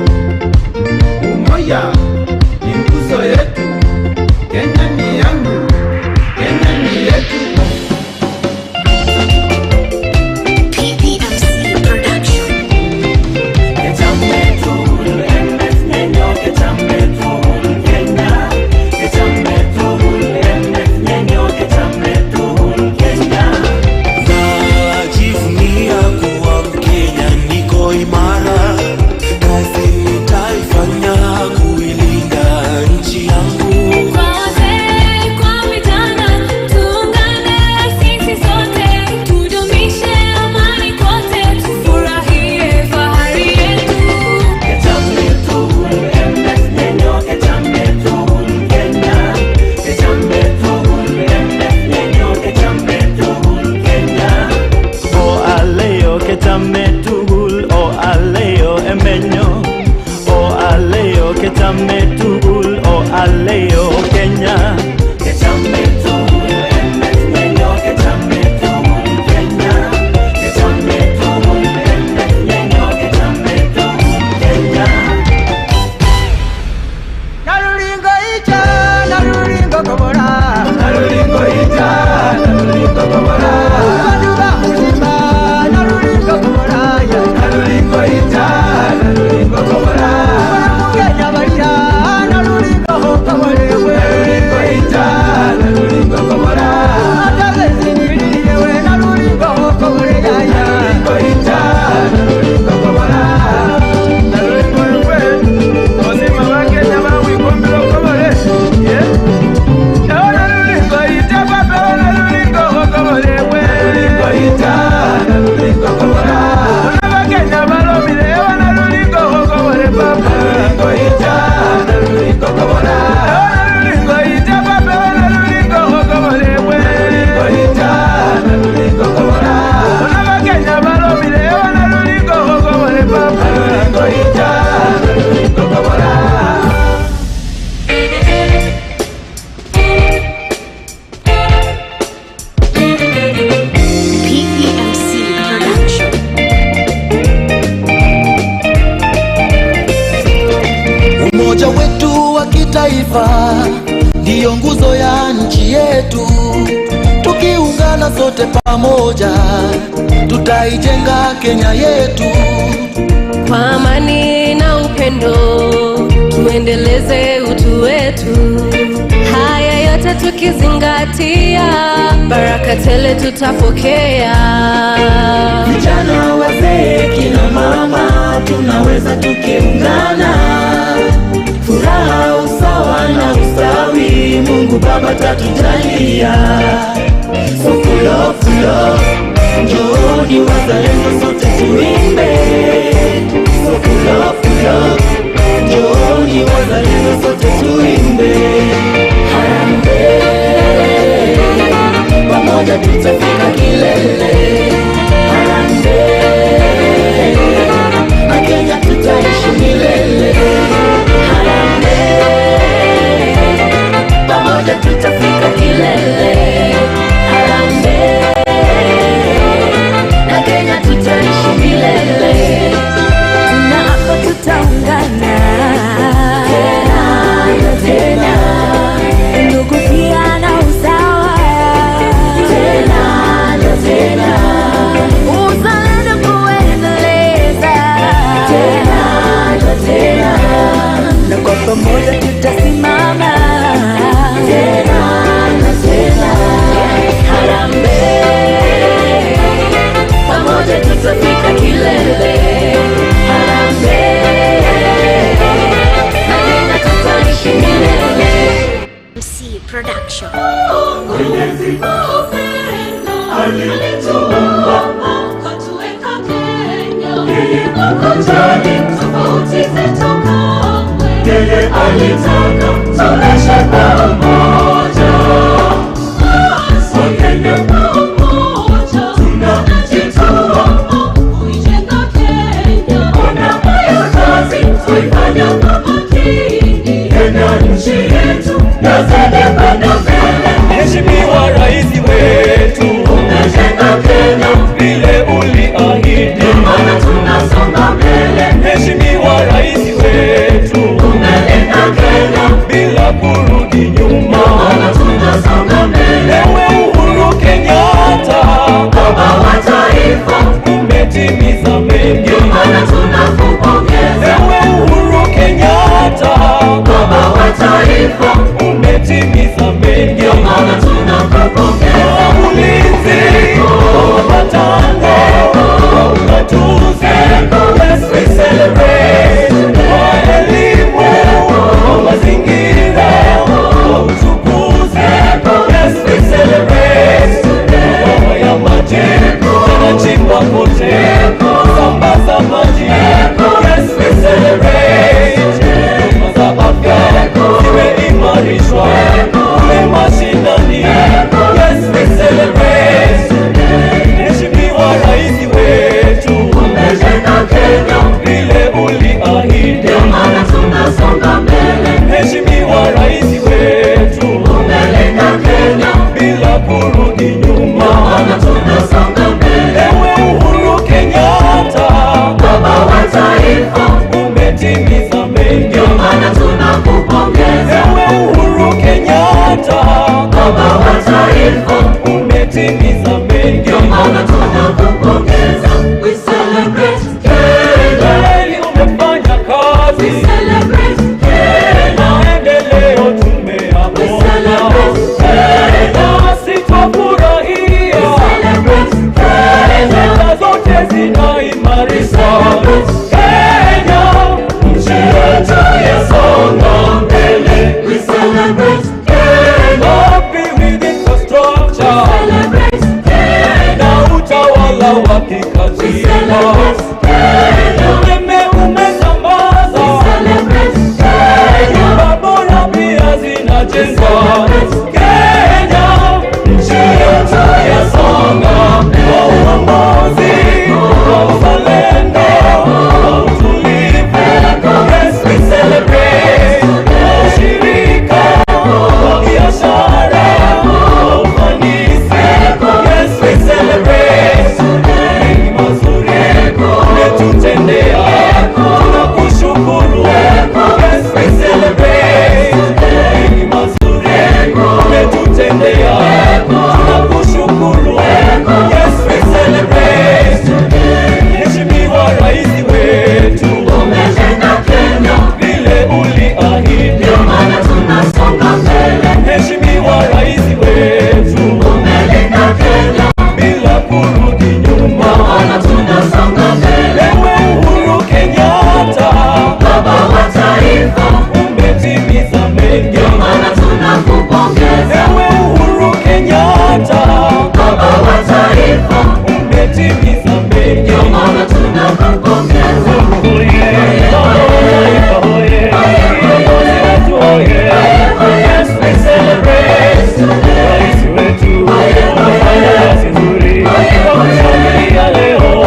Umoja ni nguzo yetu. Kenya ni yangu, Kenya ni yetu. Najivunia kuwa Mkenya, niko imara, kazi nitaifanya kuilinda nchi yangu. Kechametugul o aleo Kenya. Kechametugul emes nenyo, kechametugul Kenya. Kechametugul emes nenyo, kechametugul Kenya. Narulingo ija, narulingo kobora. Narulingo ija, narulingo kobora. Naruba mulima, narulingo kobora. Narulingo ija, narulingo kobora. Kenya Maria, narulingo kobora. Narulingo ija, narulingo kobora. Atagezi niliwe, narulingo kobora. Narulingo ija, narulingo kobora. Narulingo we, ozima wa Kenya wa wikombelo kobora. Yeah. Narulingo ija, narulingo wa kitaifa ndiyo nguzo ya nchi yetu. Tukiungana sote pamoja, tutaijenga Kenya yetu. Kwa amani na upendo tuendeleze utu wetu. Haya yote tukizingatia, baraka tele tutapokea. Vijana, wazee, kina mama, tunaweza tukiungana. Furaha, usawa na ustawi, Mungu Baba tatujalia. So full of love, njooni wazalendo sote tuimbe. So full of love, njooni wazalendo sote tuimbe. Harambee, pamoja tutafika kilele. Harambee, na Kenya tutaishi milele. Harambee, pamoja tutafika kilele. Harambee, na Kenya tutaishi milele. Tunapo tutaungana tena na tena, ndugu pia na usawa tena na tena, uzalendo kuendeleza tena na tena, na kwa pamoja tutasimama tena na tena. Harambee, pamoja tutafika kilele. Harambee, na Kenya tutaishi milele. MC Production. Mwenyezi alituumba akatuweka Kenya, yeye hakujali tofauti zetu kamwe. Yeye alitaka tuishi pamoja. Wakenya pamoja tunajitoa kuijenga Kenya. Ona haya kazi tuifanya kwa makini. Kenya nchi yetu yazidi kwenda mbele. Mheshimiwa Rais wetu, umejenga Kenya vile uliahidi, maana tunasonga mbele. Mheshimiwa Rais wetu, umelinda Kenya bila kurudi nyuma, maana tunasonga mbele. Ewe Uhuru Kenyatta, baba wa taifa, umetimiza mengi, maana tunakupongeza. Ewe Uhuru Kenyatta, baba wa taifa, umetimiza mengi, maana tunakupongeza. Ulinzi, matango, ugatuzi, yes we celebrate. Kwa elimu, mazingira, uchukuzi, yes we celebrate. Mabwawa ya maji, yanachimba kote, kusambaza maji, yes we celebrate. Huduma za afya zimeimarishwa kule mashinani, yes we celebrate. Mheshimiwa Rais wetu, umejenga Kenya vile uliahidi, maana tunasonga mbele. Mheshimiwa Rais wetu, umelinda Kenya bila kurudi nyuma, maana tunasonga mbele. Ewe Uhuru Kenyatta, baba wa taifa, umetimiza mengi, maana tunakupongeza. Ewe Uhuru Kenyatta, baba wa taifa, umetimiza mengi, maana tunakupongeza. We celebrate Kenya, kweli umefanya kazi, we celebrate Kenya, maendeleo we tumeyaona, celebrate Kenya, nasi twafurahia, we celebrate Kenya, sekta zote zinaimarishwa. Kenya, nchi yetu yasonga mbele. We celebrate Kenya, Happy with infrastructure, celebrate Kenya, na utawala wa kikatiba, umeme umesambaza, celebrate Kenya, nyumba bora pia zinajengwa. Kenya, nchi yetu yasonga mbele. kwa uongozi, kwa uzalendo, kwa utulivu, yes we celebrate. Kwa ushirika, kwa biashara, kwa ufanisi, yes we celebrate. Mengi mazuri umetutendea, tunakushukuru, yes we celebrate. umetimiza mengi, ndio maana tunakupongeza. Viongozi wetu oye, yes we celebrate. Rais wetu anafanya kazi nzuri kwa kushangilia leo,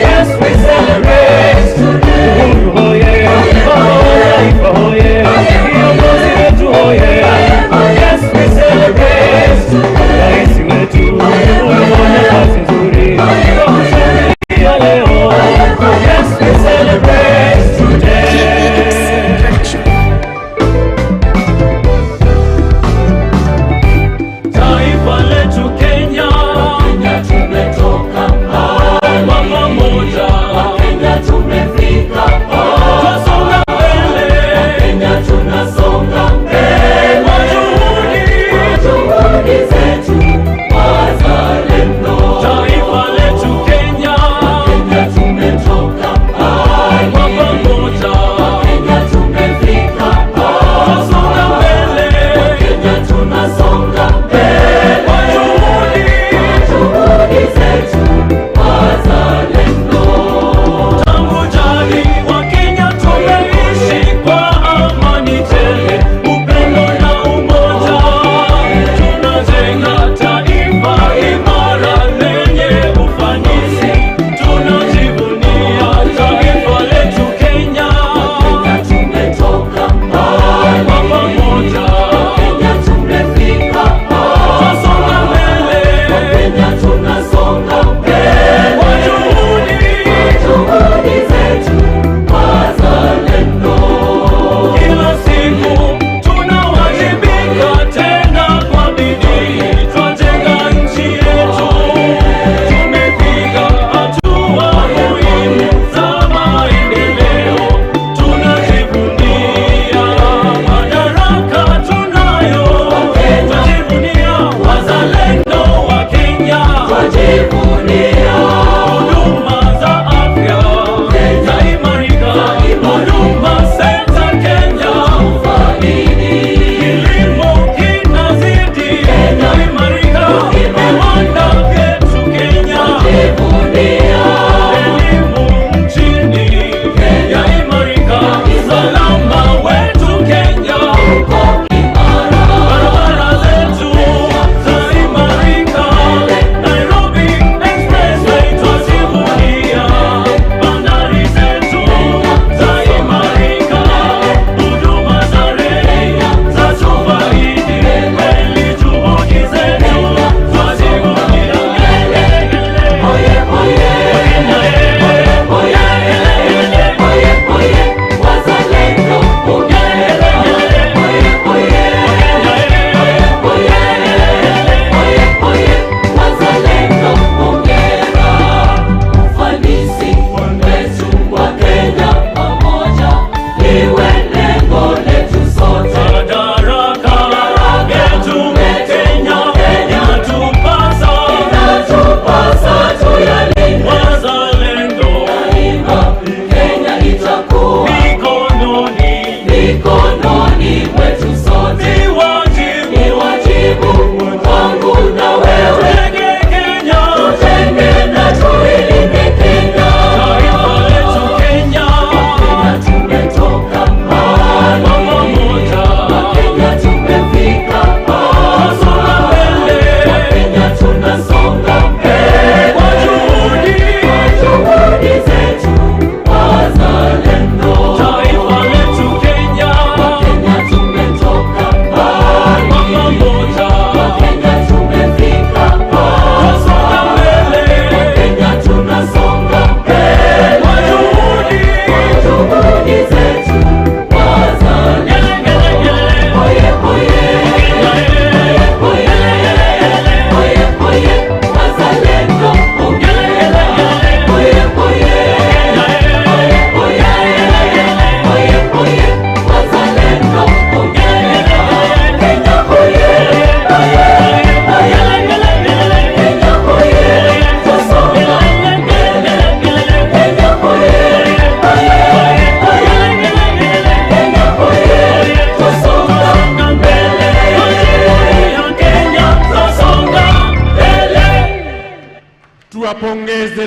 yes we celebrate. Uhuru oye, taifa oye, viongozi wetu oye, yes we celebrate. Rais wetu anafanya kazi nzuri kwa kushangilia leo, yes we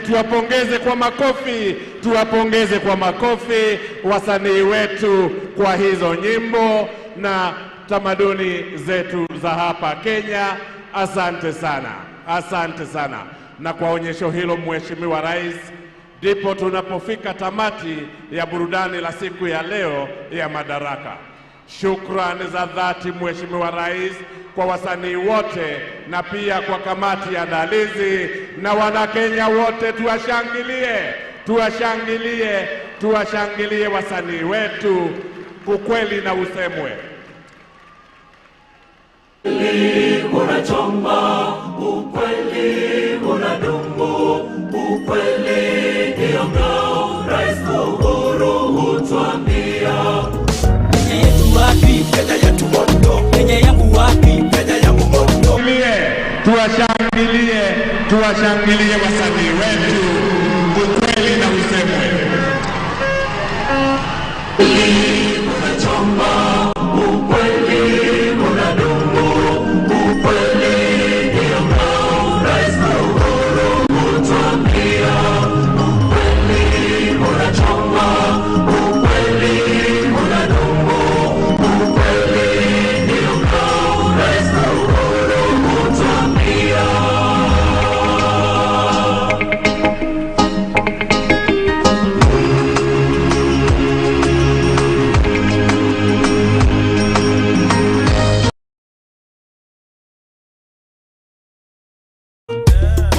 tuwapongeze kwa makofi, tuwapongeze kwa makofi wasanii wetu kwa hizo nyimbo na tamaduni zetu za hapa Kenya. Asante sana, asante sana. Na kwa onyesho hilo, Mheshimiwa Rais, ndipo tunapofika tamati ya burudani la siku ya leo ya Madaraka. Shukrani za dhati Mheshimiwa Rais kwa wasanii wote na pia kwa kamati ya andalizi na Wanakenya wote. Tuwashangilie, tuwashangilie, tuwashangilie wasanii wetu. Ukweli na usemwe. Ukweli unachoma, ukweli unadumu, ukweli ndio ngao. Rais Uhuru hutuambia, Kenya yetu wapi? Kenya yetu moto. Kenya yangu wapi? Kenya yangu moto. Tuwashangilie, tuwashangilie wasanii wetu. Ukweli na usemwe. Ukweli unachoma, ukweli unadumu, ukweli ndio ngao. Rais Uhuru hutuambia, ukweli unachoma, ukweli unadumu, ukweli ndio ngao. Rais Uhuru hutuambia.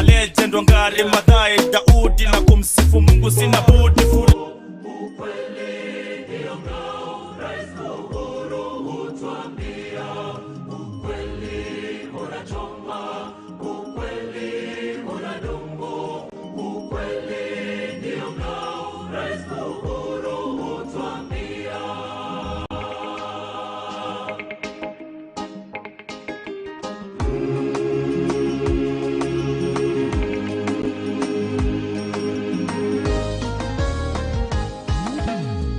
Legend Wangari Maathai, Daudi na kumsifu Mungu sina budi. Ukweli ndio ngao. Rais Uhuru hutuambia, ukweli unachoma, ukweli unadumu, ukweli ndio ngao. Rais Uhuru hutuambia.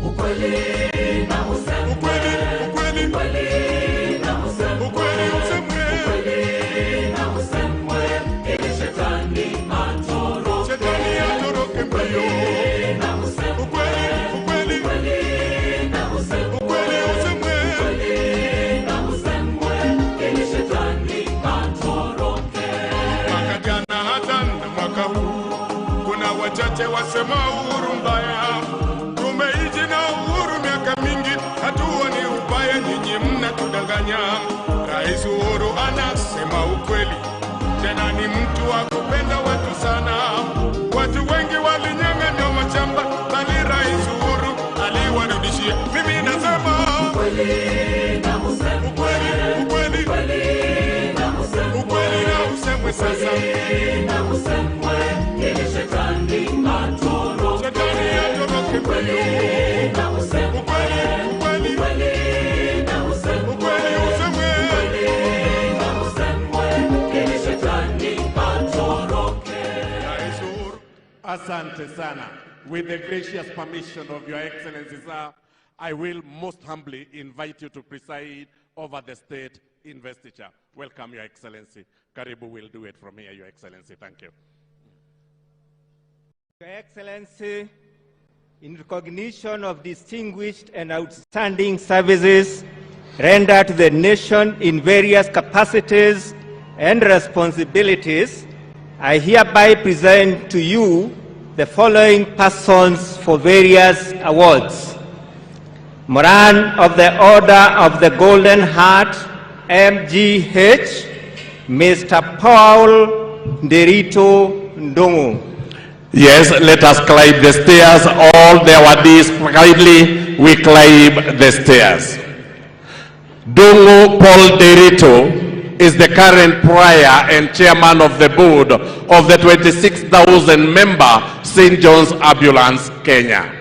Ukweli na usemwe, ukweli na usemwe, ukweli na usemwe, ili shetani atoroke, ukweli na usemwe, ukweli na usemwe, ukweli na usemwe, ili shetani atoroke. Mwaka jana hata na mwaka huu kuna wachache wasema uhuru mbaya. Tumeishi na uhuru miaka mingi, hatuoni ubaya, nyinyi mnatudanganya. Rais Uhuru anasema ukweli, tena ni mtu wa kupenda watu sana. Watu wengi walinyang'anywa mashamba, bali Rais Uhuru aliwarudishia. Mimi nasema ukweli na usemwe, ukweli na usemwe, ukweli na usemwe sasa, na usemwe, ili shetani atoroke, shetani atoroke. ukweli na usemwe, ukweli na usemwe, ukweli usemwe, na usemwe, ili shetani atoroke. Rais Uhuru. Asante sana. With the gracious permission of Your Excellency, sir, I will most humbly invite you to preside over the state investiture. Welcome, Your Excellency. Karibu will do it from here, Your Excellency. Thank you. Your Excellency, in recognition of distinguished and outstanding services rendered to the nation in various capacities and responsibilities, I hereby present to you the following persons for various awards. Moran of the Order of the Golden Heart, MGH, Mr. Paul Nderito Ndongo. Yes, let us climb the stairs. All the awardees, kindly, we climb the stairs. Dongo Paul Derito is the current prior and chairman of the board of the 26,000-member St. John's Ambulance, Kenya.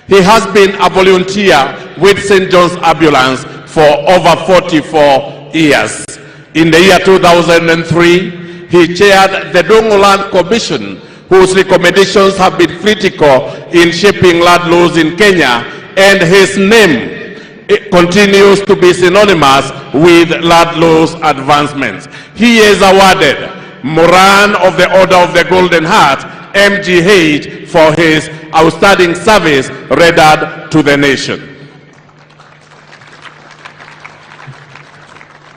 He has been a volunteer with St. John's Ambulance for over 44 years. In the year 2003, he chaired the Dongo Land Commission, whose recommendations have been critical in shaping land laws in Kenya, and his name continues to be synonymous with land laws advancements. He is awarded Moran of the Order of the Golden Heart, MGH, for his outstanding service rendered to the nation.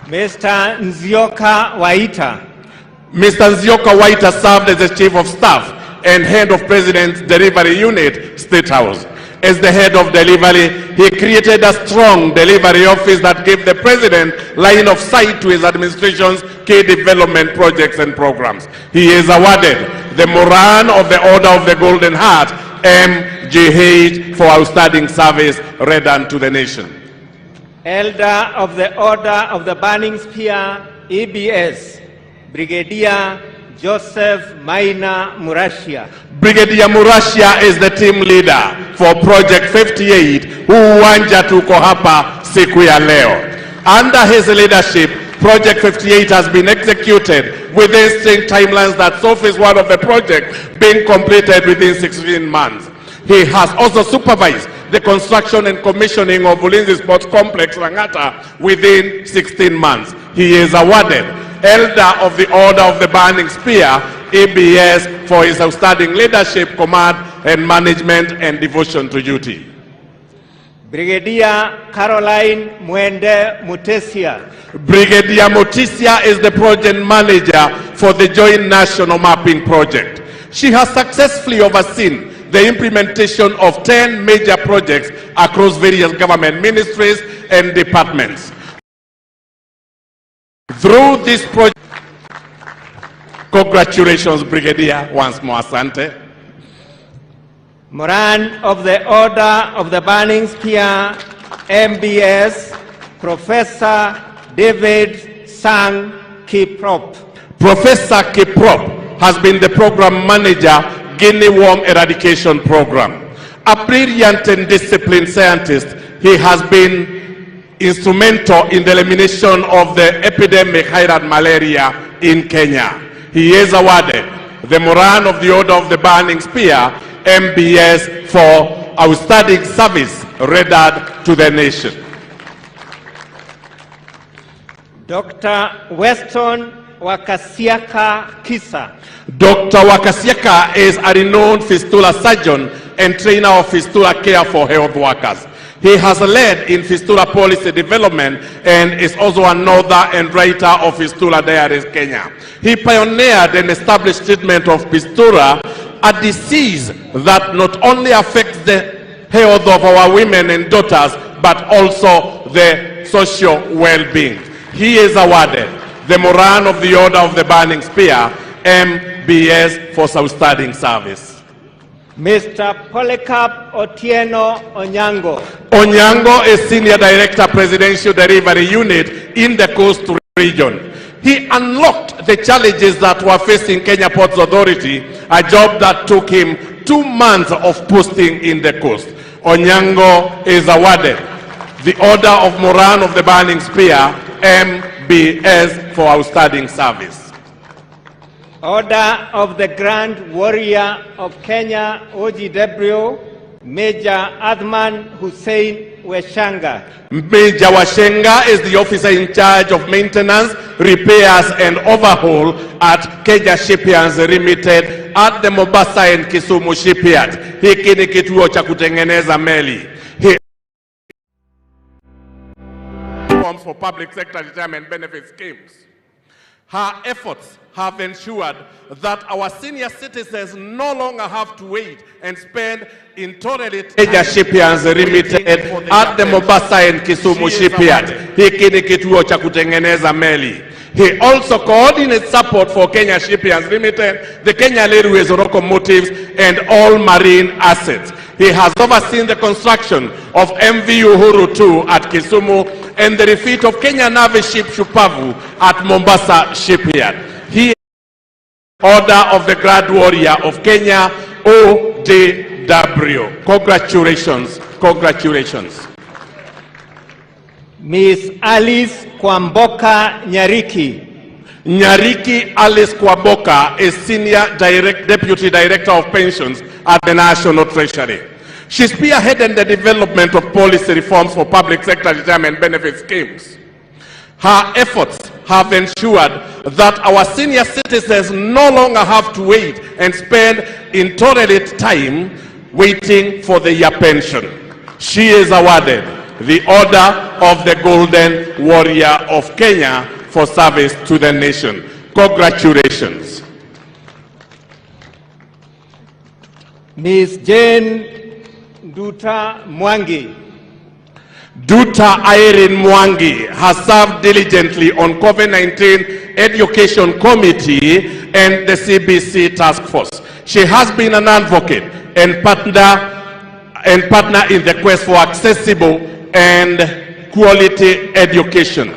Mr. Nzioka Waita. Mr. Nzioka Waita served as the Chief of Staff and Head of President's Delivery Unit, State House. As the head of delivery, he created a strong delivery office that gave the President line of sight to his administration's key development projects and programs. He is awarded the Moran of the Order of the Golden Heart, MGH, for outstanding service rendered to the nation. Elder of the Order of the Burning Spear, EBS, Brigadier Joseph Maina Murashia. Brigadier Murashia is the team leader for Project 58, huu uwanja tuko hapa siku ya leo. Under his leadership, Project 58 has been executed within strict timelines that so is one of the projects being completed within 16 months. He has also supervised the construction and commissioning of Ulinzi Sports Complex, Langata, within 16 months. He is awarded Elder of the Order of the Burning Spear, EBS, for his outstanding leadership, command, and management and devotion to duty. Brigadier Caroline Mwende Mutesia. Brigadier Mutesia is the project manager for the Joint National Mapping Project. She has successfully overseen the implementation of 10 major projects across various government ministries and departments. Through this project, congratulations, Brigadier, once more, asante. Moran of the Order of the Burning Spear, MBS, Professor David Sang Kiprop. Professor Kiprop has been the program manager, Guinea Worm Eradication Program. A brilliant and disciplined scientist, he has been instrumental in the elimination of the epidemic high-rate malaria in Kenya. He is awarded the Moran of the Order of the Burning Spear, MBS, for outstanding service rendered to the nation. Dr. Weston Wakasiaka Kisa. Dr. Wakasiaka is a renowned fistula surgeon and trainer of fistula care for health workers. He has led in fistula policy development and is also an author and writer of Fistula Diaries Kenya. He pioneered and established treatment of fistula, a disease that not only affects the health of our women and daughters, but also the social well-being. He is awarded the Moran of the Order of the Burning Spear, MBS, for outstanding service. Mr. Polycarp Otieno Onyango. Onyango is Senior Director, Presidential Delivery Unit in the Coast Region. He unlocked the challenges that were facing Kenya Ports Authority, a job that took him 2 months of posting in the coast. Onyango is awarded the Order of Moran of the Burning Spear, MBS, for outstanding service. Order of the Grand Warrior of Kenya, OGW, Major Adman Hussein Weshanga. Major Washenga is the officer in charge of maintenance, repairs and overhaul at Kenya Shipyards Limited at the Mombasa and Kisumu Shipyard. Hiki ni kituo cha kutengeneza meli. Forms for public sector retirement benefit schemes. Her efforts have ensured that our senior citizens no longer have to wait and spend in toilet. Kenya Shipyards Limited at the Mombasa and Kisumu Shipyard. Hiki ni kituo cha kutengeneza meli. He also coordinates support for Kenya Shipyards Limited, the Kenya Railways locomotives and all marine assets. He has overseen the construction of MV Uhuru 2 at Kisumu and the refit of Kenya Navy ship Shupavu at Mombasa Shipyard. He is Order of the Grand Warrior of Kenya, OJW. Congratulations, congratulations. Miss Alice Kwamboka Nyariki. Nyariki Alice Kwamboka is Senior Deputy Director of Pensions at the National Treasury. She spearheaded the development of policy reforms for public sector retirement benefit schemes. Her efforts have ensured that our senior citizens no longer have to wait and spend intolerant time waiting for their pension. She is awarded the Order of the Golden Warrior of Kenya for service to the nation. Congratulations. Ms. Jane Nduta Mwangi. Duta Irene Mwangi has served diligently on COVID-19 Education Committee and the CBC Task Force. She has been an advocate and partner in the quest for accessible and quality education.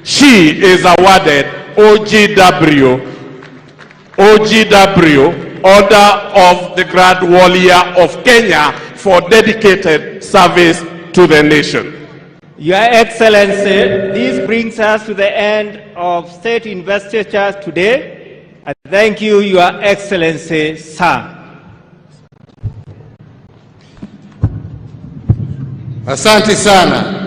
She is awarded OGW Order of the Grand Warrior of Kenya for dedicated service to the nation. Your Excellency, this brings us to the end of state investitures today. I thank you, Your Excellency, sir. Asante sana.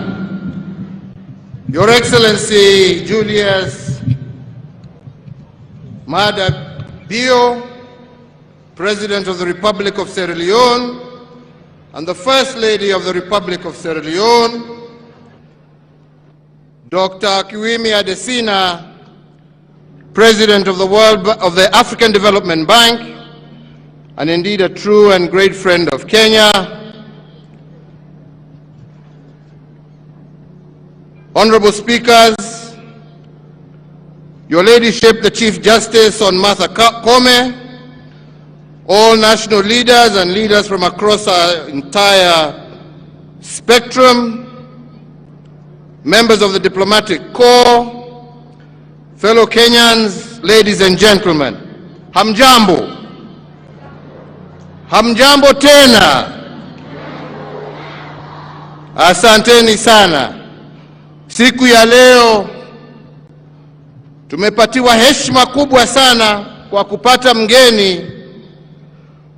Your Excellency Julius Maada Bio, President of the Republic of Sierra Leone, and the First Lady of the Republic of Sierra Leone, Dr. Kiwumi Adesina, President of the African Development Bank, and indeed a true and great friend of Kenya, Honorable Speakers, Your Ladyship, the Chief Justice on Martha Koome, all national leaders and leaders from across our entire spectrum, members of the diplomatic corps, fellow Kenyans, ladies and gentlemen, hamjambo. Hamjambo tena. Asanteni sana. Siku ya leo tumepatiwa heshima kubwa sana kwa kupata mgeni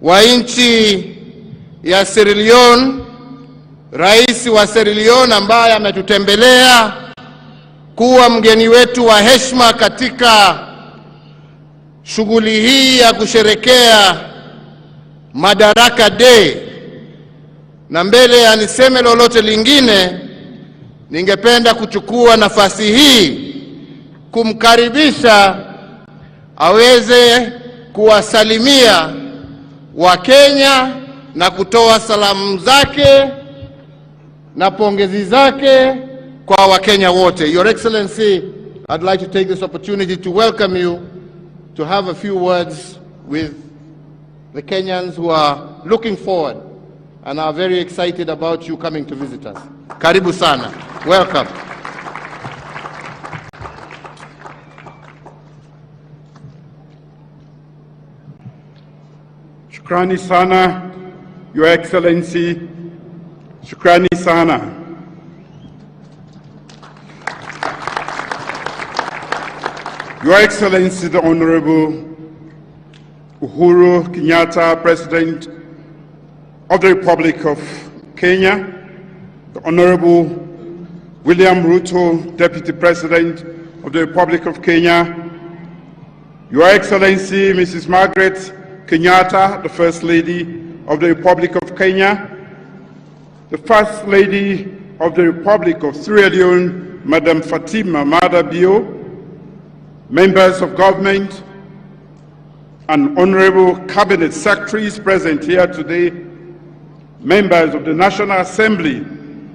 wa nchi ya Sierra Leone, Rais wa Sierra Leone ambaye ametutembelea kuwa mgeni wetu wa heshima katika shughuli hii ya kusherekea Madaraka Day. Na mbele ya niseme lolote lingine, ningependa kuchukua nafasi hii kumkaribisha aweze kuwasalimia Wakenya na kutoa salamu zake na pongezi zake kwa Wakenya wote. Your Excellency, I'd like to take this opportunity to welcome you to have a few words with the Kenyans who are looking forward and are very excited about you coming to visit us. Karibu sana. Welcome. Shukrani sana, Your Excellency. Shukrani sana. Your Excellency, the Honorable Uhuru Kenyatta, President of the Republic of Kenya, the Honorable William Ruto, Deputy President of the Republic of Kenya, Your Excellency, Mrs. Margaret Kenyatta, the First Lady of the Republic of Kenya, the First Lady of the Republic of Sierra Leone, Madam Fatima Maada Bio, members of government, and honorable cabinet secretaries present here today, members of the National Assembly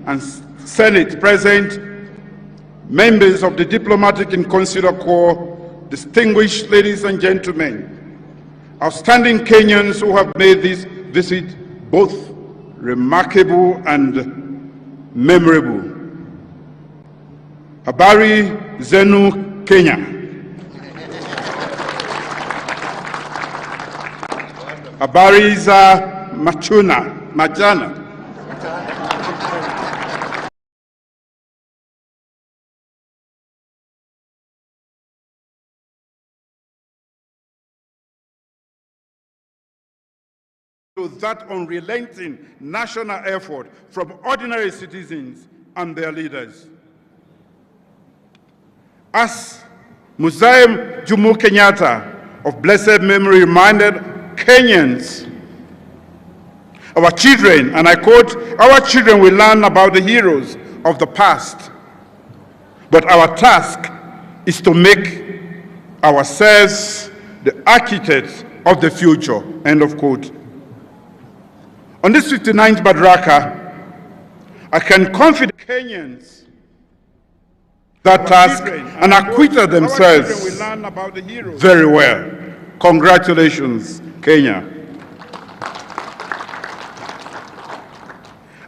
and Senate present, members of the diplomatic and consular corps, distinguished ladies and gentlemen, outstanding Kenyans who have made this visit both remarkable and memorable. Habari zenu Kenya. Habari za majana. To that unrelenting national effort from ordinary citizens and their leaders. As Mzee Jomo Kenyatta of blessed memory reminded Kenyans, our children, and I quote, "Our children will learn about the heroes of the past, but our task is to make ourselves the architects of the future," end of quote. On this 59th Madaraka, I can confident Kenyans that task and acquitted themselves very well. Congratulations, Kenya.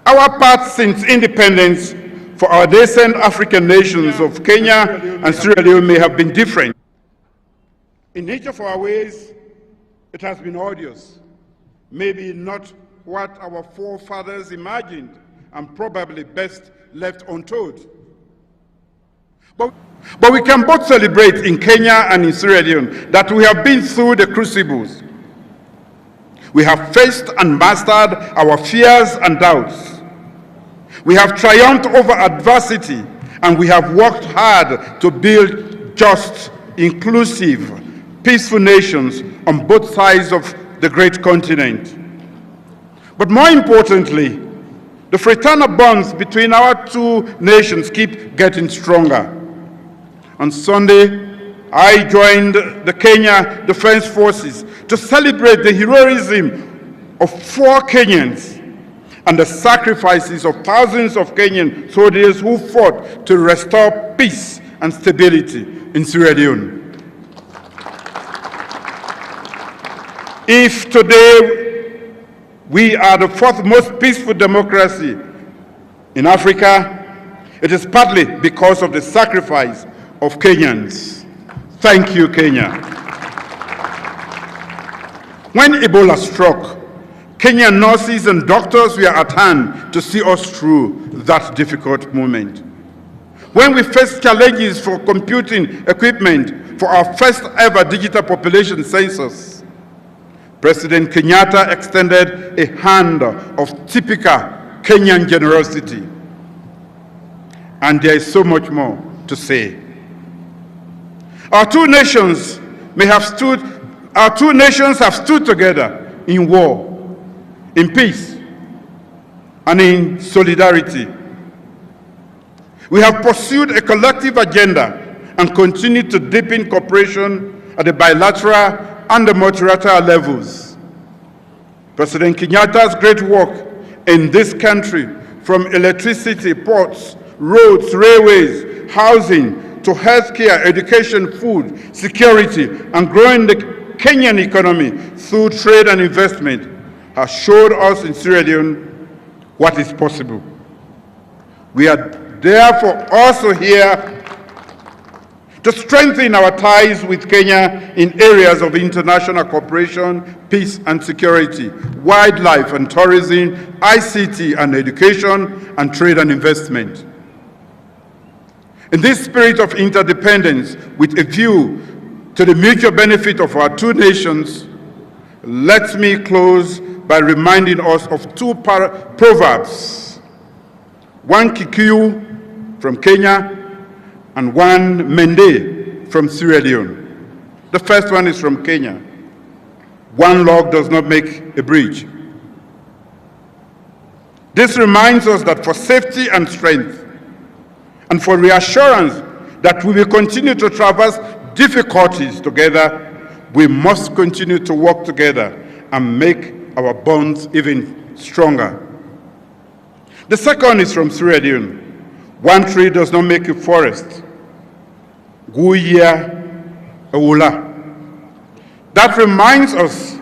Our path since independence for our nascent African nations of Kenya and Sierra Leone may have been different. In each of our ways, it has been arduous, maybe not what our forefathers imagined, and probably best left untold. But we can both celebrate in Kenya and in Sierra Leone that we have been through the crucibles. We have faced and mastered our fears and doubts. We have triumphed over adversity, and we have worked hard to build just, inclusive, peaceful nations on both sides of the great continent. But more importantly, the fraternal bonds between our two nations keep getting stronger. On Sunday, I joined the Kenya Defense Forces to celebrate the heroism of 4 Kenyans and the sacrifices of thousands of Kenyan soldiers who fought to restore peace and stability in Sierra Leone. If today we are the 4th most peaceful democracy in Africa, it is partly because of the sacrifice of Kenyans. Thank you, Kenya. When Ebola struck, Kenyan nurses and doctors were at hand to see us through that difficult moment. When we faced challenges for computing equipment for our first ever digital population census, President Kenyatta extended a hand of typical Kenyan generosity. And there is so much more to say. Our two nations have stood together in war, in peace, and in solidarity. We have pursued a collective agenda and continue to deepen cooperation at the bilateral and the multilateral levels. President Kenyatta's great work in this country, from electricity, ports, roads, railways, housing, to healthcare, education, food, security, and growing the Kenyan economy through trade and investment, has showed us in Sierra Leone what is possible. We are therefore also here to strengthen our ties with Kenya in areas of international cooperation, peace and security, wildlife and tourism, ICT and education, and trade and investment. In this spirit of interdependence, with a view to the mutual benefit of our two nations, let me close by reminding us of 2 proverbs, one Kikuyu from Kenya and one Mende from Sierra Leone. The first one is from Kenya. One log does not make a bridge. This reminds us that for safety and strength, and for reassurance that we will continue to traverse difficulties together, we must continue to work together and make our bonds even stronger. The second is from Sierra Leone. One tree does not make a forest. Guya Ewula. That reminds us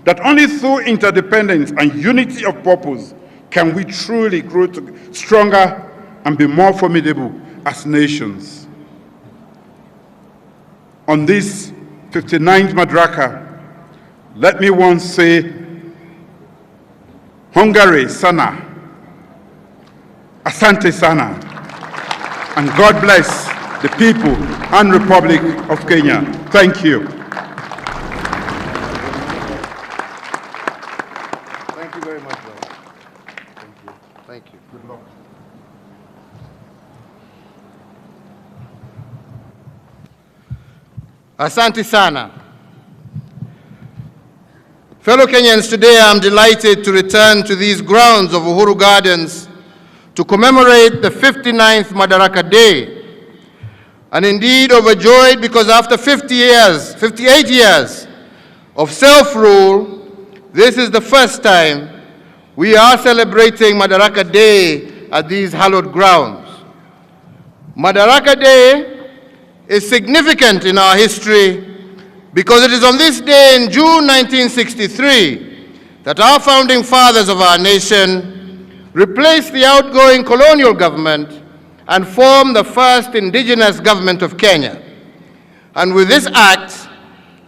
that only through interdependence and unity of purpose can we truly grow stronger and be more formidable as nations. On this 59th Madaraka, let me once say, Hongare sana, asante sana, and God bless the people and Republic of Kenya. Thank you. Thank you very much, brother. Thank you. Thank you. Good luck. Asante sana. Fellow Kenyans, today I'm delighted to return to these grounds of Uhuru Gardens to commemorate the 59th Madaraka Day, and indeed overjoyed because after 58 years of self-rule, this is the first time we are celebrating Madaraka Day at these hallowed grounds. Madaraka Day is significant in our history because it is on this day in June 1963 that our founding fathers of our nation replaced the outgoing colonial government and formed the first indigenous government of Kenya. And with this act,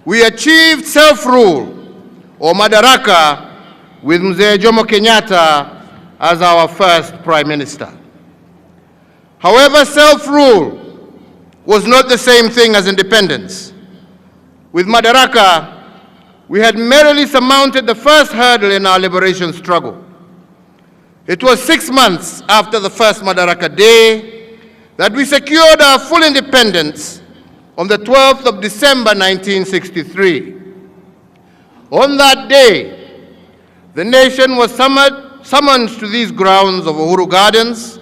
we achieved self-rule, or Madaraka, with Mzee Jomo Kenyatta as our first Prime Minister. However, self-rule was not the same thing as independence. With Madaraka, we had merely surmounted the first hurdle in our liberation struggle. It was 6 months after the first Madaraka Day that we secured our full independence on the 12th of December 1963. On that day, the nation was summoned to these grounds of Uhuru Gardens,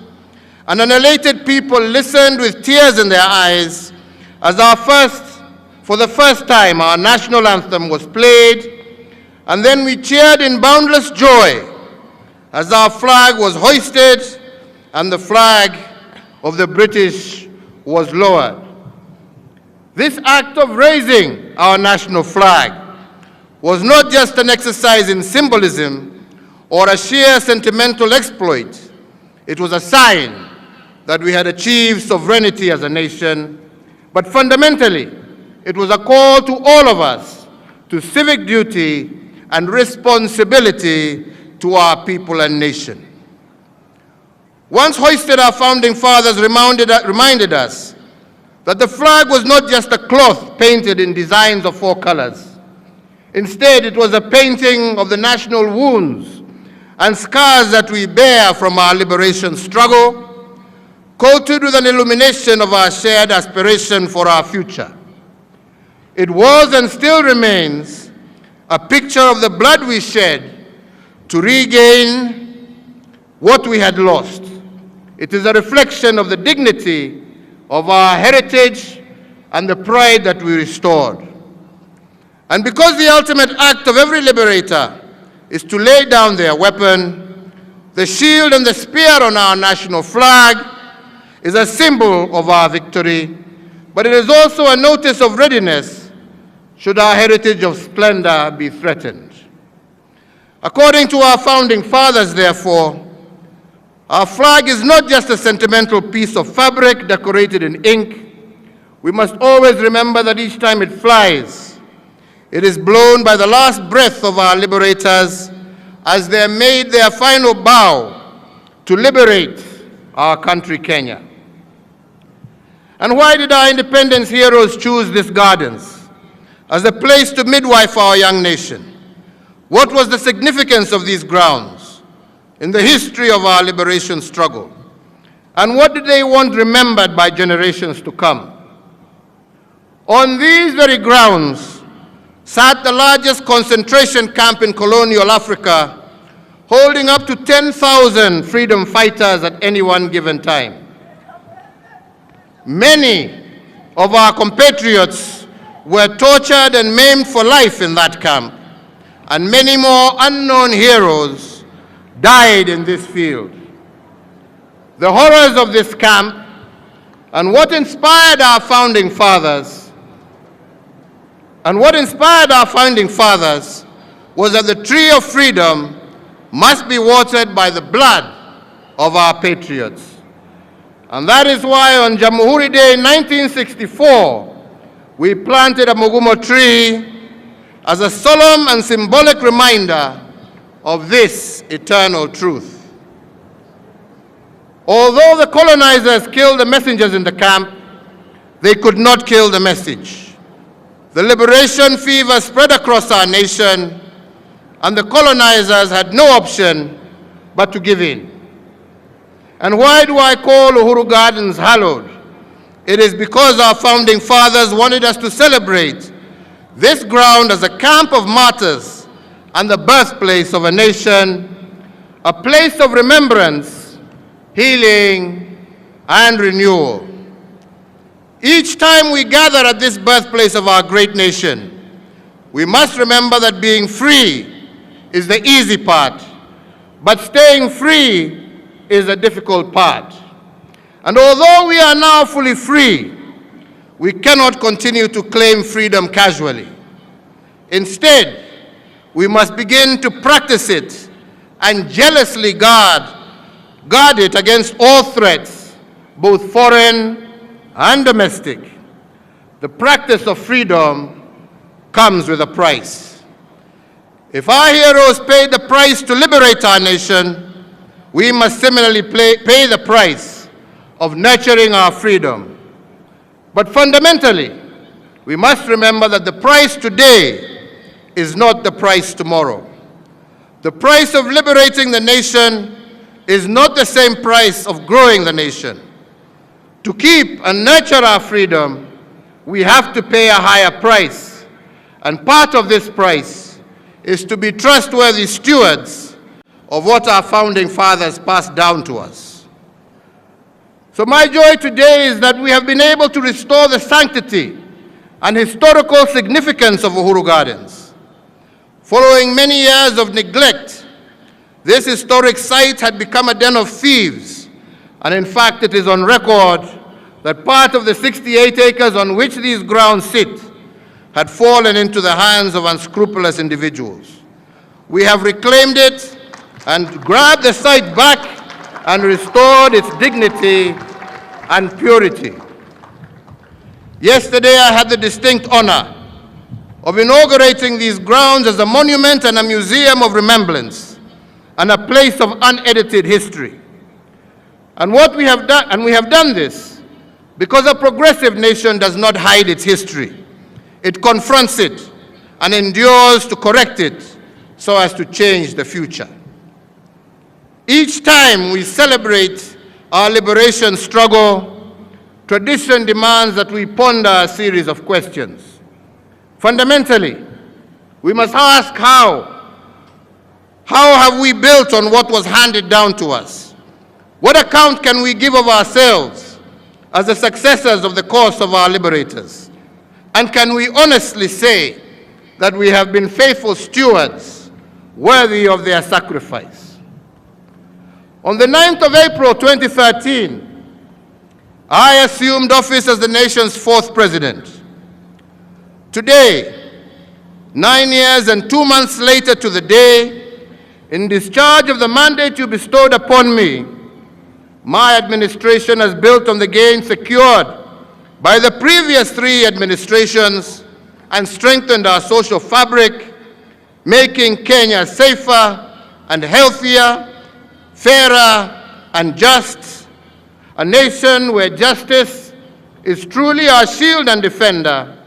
and an elated people listened with tears in their eyes as for the first time, our national anthem was played, and then we cheered in boundless joy as our flag was hoisted and the flag of the British was lowered. This act of raising our national flag was not just an exercise in symbolism or a sheer sentimental exploit. It was a sign that we had achieved sovereignty as a nation, but fundamentally, it was a call to all of us to civic duty and responsibility to our people and nation. Once hoisted, our founding fathers reminded us that the flag was not just a cloth painted in designs of 4 colors. Instead, it was a painting of the national wounds and scars that we bear from our liberation struggle, coated with an illumination of our shared aspiration for our future. It was and still remains a picture of the blood we shed to regain what we had lost. It is a reflection of the dignity of our heritage and the pride that we restored. And because the ultimate act of every liberator is to lay down their weapon, the shield and the spear on our national flag is a symbol of our victory, but it is also a notice of readiness should our heritage of splendor be threatened. According to our founding fathers, therefore, our flag is not just a sentimental piece of fabric decorated in ink. We must always remember that each time it flies, it is blown by the last breath of our liberators as they made their final bow to liberate our country, Kenya. And why did our independence heroes choose these gardens as a place to midwife our young nation? What was the significance of these grounds in the history of our liberation struggle? And what did they want remembered by generations to come? On these very grounds sat the largest concentration camp in colonial Africa, holding up to 10,000 freedom fighters at any one given time. Many of our compatriots were tortured and maimed for life in that camp, and many more unknown heroes died in this field. The horrors of this camp and what inspired our founding fathers was that the tree of freedom must be watered by the blood of our patriots. And that is why on Jamhuri Day 1964, we planted a Mugumo tree as a solemn and symbolic reminder of this eternal truth. Although the colonizers killed the messengers in the camp, they could not kill the message. The liberation fever spread across our nation, and the colonizers had no option but to give in. And why do I call Uhuru Gardens hallowed? It is because our founding fathers wanted us to celebrate this ground as a camp of martyrs and the birthplace of a nation, a place of remembrance, healing, and renewal. Each time we gather at this birthplace of our great nation, we must remember that being free is the easy part, but staying free is a difficult part. And although we are now fully free, we cannot continue to claim freedom casually. Instead, we must begin to practice it and jealously guard it against all threats, both foreign and domestic. The practice of freedom comes with a price. If our heroes paid the price to liberate our nation, we must similarly pay the price of nurturing our freedom. But fundamentally, we must remember that the price today is not the price tomorrow. The price of liberating the nation is not the same price of growing the nation. To keep and nurture our freedom, we have to pay a higher price. And part of this price is to be trustworthy stewards of what our founding fathers passed down to us. So my joy today is that we have been able to restore the sanctity and historical significance of Uhuru Gardens. Following many years of neglect, this historic site had become a den of thieves, and in fact it is on record that part of the 68 acres on which these grounds sit had fallen into the hands of unscrupulous individuals. We have reclaimed it and grabbed the site back and restored its dignity and purity. Yesterday I had the distinct honor of inaugurating these grounds as a monument and a museum of remembrance and a place of unedited history. And we have done this because a progressive nation does not hide its history. It confronts it and endures to correct it so as to change the future. Each time we celebrate our liberation struggle, tradition demands that we ponder a series of questions. Fundamentally, we must ask how have we built on what was handed down to us? What account can we give of ourselves as the successors of the cause of our liberators? And can we honestly say that we have been faithful stewards worthy of their sacrifice? On the 9th of April 2013, I assumed office as the nation's 4th president. Today, 9 years and 2 months later to the day, in discharge of the mandate you bestowed upon me, my administration has built on the gains secured by the previous 3 administrations and strengthened our social fabric, making Kenya safer and healthier, fairer and just, a nation where justice is truly our shield and defender,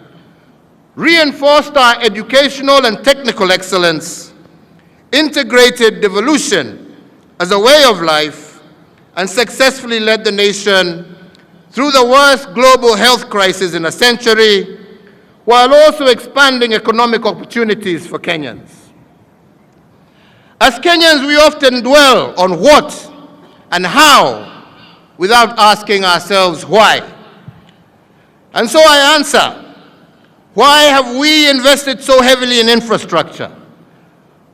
reinforced our educational and technical excellence, integrated devolution as a way of life, and successfully led the nation through the worst global health crisis in a century, while also expanding economic opportunities for Kenyans. As Kenyans, we often dwell on what and how without asking ourselves why. And so I answer, why have we invested so heavily in infrastructure?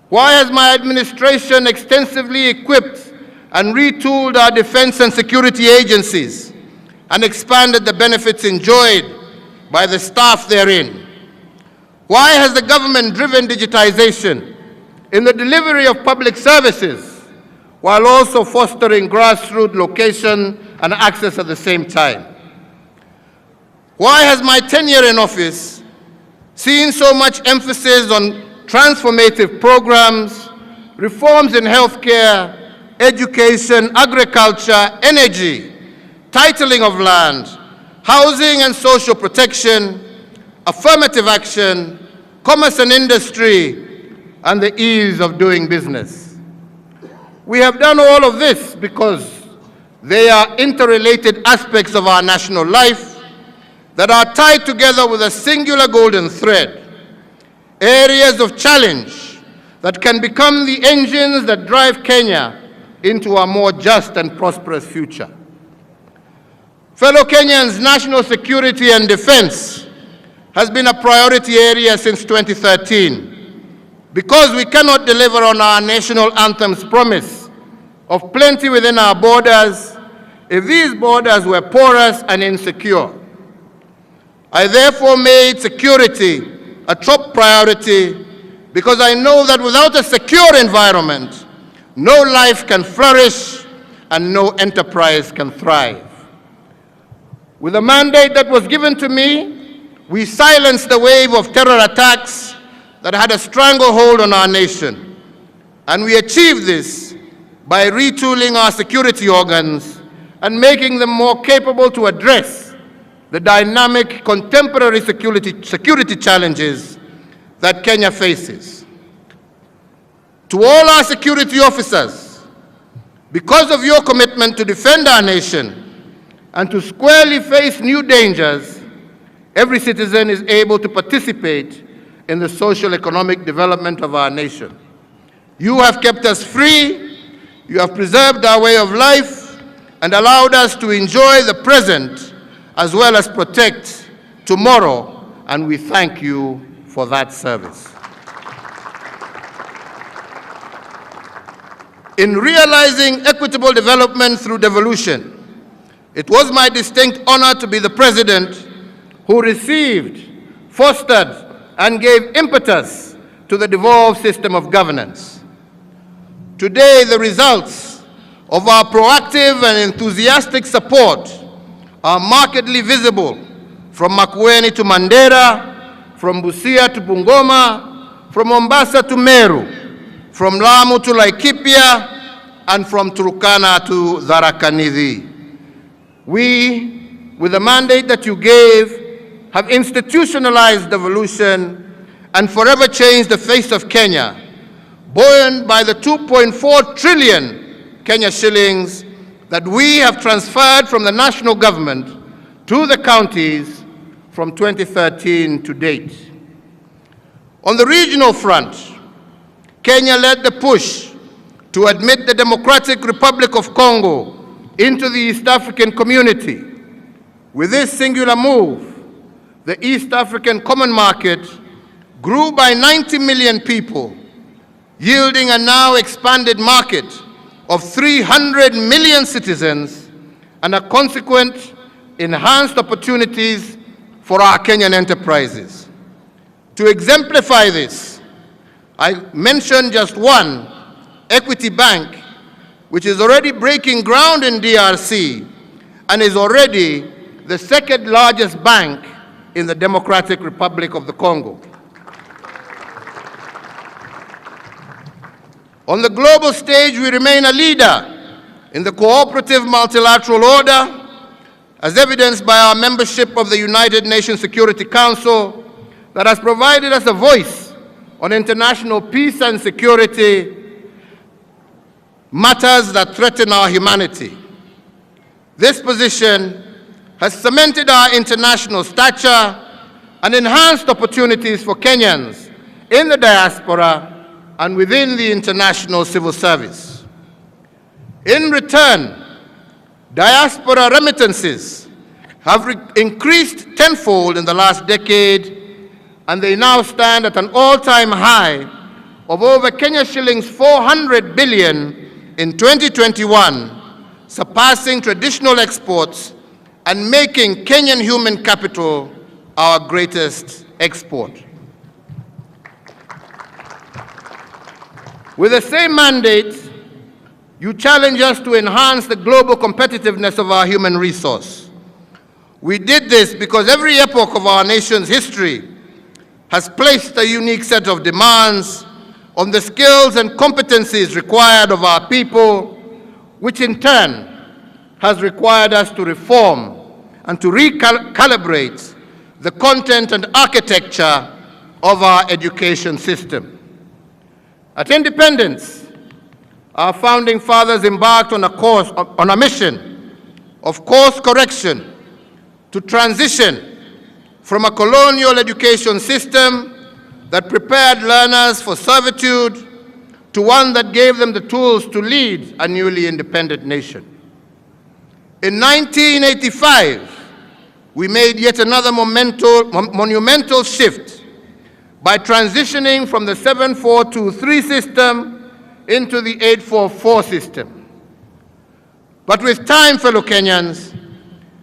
Why has my administration extensively equipped and retooled our defense and security agencies and expanded the benefits enjoyed by the staff therein? Why has the government driven digitization in the delivery of public services while also fostering grassroots location and access at the same time? Why has my tenure in office seen so much emphasis on transformative programs, reforms in healthcare, education, agriculture, energy, titling of land, housing and social protection, affirmative action, commerce and industry, and the ease of doing business? We have done all of this because they are interrelated aspects of our national life that are tied together with a singular golden thread, areas of challenge that can become the engines that drive Kenya into a more just and prosperous future. Fellow Kenyans, national security and defense has been a priority area since 2013 because we cannot deliver on our national anthem's promise of plenty within our borders if these borders were porous and insecure. I therefore made security a top priority because I know that without a secure environment, no life can flourish and no enterprise can thrive. With the mandate that was given to me, we silenced the wave of terror attacks that had a stranglehold on our nation. And we achieved this by retooling our security organs and making them more capable to address the dynamic contemporary security challenges that Kenya faces. To all our security officers, because of your commitment to defend our nation and to squarely face new dangers, every citizen is able to participate in the social economic development of our nation. You have kept us free, you have preserved our way of life, and allowed us to enjoy the present as well as protect tomorrow, and we thank you for that service. In realizing equitable development through devolution, it was my distinct honor to be the president who received, fostered, and gave impetus to the devolved system of governance. Today, the results of our proactive and enthusiastic support are markedly visible from Makueni to Mandera, from Busia to Bungoma, from Mombasa to Meru, from Lamu to Laikipia, and from Turkana to Tharaka Nithi. We, with the mandate that you gave, have institutionalized devolution and forever changed the face of Kenya, buoyed by the 2.4 trillion Kenya shillings that we have transferred from the national government to the counties from 2013 to date. On the regional front, Kenya led the push to admit the Democratic Republic of Congo into the East African community. With this singular move, the East African Common Market grew by 90 million people, yielding a now expanded market of 300 million citizens and a consequent enhanced opportunities for our Kenyan enterprises. To exemplify this, I mentioned just one, Equity Bank, which is already breaking ground in DRC and is already the second largest bank in the Democratic Republic of the Congo. On the global stage, we remain a leader in the cooperative multilateral order, as evidenced by our membership of the United Nations Security Council that has provided us a voice on international peace and security matters that threaten our humanity. This position has cemented our international stature and enhanced opportunities for Kenyans in the diaspora and within the international civil service. In return, diaspora remittances have increased tenfold in the last decade, and they now stand at an all-time high of over Kenya shillings 400 billion in 2021, surpassing traditional exports and making Kenyan human capital our greatest export. With the same mandate, you challenge us to enhance the global competitiveness of our human resource. We did this because every epoch of our nation's history has placed a unique set of demands on the skills and competencies required of our people, which in turn has required us to reform and to recalibrate the content and architecture of our education system. At independence, our founding fathers embarked on a mission of course correction to transition from a colonial education system that prepared learners for servitude to one that gave them the tools to lead a newly independent nation. In 1985, we made yet another monumental shift by transitioning from the 7423 system into the 844 system. But with time, fellow Kenyans,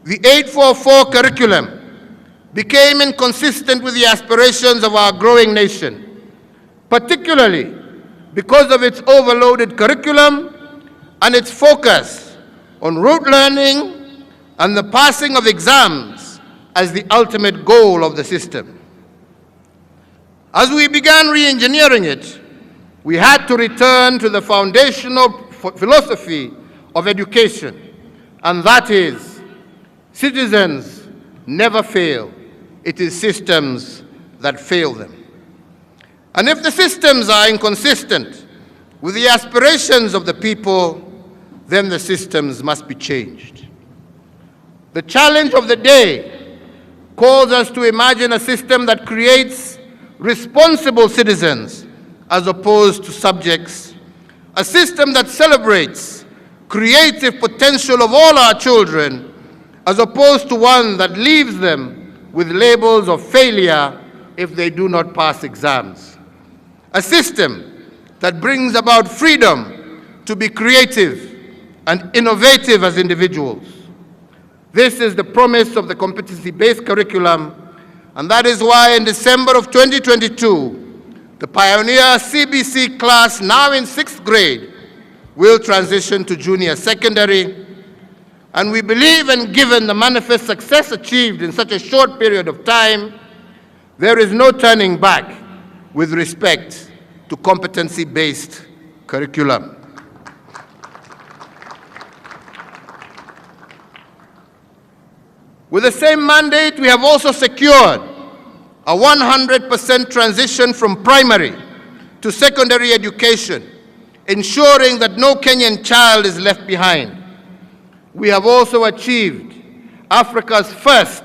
the 844 curriculum became inconsistent with the aspirations of our growing nation, particularly because of its overloaded curriculum and its focus on rote learning and the passing of exams as the ultimate goal of the system. As we began re-engineering it, we had to return to the foundational philosophy of education, and that is, citizens never fail. It is systems that fail them. And if the systems are inconsistent with the aspirations of the people, then the systems must be changed. The challenge of the day calls us to imagine a system that creates responsible citizens as opposed to subjects, a system that celebrates creative potential of all our children as opposed to one that leaves them with labels of failure if they do not pass exams. A system that brings about freedom to be creative and innovative as individuals. This is the promise of the competency-based curriculum, and that is why in December of 2022, the pioneer CBC class, now in 6th grade, will transition to junior secondary. And we believe, and given the manifest success achieved in such a short period of time, there is no turning back with respect to competency-based curriculum. With the same mandate, we have also secured a 100% transition from primary to secondary education, ensuring that no Kenyan child is left behind. We have also achieved Africa's first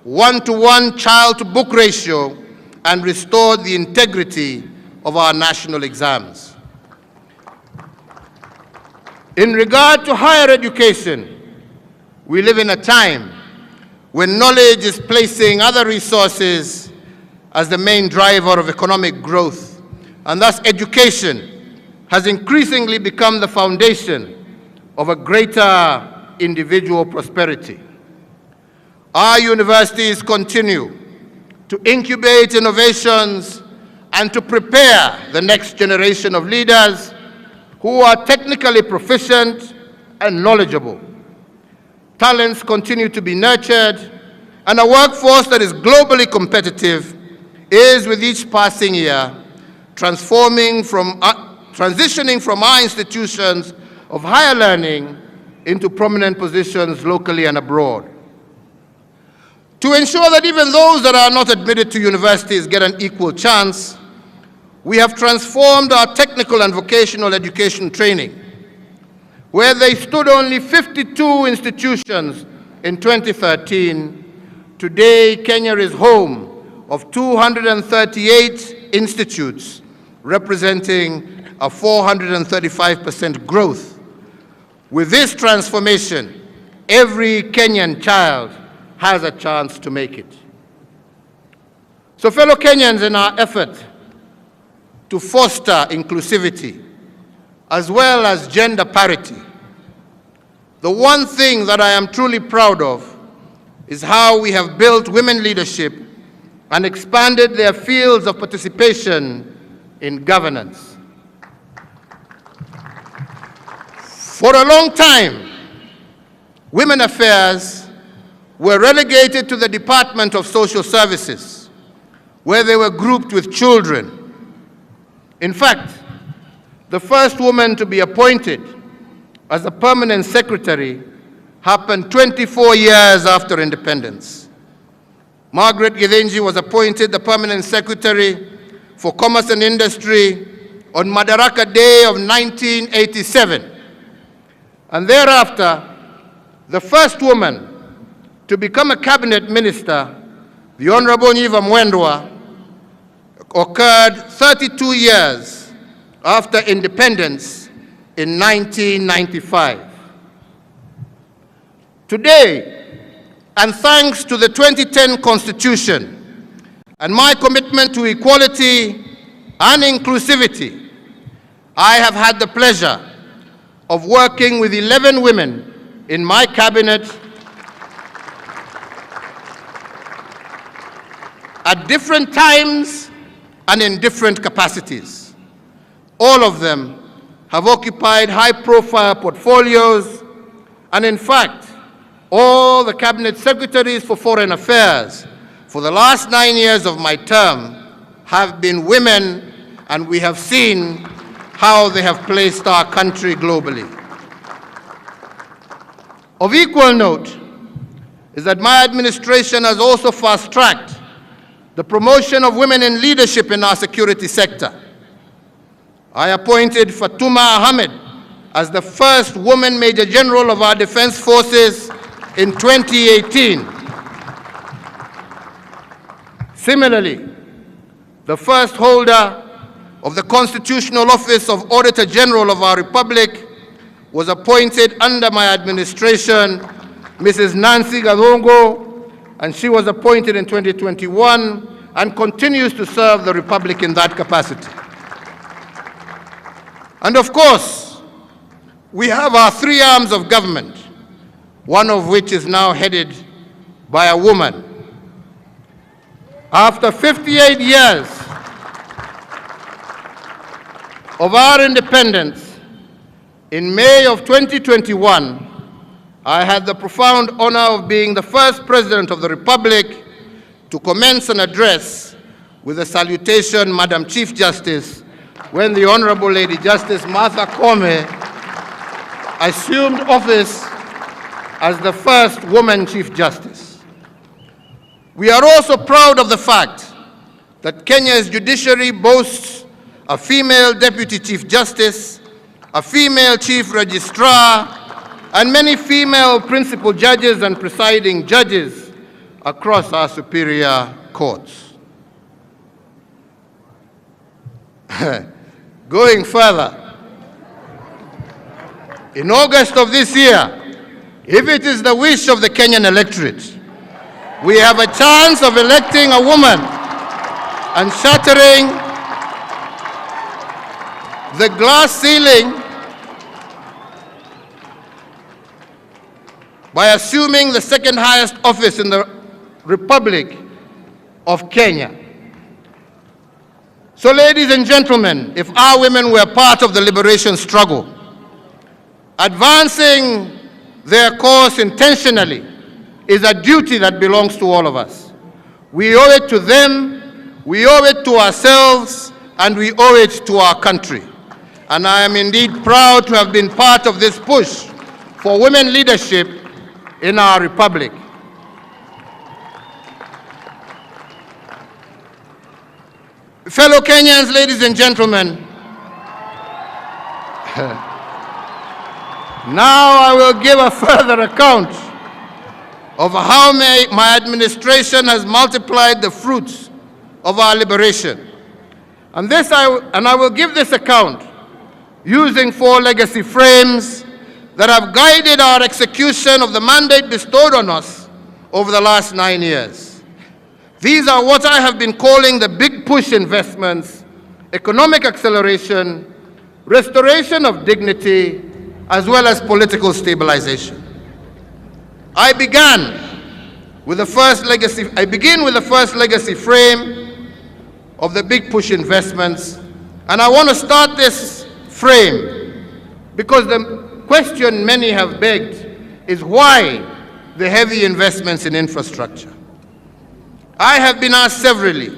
one-to-one child-to-book ratio and restored the integrity of our national exams. In regard to higher education, we live in a time when knowledge is placing other resources as the main driver of economic growth, and thus education has increasingly become the foundation of a greater individual prosperity. Our universities continue to incubate innovations and to prepare the next generation of leaders who are technically proficient and knowledgeable. Talents continue to be nurtured, and a workforce that is globally competitive is, with each passing year, transitioning from our institutions of higher learning into prominent positions locally and abroad. To ensure that even those that are not admitted to universities get an equal chance, we have transformed our technical and vocational education training. Where they stood only 52 institutions in 2013, today Kenya is home of 238 institutes, representing a 435% growth. With this transformation, every Kenyan child has a chance to make it. So, fellow Kenyans, in our effort to foster inclusivity as well as gender parity, the one thing that I am truly proud of is how we have built women leadership and expanded their fields of participation in governance. For a long time, women affairs were relegated to the Department of Social Services, where they were grouped with children. In fact, the first woman to be appointed as a permanent secretary happened 24 years after independence. Margaret Githinji was appointed the permanent secretary for Commerce and Industry on Madaraka Day of 1987. And thereafter, the first woman to become a cabinet minister The Honorable Nyiva Mwendwa occurred 32 years after independence in 1995. Today, and thanks to the 2010 Constitution and my commitment to equality and inclusivity, I have had the pleasure of working with 11 women in my cabinet at different times and in different capacities. All of them have occupied high-profile portfolios, and in fact, all the cabinet secretaries for foreign affairs for the last 9 years of my term have been women, and we have seen how they have placed our country globally. Of equal note is that my administration has also fast-tracked the promotion of women in leadership in our security sector. I appointed Fatuma Ahmed as the first woman Major General of our Defense Forces in 2018. Similarly, the first holder of the Constitutional Office of Auditor General of our Republic was appointed under my administration, Mrs. Nancy Gadongo, and she was appointed in 2021 and continues to serve the Republic in that capacity. And of course, we have our three arms of government, one of which is now headed by a woman. After 58 years of our independence, in May of 2021, I had the profound honor of being the first President of the Republic to commence an address with a salutation, Madam Chief Justice, when the Honorable Lady Justice Martha Koome assumed office as the first woman Chief Justice. We are also proud of the fact that Kenya's judiciary boasts a female Deputy Chief Justice, a female Chief Registrar, and many female principal judges and presiding judges across our superior courts. Going further, in August of this year, if it is the wish of the Kenyan electorate, we have a chance of electing a woman and shattering the glass ceiling by assuming the second highest office in the Republic of Kenya. So, ladies and gentlemen, if our women were part of the liberation struggle, advancing their cause intentionally is a duty that belongs to all of us. We owe it to them, we owe it to ourselves, and we owe it to our country. And I am indeed proud to have been part of this push for women leadership in our republic. Fellow Kenyans, ladies and gentlemen, now I will give a further account of how my administration has multiplied the fruits of our liberation. And I will give this account using 4 legacy frames that have guided our execution of the mandate bestowed on us over the last 9 years. These are what I have been calling the big push investments, economic acceleration, restoration of dignity, as well as political stabilization. I begin with the first legacy frame of the big push investments, and I want to start this frame because the question many have begged is why the heavy investments in infrastructure. I have been asked severally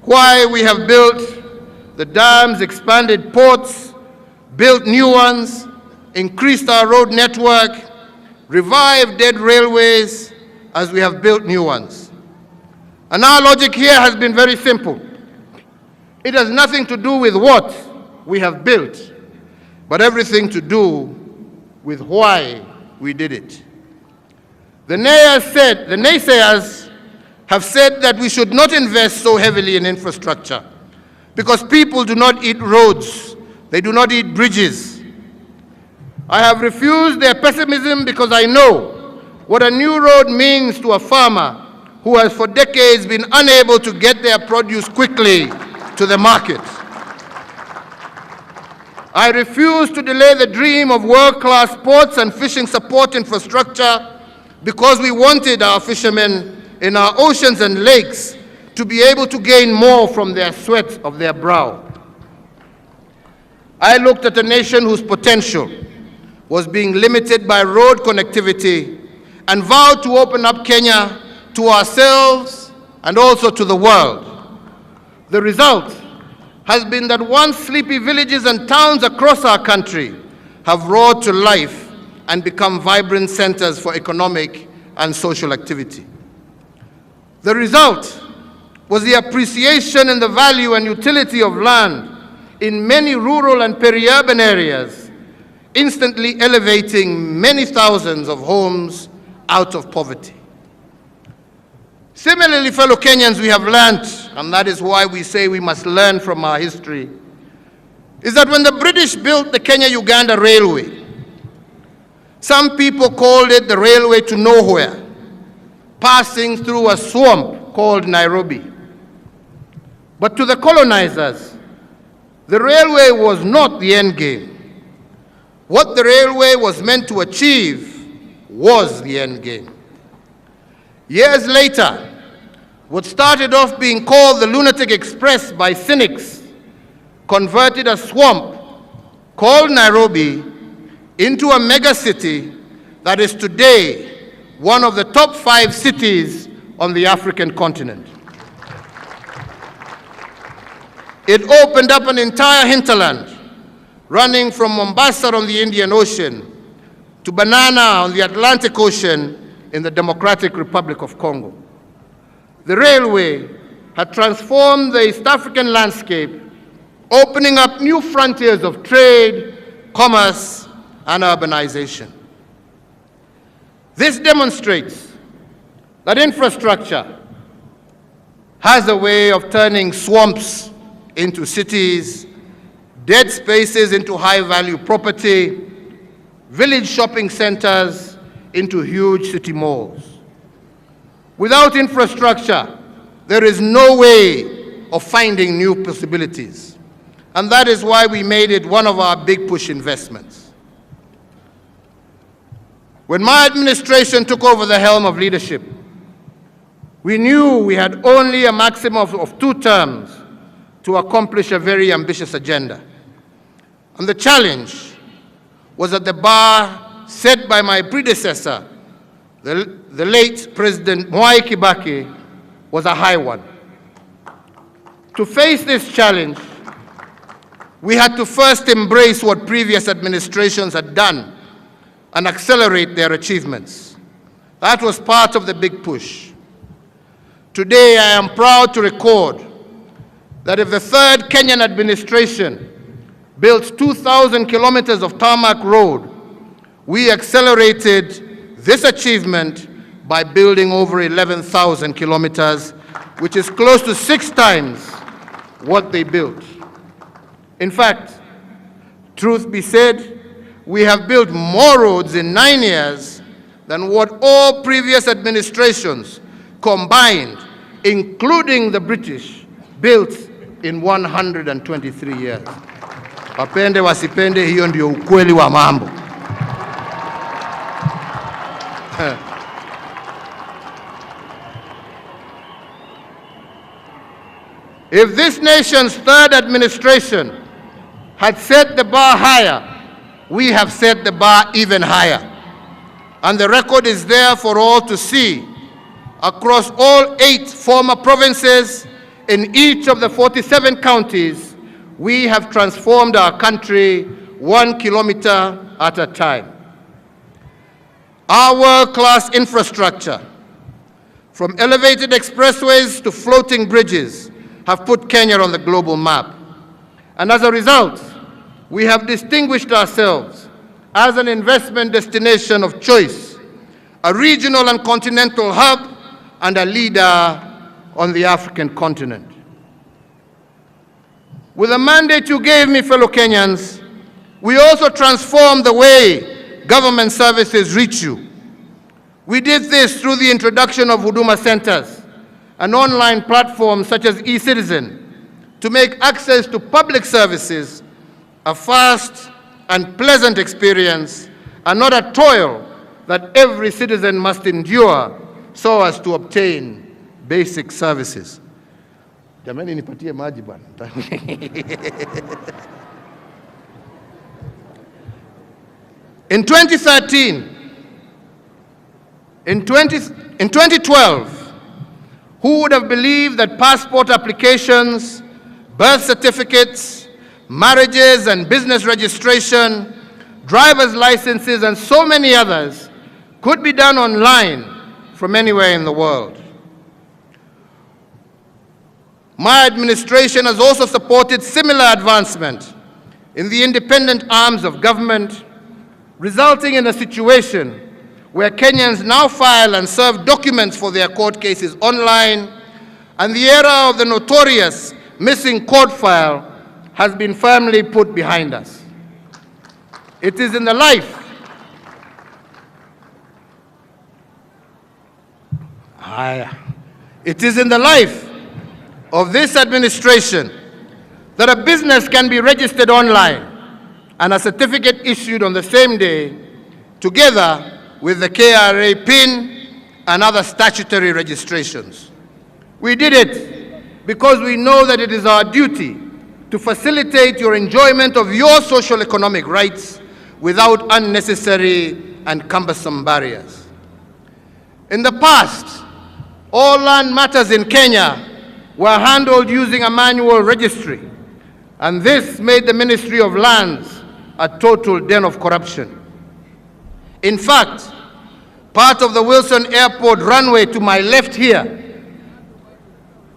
why we have built the dams, expanded ports, built new ones, increased our road network, revived dead railways as we have built new ones. And our logic here has been very simple. It has nothing to do with what we have built, but everything to do with why we did it. The naysayers have said that we should not invest so heavily in infrastructure because people do not eat roads, they do not eat bridges. I have refused their pessimism because I know what a new road means to a farmer who has for decades been unable to get their produce quickly to the market. I refuse to delay the dream of world-class ports and fishing support infrastructure because we wanted our fishermen in our oceans and lakes to be able to gain more from their sweat of their brow. I looked at a nation whose potential was being limited by road connectivity and vowed to open up Kenya to ourselves and also to the world. The result has been that once sleepy villages and towns across our country have roared to life and become vibrant centers for economic and social activity. The result was the appreciation in the value and utility of land in many rural and peri-urban areas, instantly elevating many thousands of homes out of poverty. Similarly, fellow Kenyans, we have learned, and that is why we say we must learn from our history, is that when the British built the Kenya-Uganda Railway, some people called it the railway to nowhere, passing through a swamp called Nairobi. But to the colonizers, the railway was not the end game. What the railway was meant to achieve was the end game. Years later, what started off being called the Lunatic Express by cynics converted a swamp called Nairobi into a megacity that is today one of the top 5 cities on the African continent. It opened up an entire hinterland, running from Mombasa on the Indian Ocean to Banana on the Atlantic Ocean in the Democratic Republic of Congo. The railway had transformed the East African landscape, opening up new frontiers of trade, commerce, and urbanization. This demonstrates that infrastructure has a way of turning swamps into cities, dead spaces into high-value property, village shopping centers into huge city malls. Without infrastructure, there is no way of finding new possibilities. And that is why we made it one of our big push investments. When my administration took over the helm of leadership, we knew we had only a maximum of 2 terms to accomplish a very ambitious agenda. And the challenge was that the bar set by my predecessor, the late President Mwai Kibaki, was a high one. To face this challenge, we had to first embrace what previous administrations had done and accelerate their achievements. That was part of the big push. Today, I am proud to record that if the 3rd Kenyan administration built 2,000 kilometers of tarmac road, we accelerated this achievement by building over 11,000 kilometers, which is close to 6 times what they built. In fact, truth be said, we have built more roads in 9 years than what all previous administrations combined, including the British, built in 123 years. Wapende wasipende, hiyo ndio ukweli wa mambo. If this nation's 3rd administration had set the bar higher, we have set the bar even higher. And the record is there for all to see. Across all 8 former provinces, in each of the 47 counties, we have transformed our country 1 kilometer at a time. Our world-class infrastructure, from elevated expressways to floating bridges, have put Kenya on the global map. And as a result, we have distinguished ourselves as an investment destination of choice, a regional and continental hub, and a leader on the African continent. With the mandate you gave me, fellow Kenyans, we also transformed the way government services reach you. We did this through the introduction of Huduma Centers, an online platform such as eCitizen, to make access to public services a fast and pleasant experience and not a toil that every citizen must endure so as to obtain basic services. Jamani, nipatie maji bwana. In 2012, who would have believed that passport applications, birth certificates, marriages and business registration, driver's licenses, and so many others could be done online from anywhere in the world? My administration has also supported similar advancement in the independent arms of government, resulting in a situation where Kenyans now file and serve documents for their court cases online, and the era of the notorious missing court file has been firmly put behind us. It is in the life of this administration that a business can be registered online and a certificate issued on the same day, together with the KRA PIN and other statutory registrations. We did it because we know that it is our duty to facilitate your enjoyment of your social economic rights without unnecessary and cumbersome barriers. In the past, all land matters in Kenya were handled using a manual registry, and this made the Ministry of Lands a total den of corruption. In fact, part of the Wilson Airport runway to my left here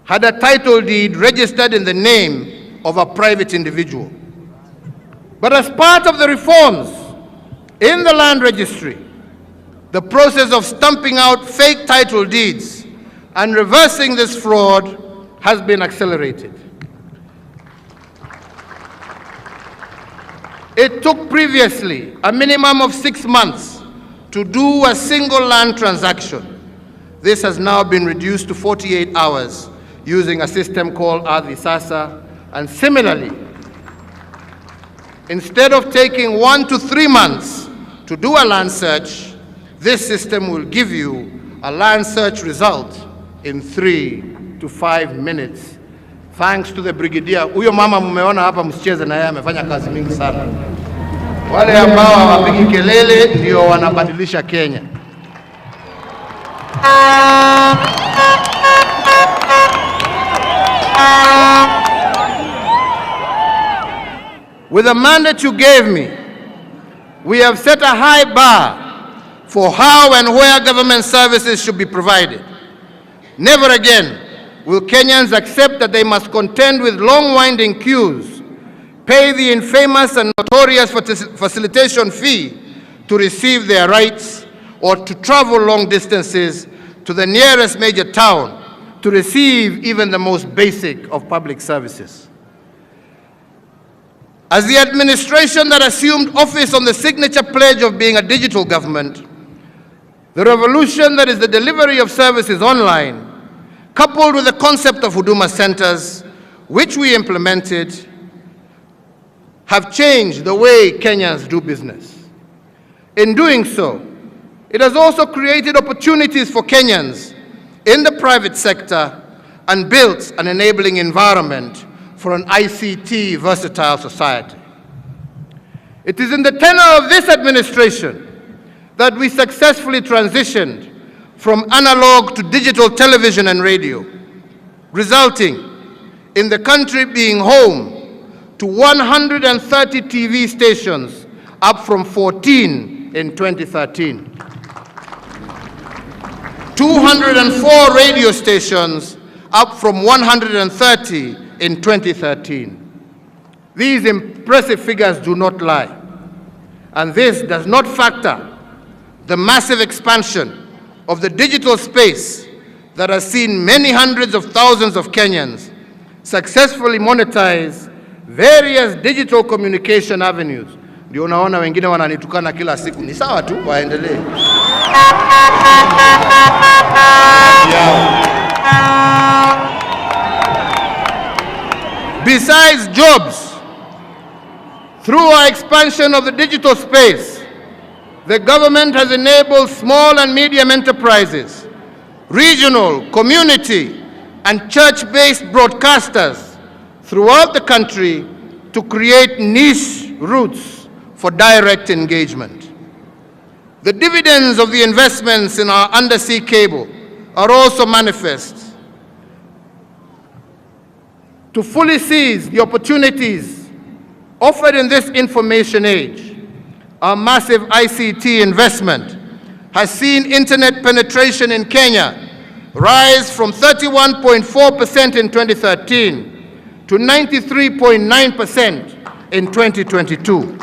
had a title deed registered in the name of a private individual. But as part of the reforms in the land registry, the process of stamping out fake title deeds and reversing this fraud has been accelerated. It took previously a minimum of 6 months to do a single land transaction. This has now been reduced to 48 hours using a system called Ardhi Sasa, and similarly, instead of taking 1 to 3 months to do a land search, this system will give you a land search result in 3 to 5 minutes. Thanks to the brigadier. Huyo mama mmeona hapa, msicheze na yeye, amefanya kazi mingi sana. Wale ambao hawapigi kelele ndio wanabadilisha Kenya. With the mandate you gave me, we have set a high bar for how and where government services should be provided. Never again will Kenyans accept that they must contend with long winding queues, pay the infamous and notorious facilitation fee to receive their rights, or to travel long distances to the nearest major town to receive even the most basic of public services. As the administration that assumed office on the signature pledge of being a digital government, the revolution that is the delivery of services online, coupled with the concept of Huduma Centers, which we implemented, have changed the way Kenyans do business. In doing so, it has also created opportunities for Kenyans in the private sector and built an enabling environment for an ICT versatile society. It is in the tenure of this administration that we successfully transitioned from analog to digital television and radio, resulting in the country being home to 130 TV stations, up from 14 in 2013. 204 radio stations, up from 130 in 2013. These impressive figures do not lie, and this does not factor the massive expansion of the digital space that has seen many hundreds of thousands of Kenyans successfully monetize various digital communication avenues. Ndio unaona wengine wananitukana kila siku. Ni sawa tu, waendelee. Besides jobs, through our expansion of the digital space, the government has enabled small and medium enterprises, regional, community, and church-based broadcasters throughout the country to create niche routes for direct engagement. The dividends of the investments in our undersea cable are also manifest. To fully seize the opportunities offered in this information age, our massive ICT investment has seen internet penetration in Kenya rise from 31.4% in 2013 to 93.9% in 2022,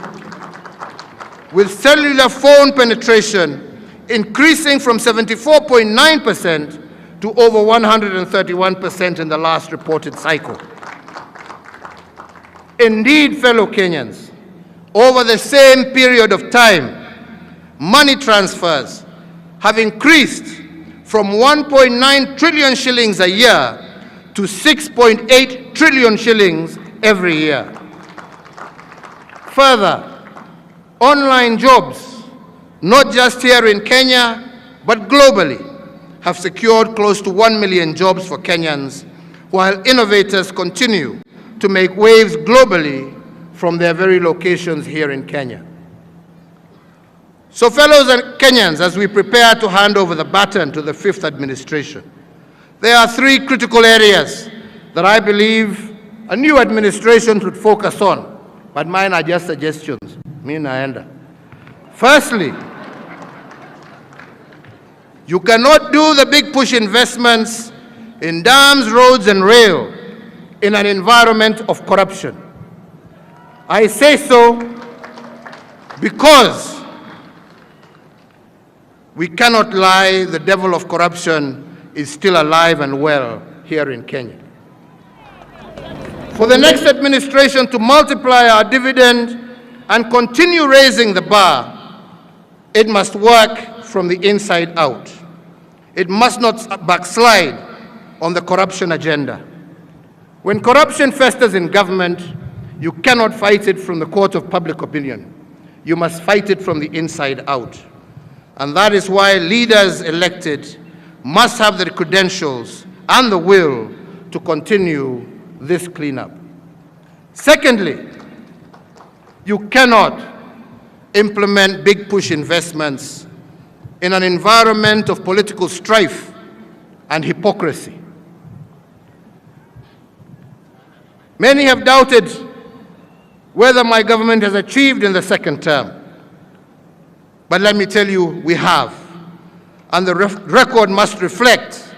with cellular phone penetration increasing from 74.9% to over 131% in the last reported cycle. Indeed, fellow Kenyans, over the same period of time, money transfers have increased from 1.9 trillion shillings a year to 6.8 trillion shillings every year. Further, online jobs, not just here in Kenya, but globally, have secured close to 1 million jobs for Kenyans, while innovators continue to make waves globally from their very locations here in Kenya. So fellows and Kenyans, as we prepare to hand over the baton to the fifth administration, there are three critical areas that I believe a new administration should focus on, but mine are just suggestions. Me naenda. Firstly, you cannot do the big push investments in dams, roads, and rail in an environment of corruption. I say so because we cannot lie, the devil of corruption is still alive and well here in Kenya. For the next administration to multiply our dividend and continue raising the bar, it must work from the inside out. It must not backslide on the corruption agenda. When corruption festers in government, you cannot fight it from the court of public opinion. You must fight it from the inside out. And that is why leaders elected must have the credentials and the will to continue this cleanup. Secondly, you cannot implement big push investments in an environment of political strife and hypocrisy. Many have doubted whether my government has achieved in the second term. But let me tell you, we have. And the record must reflect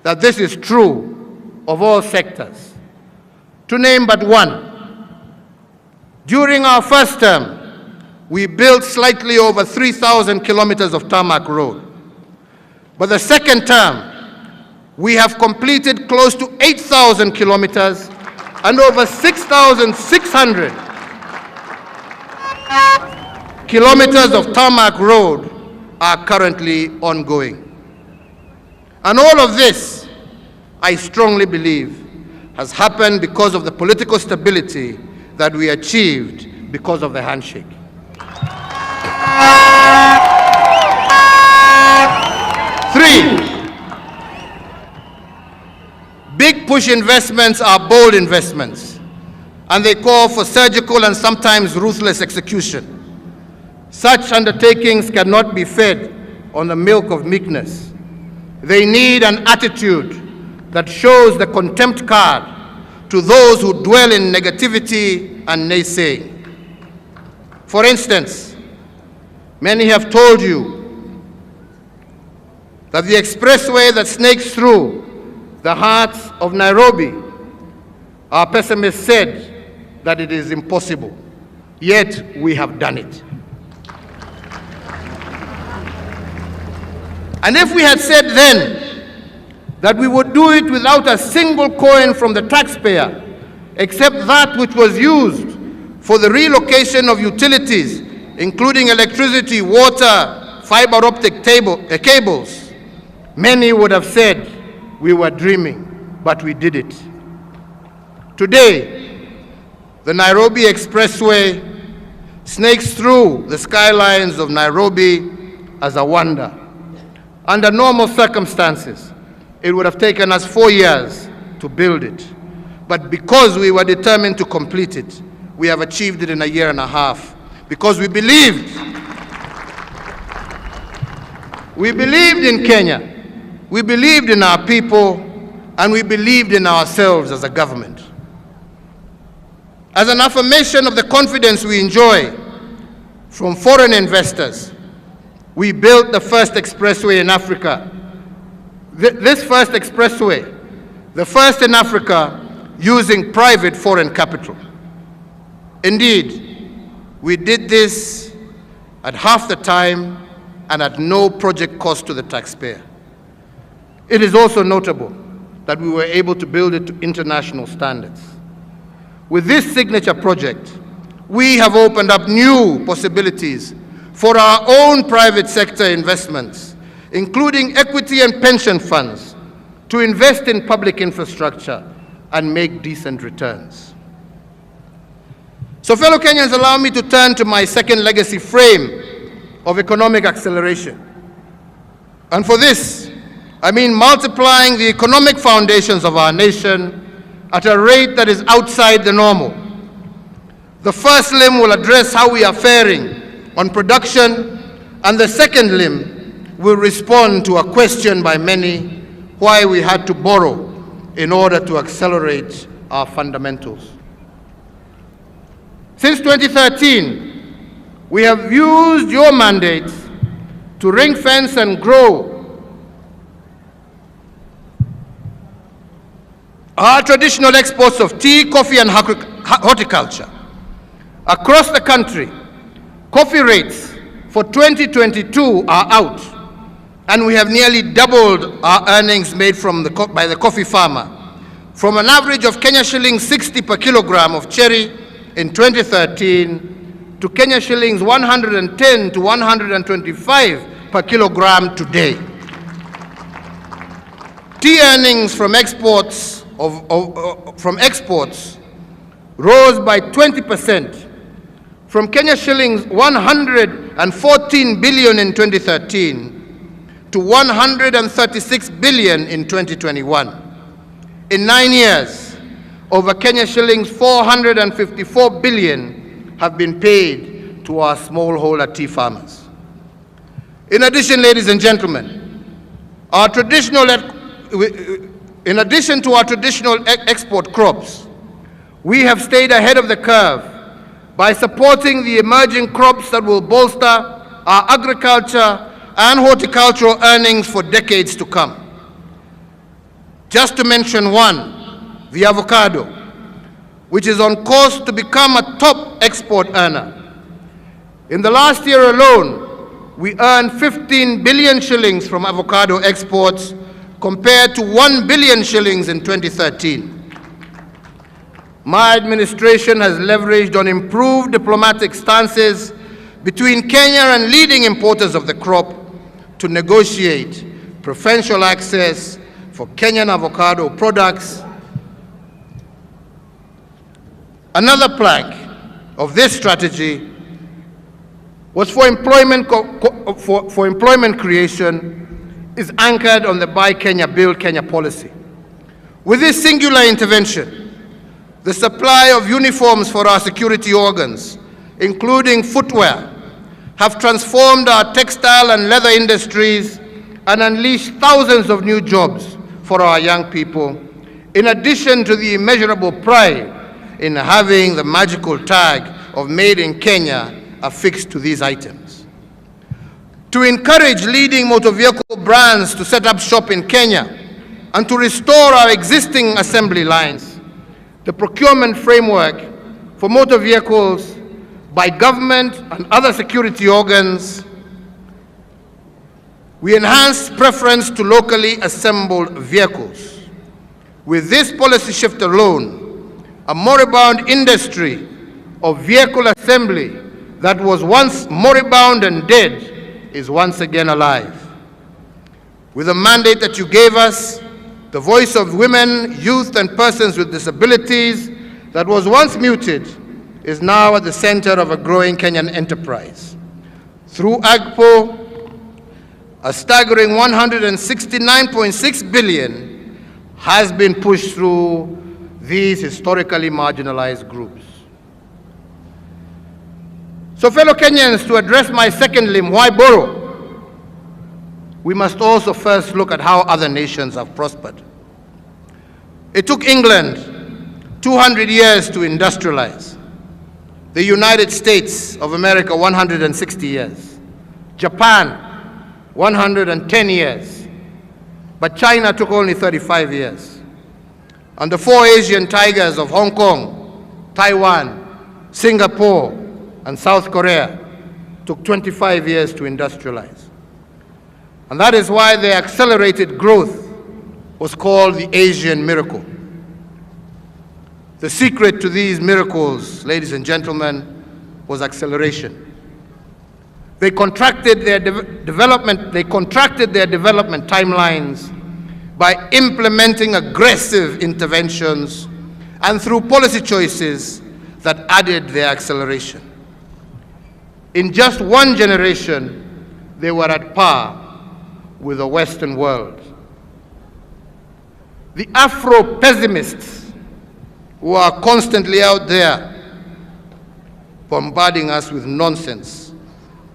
that this is true of all sectors. To name but one, during our first term, we built slightly over 3,000 kilometers of tarmac road. But the second term, we have completed close to 8,000 kilometers and over 6,600 kilometers of tarmac road are currently ongoing. And all of this, I strongly believe, has happened because of the political stability that we achieved because of the handshake. Three, big push investments are bold investments, and they call for surgical and sometimes ruthless execution. Such undertakings cannot be fed on the milk of meekness. They need an attitude that shows the contempt card to those who dwell in negativity and naysaying. For instance, many have told you that the expressway that snakes through the heart of Nairobi, our pessimists said that it is impossible. Yet we have done it. And if we had said then that we would do it without a single coin from the taxpayer, except that which was used for the relocation of utilities, including electricity, water, fiber optic cables, many would have said we were dreaming, but we did it. Today, the Nairobi Expressway snakes through the skylines of Nairobi as a wonder. Under normal circumstances, it would have taken us 4 years to build it. But because we were determined to complete it, we have achieved it in a year and a half. Because we believed in Kenya, we believed in our people, and we believed in ourselves as a government. As an affirmation of the confidence we enjoy from foreign investors, we built the first expressway in Africa. This first expressway, the first in Africa, using private foreign capital. Indeed, we did this at half the time and at no project cost to the taxpayer. It is also notable that we were able to build it to international standards. With this signature project, we have opened up new possibilities for our own private sector investments, including equity and pension funds, to invest in public infrastructure and make decent returns. So fellow Kenyans, allow me to turn to my second legacy frame of economic acceleration. And for this, I mean multiplying the economic foundations of our nation at a rate that is outside the normal. The first limb will address how we are faring on production, and the second limb will respond to a question by many why we had to borrow in order to accelerate our fundamentals. Since 2013, we have used your mandate to ring-fence and grow our traditional exports of tea, coffee, and horticulture. Across the country, coffee rates for 2022 are out, and we have nearly doubled our earnings made by the coffee farmer, from an average of Kenya shillings 60 per kilogram of cherry in 2013 to Kenya shillings 110 to 125 per kilogram today. Tea earnings from exports rose by 20%, from Kenya shillings 114 billion in 2013 to 136 billion in 2021. In 9 years, over Kenya shillings 454 billion have been paid to our smallholder tea farmers. In addition, ladies and gentlemen, in addition to our traditional export crops, we have stayed ahead of the curve by supporting the emerging crops that will bolster our agriculture and horticultural earnings for decades to come. Just to mention one, the avocado, which is on course to become a top export earner. In the last year alone, we earned 15 billion shillings from avocado exports, compared to 1 billion shillings in 2013. My administration has leveraged on improved diplomatic stances between Kenya and leading importers of the crop to negotiate preferential access for Kenyan avocado products. Another plank of this strategy was for employment creation is anchored on the Buy Kenya, Build Kenya policy. With this singular intervention, the supply of uniforms for our security organs, including footwear, have transformed our textile and leather industries and unleashed thousands of new jobs for our young people, in addition to the immeasurable pride in having the magical tag of Made in Kenya affixed to these items. To encourage leading motor vehicle brands to set up shop in Kenya and to restore our existing assembly lines, the procurement framework for motor vehicles by government and other security organs, We enhanced preference to locally assembled vehicles. With this policy shift alone, a moribund industry of vehicle assembly that was once moribund and dead is once again alive. With the mandate that you gave us, the voice of women, youth, and persons with disabilities that was once muted is now at the center of a growing Kenyan enterprise. Through AGPO, a staggering 169.6 billion has been pushed through these historically marginalized groups. So fellow Kenyans, to address my second limb, why borrow? We must also first look at how other nations have prospered. It took England 200 years to industrialize. The United States of America, 160 years. Japan, 110 years. But China took only 35 years. And the four Asian tigers of Hong Kong, Taiwan, Singapore, and South Korea took 25 years to industrialize. And that is why the accelerated growth was called the Asian miracle. The secret to these miracles, ladies and gentlemen, was acceleration. They contracted their development timelines by implementing aggressive interventions and through policy choices that added their acceleration. In just one generation, they were at par with the Western world. The Afro-pessimists who are constantly out there bombarding us with nonsense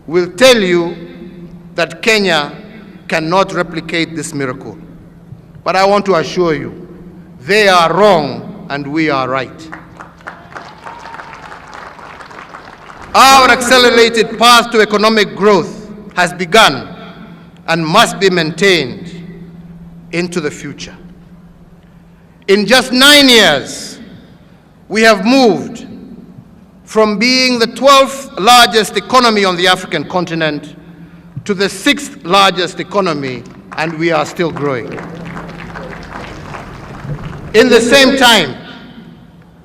will tell you that Kenya cannot replicate this miracle. But I want to assure you, they are wrong and we are right. Our accelerated path to economic growth has begun and must be maintained into the future. In just 9 years, we have moved from being the 12th largest economy on the African continent to the 6th largest economy, and we are still growing. In the same time,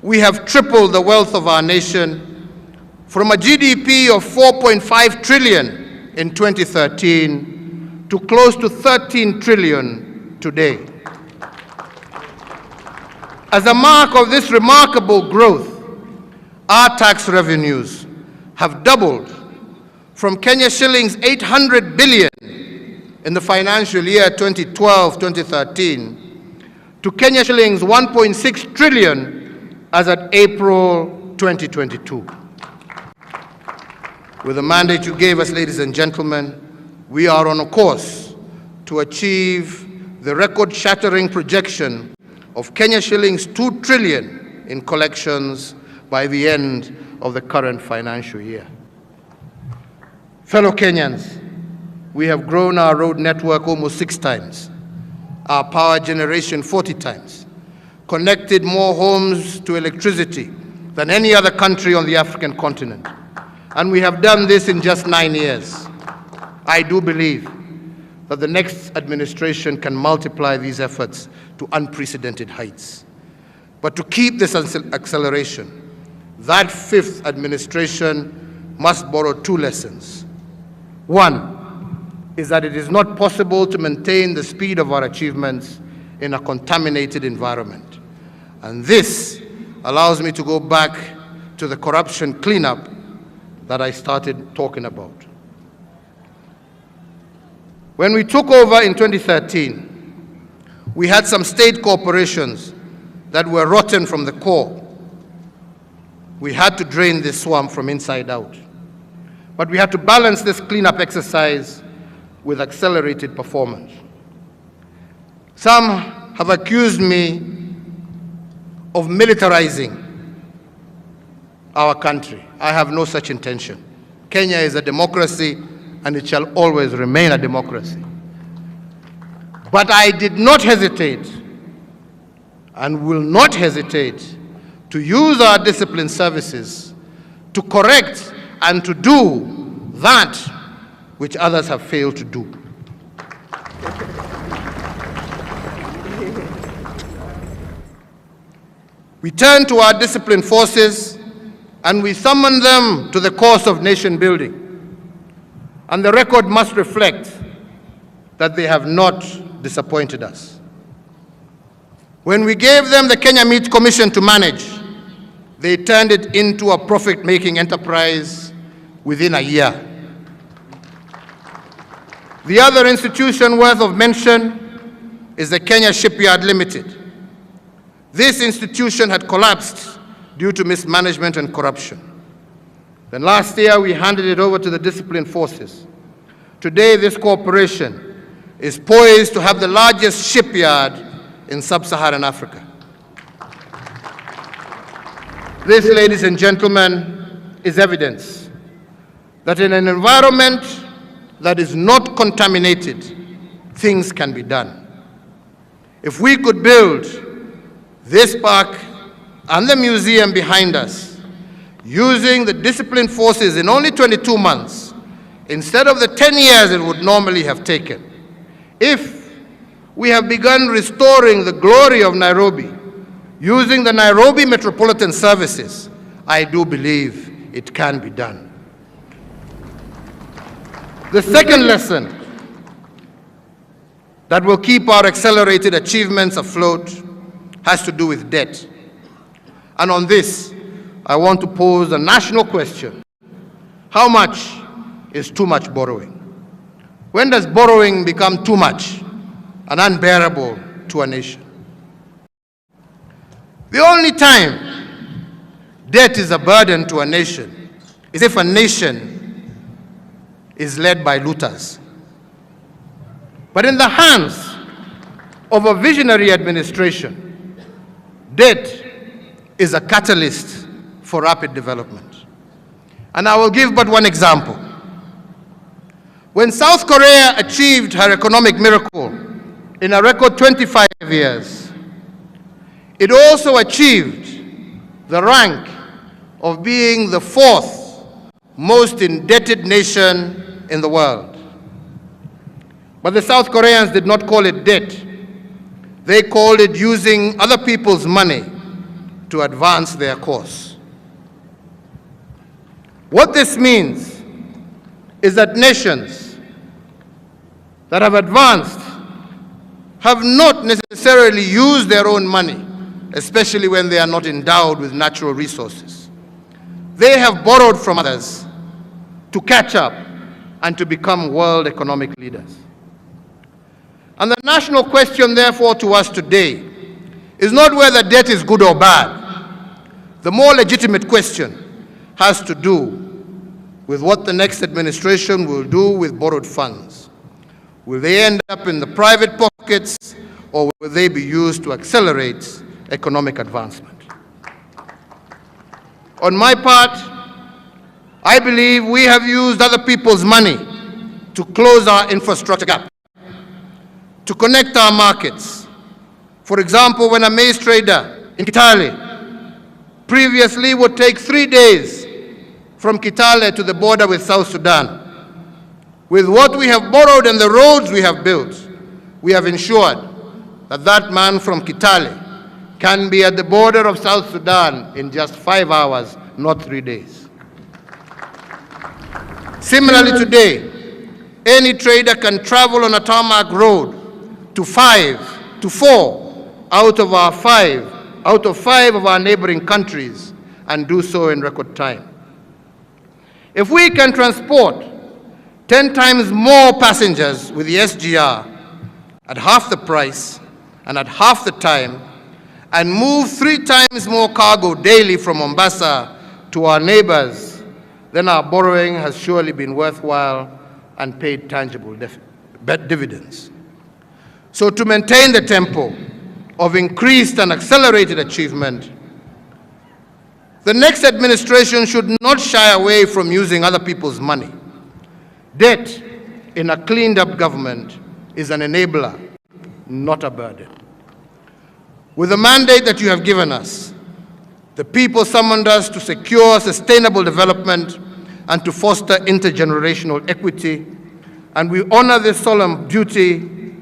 we have tripled the wealth of our nation from a GDP of 4.5 trillion in 2013 to close to 13 trillion today. As a mark of this remarkable growth, our tax revenues have doubled from Kenya shillings 800 billion in the financial year 2012-2013 to Kenya shillings 1.6 trillion as at April 2022. With the mandate you gave us, ladies and gentlemen, we are on a course to achieve the record-shattering projection of Kenya shillings 2 trillion in collections by the end of the current financial year. Fellow Kenyans, we have grown our road network almost 6 times, our power generation 40 times, connected more homes to electricity than any other country on the African continent. And we have done this in just 9 years. I do believe that the next administration can multiply these efforts to unprecedented heights. But to keep this acceleration, that 5th administration must borrow 2 lessons. One is that it is not possible to maintain the speed of our achievements in a contaminated environment. And this allows me to go back to the corruption cleanup that I started talking about. When we took over in 2013, we had some state corporations that were rotten from the core. We had to drain this swamp from inside out. But we had to balance this cleanup exercise with accelerated performance. Some have accused me of militarizing our country. I have no such intention. Kenya is a democracy and it shall always remain a democracy. But I did not hesitate and will not hesitate to use our discipline services to correct and to do that which others have failed to do. We turn to our disciplined forces and we summon them to the cause of nation building. And the record must reflect that they have not disappointed us. When we gave them the Kenya Meat Commission to manage, they turned it into a profit-making enterprise within a year. The other institution worth of mention is the Kenya Shipyard Limited. This institution had collapsed due to mismanagement and corruption. Then last year, we handed it over to the disciplined forces. Today, this corporation is poised to have the largest shipyard in sub-Saharan Africa. This, ladies and gentlemen, is evidence that in an environment that is not contaminated, things can be done. If we could build this park and the museum behind us using the disciplined forces in only 22 months, instead of the 10 years it would normally have taken, if we have begun restoring the glory of Nairobi using the Nairobi Metropolitan Services, I do believe it can be done. The second lesson that will keep our accelerated achievements afloat has to do with debt. And on this, I want to pose a national question. How much is too much borrowing? When does borrowing become too much and unbearable to a nation? The only time debt is a burden to a nation is if a nation is led by looters. But in the hands of a visionary administration, debt is a catalyst for rapid development. And I will give but one example. When South Korea achieved her economic miracle in a record 25 years, it also achieved the rank of being the fourth most indebted nation in the world. But the South Koreans did not call it debt. They called it using other people's money to advance their cause. What this means is that nations that have advanced have not necessarily used their own money, especially when they are not endowed with natural resources. They have borrowed from others to catch up and to become world economic leaders. And the national question, therefore, to us today is not whether debt is good or bad. The more legitimate question has to do with what the next administration will do with borrowed funds. Will they end up in the private pockets, or will they be used to accelerate economic advancement? On my part, I believe we have used other people's money to close our infrastructure gap, to connect our markets. For example, when a maize trader in Kitale previously would take 3 days from Kitale to the border with South Sudan, with what we have borrowed and the roads we have built, we have ensured that that man from Kitale can be at the border of South Sudan in just 5 hours, not 3 days. Similarly today, any trader can travel on a tarmac road to 4 out of 5 of our neighboring countries and do so in record time. If we can transport 10 times more passengers with the SGR at half the price and at half the time, and move 3 times more cargo daily from Mombasa to our neighbors, then our borrowing has surely been worthwhile and paid tangible dividends. So to maintain the tempo of increased and accelerated achievement, the next administration should not shy away from using other people's money. Debt in a cleaned-up government is an enabler, not a burden. With the mandate that you have given us, the people summoned us to secure sustainable development and to foster intergenerational equity, and we honor this solemn duty.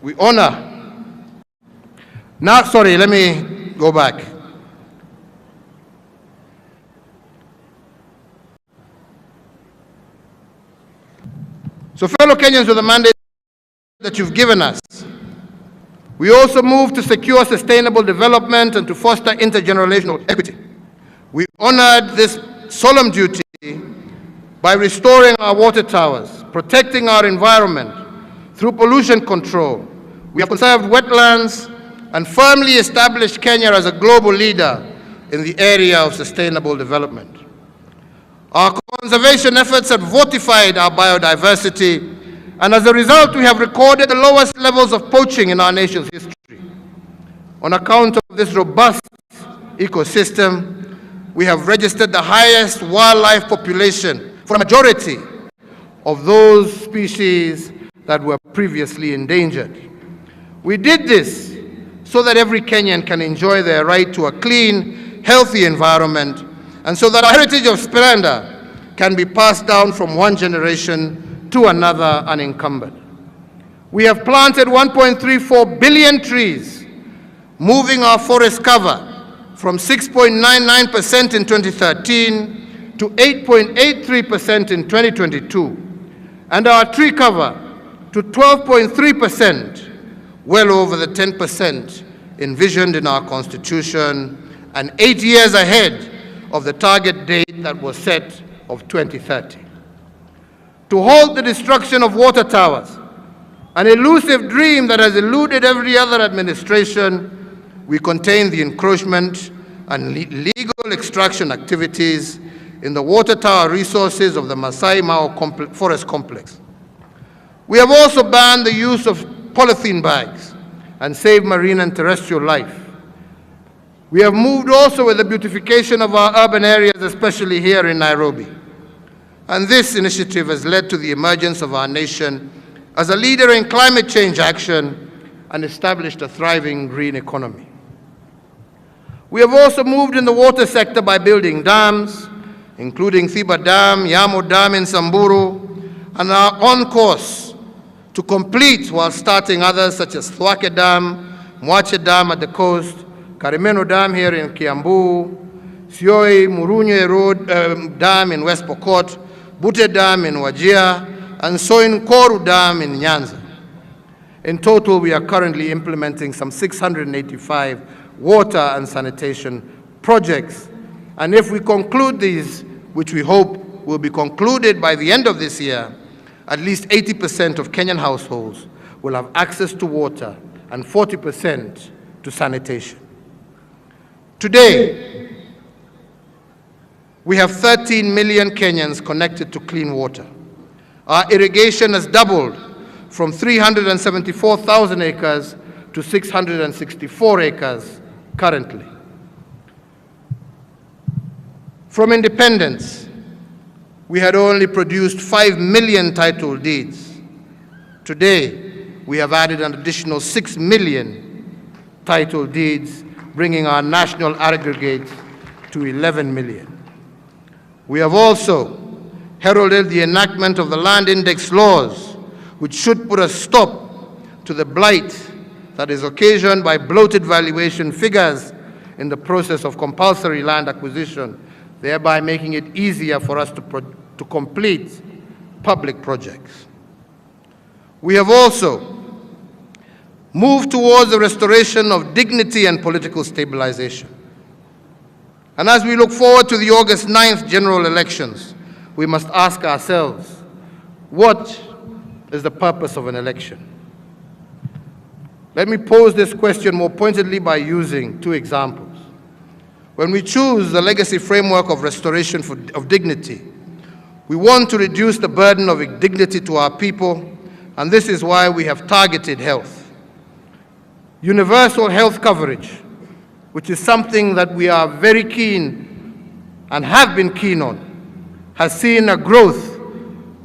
We honor Now, sorry, let me go back. So fellow Kenyans, with the mandate that you've given us, we also move to secure sustainable development and to foster intergenerational equity. We honored this solemn duty by restoring our water towers, protecting our environment through pollution control. We have conserved wetlands and firmly established Kenya as a global leader in the area of sustainable development. Our conservation efforts have fortified our biodiversity, and as a result, we have recorded the lowest levels of poaching in our nation's history. On account of this robust ecosystem, we have registered the highest wildlife population for a majority of those species that were previously endangered. We did this so that every Kenyan can enjoy their right to a clean, healthy environment, and so that our heritage of splendor can be passed down from one generation to another unencumbered. We have planted 1.34 billion trees, moving our forest cover from 6.99% in 2013 to 8.83% in 2022, and our tree cover to 12.3%, well over the 10% envisioned in our Constitution, and 8 years ahead of the target date that was set of 2030. To halt the destruction of water towers, an elusive dream that has eluded every other administration, we contain the encroachment and legal extraction activities in the water tower resources of the Masai Mara Forest Complex. We have also banned the use of polythene bags and saved marine and terrestrial life. We have moved also with the beautification of our urban areas, especially here in Nairobi. And this initiative has led to the emergence of our nation as a leader in climate change action and established a thriving green economy. We have also moved in the water sector by building dams, including Thiba Dam, Yamo Dam in Samburu, and are on course to complete while starting others such as Thwake Dam, Mwache Dam at the coast, Karimeno Dam here in Kiambu, Sioi Murunye Road Dam in West Pokot, Bute Dam in Wajir, and Soin Koru Dam in Nyanza. In total, we are currently implementing some 685 water and sanitation projects. And if we conclude these, which we hope will be concluded by the end of this year, at least 80% of Kenyan households will have access to water and 40% to sanitation. Today, we have 13 million Kenyans connected to clean water. Our irrigation has doubled from 374,000 acres to 664 acres currently. From independence, we had only produced 5 million title deeds. Today, we have added an additional 6 million title deeds, bringing our national aggregate to 11 million. We have also heralded the enactment of the Land Index laws, which should put a stop to the blight that is occasioned by bloated valuation figures in the process of compulsory land acquisition, thereby making it easier for us to complete public projects. We have also moved towards the restoration of dignity and political stabilization. And as we look forward to the August 9th general elections, we must ask ourselves, what is the purpose of an election? Let me pose this question more pointedly by using two examples. When we choose the legacy framework of restoration of dignity, we want to reduce the burden of indignity to our people, and this is why we have targeted health. Universal health coverage, which is something that we are very keen and have been keen on, has seen a growth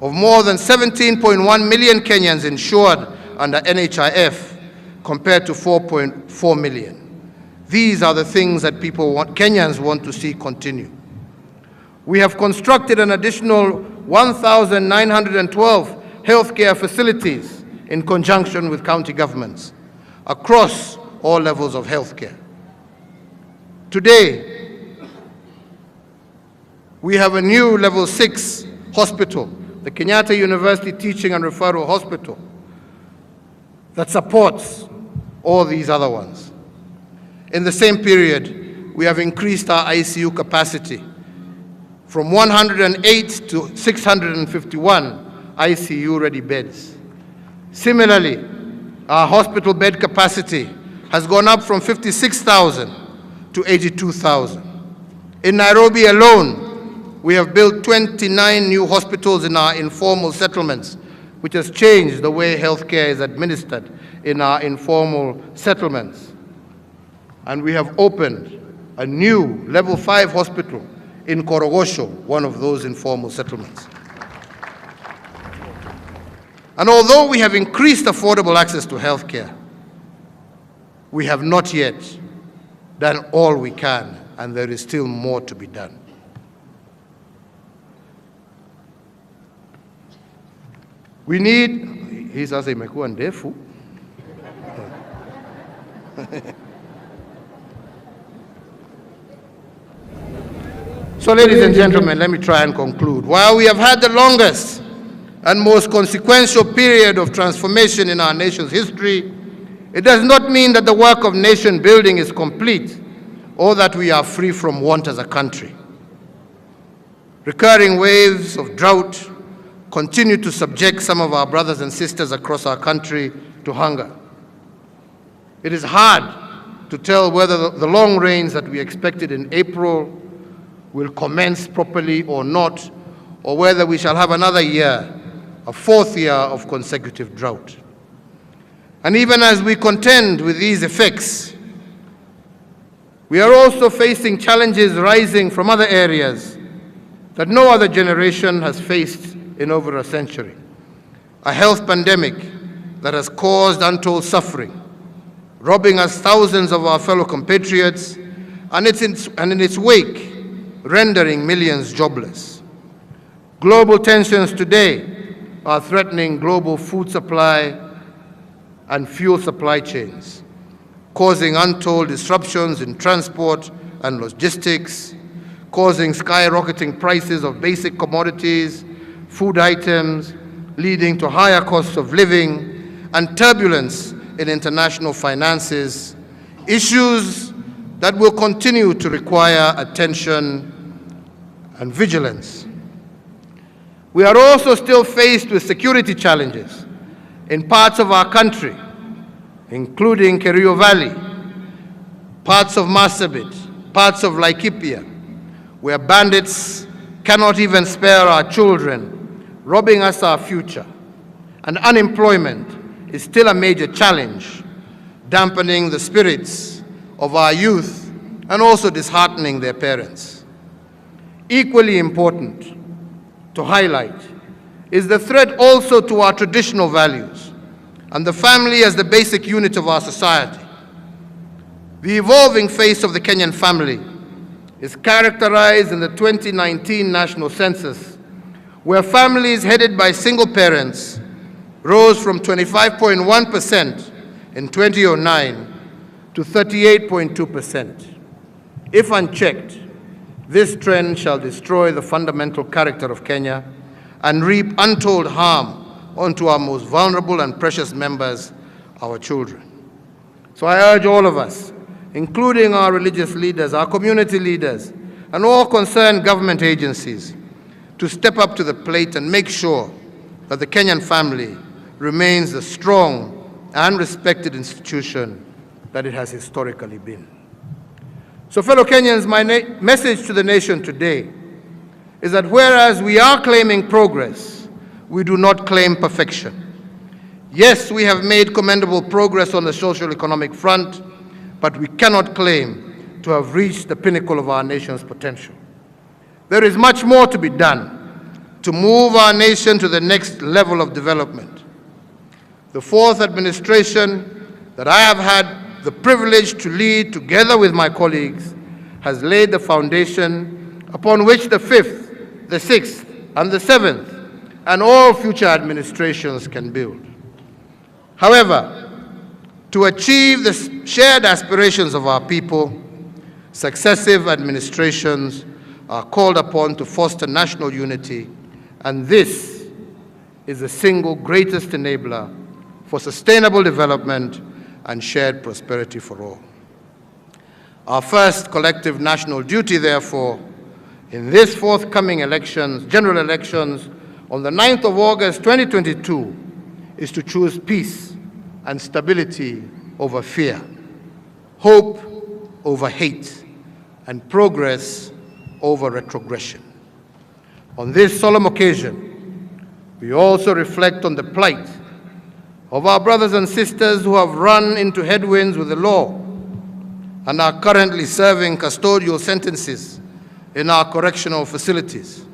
of more than 17.1 million Kenyans insured under NHIF compared to 4.4 million. These are the things that Kenyans want to see continue. We have constructed an additional 1,912 healthcare facilities in conjunction with county governments across all levels of healthcare. Today, we have a new level 6 hospital, the Kenyatta University Teaching and Referral Hospital, that supports all these other ones. In the same period, we have increased our ICU capacity from 108 to 651 ICU-ready beds. Similarly, our hospital bed capacity has gone up from 56,000 to 82,000. In Nairobi alone, we have built 29 new hospitals in our informal settlements, which has changed the way healthcare is administered in our informal settlements. And we have opened a new level 5 hospital in Korogosho, one of those informal settlements. And although we have increased affordable access to healthcare, we have not yet done all we can, and there is still more to be done. We need, hii sasa imekuwa ndefu. So ladies and gentlemen, let me try and conclude. While we have had the longest and most consequential period of transformation in our nation's history, it does not mean that the work of nation building is complete or that we are free from want as a country. Recurring waves of drought continue to subject some of our brothers and sisters across our country to hunger. It is hard to tell whether the long rains that we expected in April will commence properly or not, or whether we shall have another year, a fourth year of consecutive drought. And even as we contend with these effects, we are also facing challenges rising from other areas that no other generation has faced in over a century. A health pandemic that has caused untold suffering, robbing us thousands of our fellow compatriots, and in its wake, rendering millions jobless. Global tensions today are threatening global food supply and fuel supply chains, causing untold disruptions in transport and logistics, causing skyrocketing prices of basic commodities, food items, leading to higher costs of living and turbulence in international finances, issues that will continue to require attention and vigilance. We are also still faced with security challenges in parts of our country, including Kerio Valley, parts of Marsabit, parts of Laikipia, where bandits cannot even spare our children, robbing us our future. And unemployment is still a major challenge, dampening the spirits of our youth and also disheartening their parents. Equally important to highlight is the threat also to our traditional values and the family as the basic unit of our society. The evolving face of the Kenyan family is characterized in the 2019 national census, where families headed by single parents rose from 25.1% in 2009 to 38.2%. If unchecked, this trend shall destroy the fundamental character of Kenya and reap untold harm onto our most vulnerable and precious members, our children. So I urge all of us, including our religious leaders, our community leaders, and all concerned government agencies, to step up to the plate and make sure that the Kenyan family remains the strong and respected institution that it has historically been. So fellow Kenyans, my message to the nation today is that whereas we are claiming progress, we do not claim perfection. Yes, we have made commendable progress on the socio-economic front, but we cannot claim to have reached the pinnacle of our nation's potential. There is much more to be done to move our nation to the next level of development. The fourth administration that I have had the privilege to lead together with my colleagues has laid the foundation upon which the fifth, the sixth, and the seventh, and all future administrations can build. However, To achieve the shared aspirations of our people, successive administrations are called upon to foster national unity, and this is the single greatest enabler for sustainable development and shared prosperity for all. Our first collective national duty, therefore, in this forthcoming elections, general elections, on the 9th of August 2022, is to choose peace and stability over fear, hope over hate, and progress over retrogression. On this solemn occasion, we also reflect on the plight of our brothers and sisters who have run into headwinds with the law and are currently serving custodial sentences in our correctional facilities.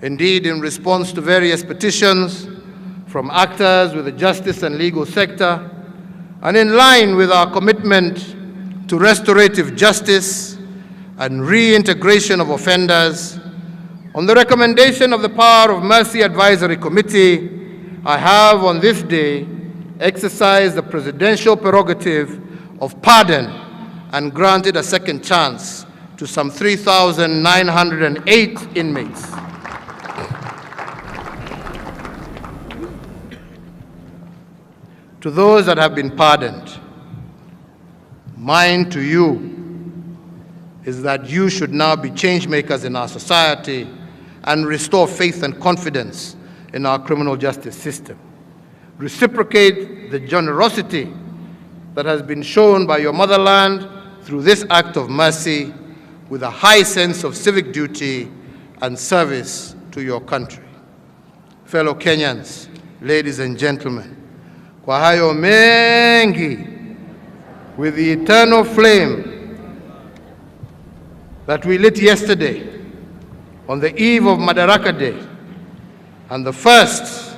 Indeed, in response to various petitions from actors with the justice and legal sector, and in line with our commitment to restorative justice and reintegration of offenders, on the recommendation of the Power of Mercy Advisory Committee, I have on this day exercised the presidential prerogative of pardon and granted a second chance to some 3,908 inmates. To those that have been pardoned, mine to you is that you should now be change makers in our society and restore faith and confidence in our criminal justice system. Reciprocate the generosity that has been shown by your motherland through this act of mercy with a high sense of civic duty and service to your country. Fellow Kenyans, ladies and gentlemen, kwa hayo mengi, with the eternal flame that we lit yesterday on the eve of Madaraka Day, and the first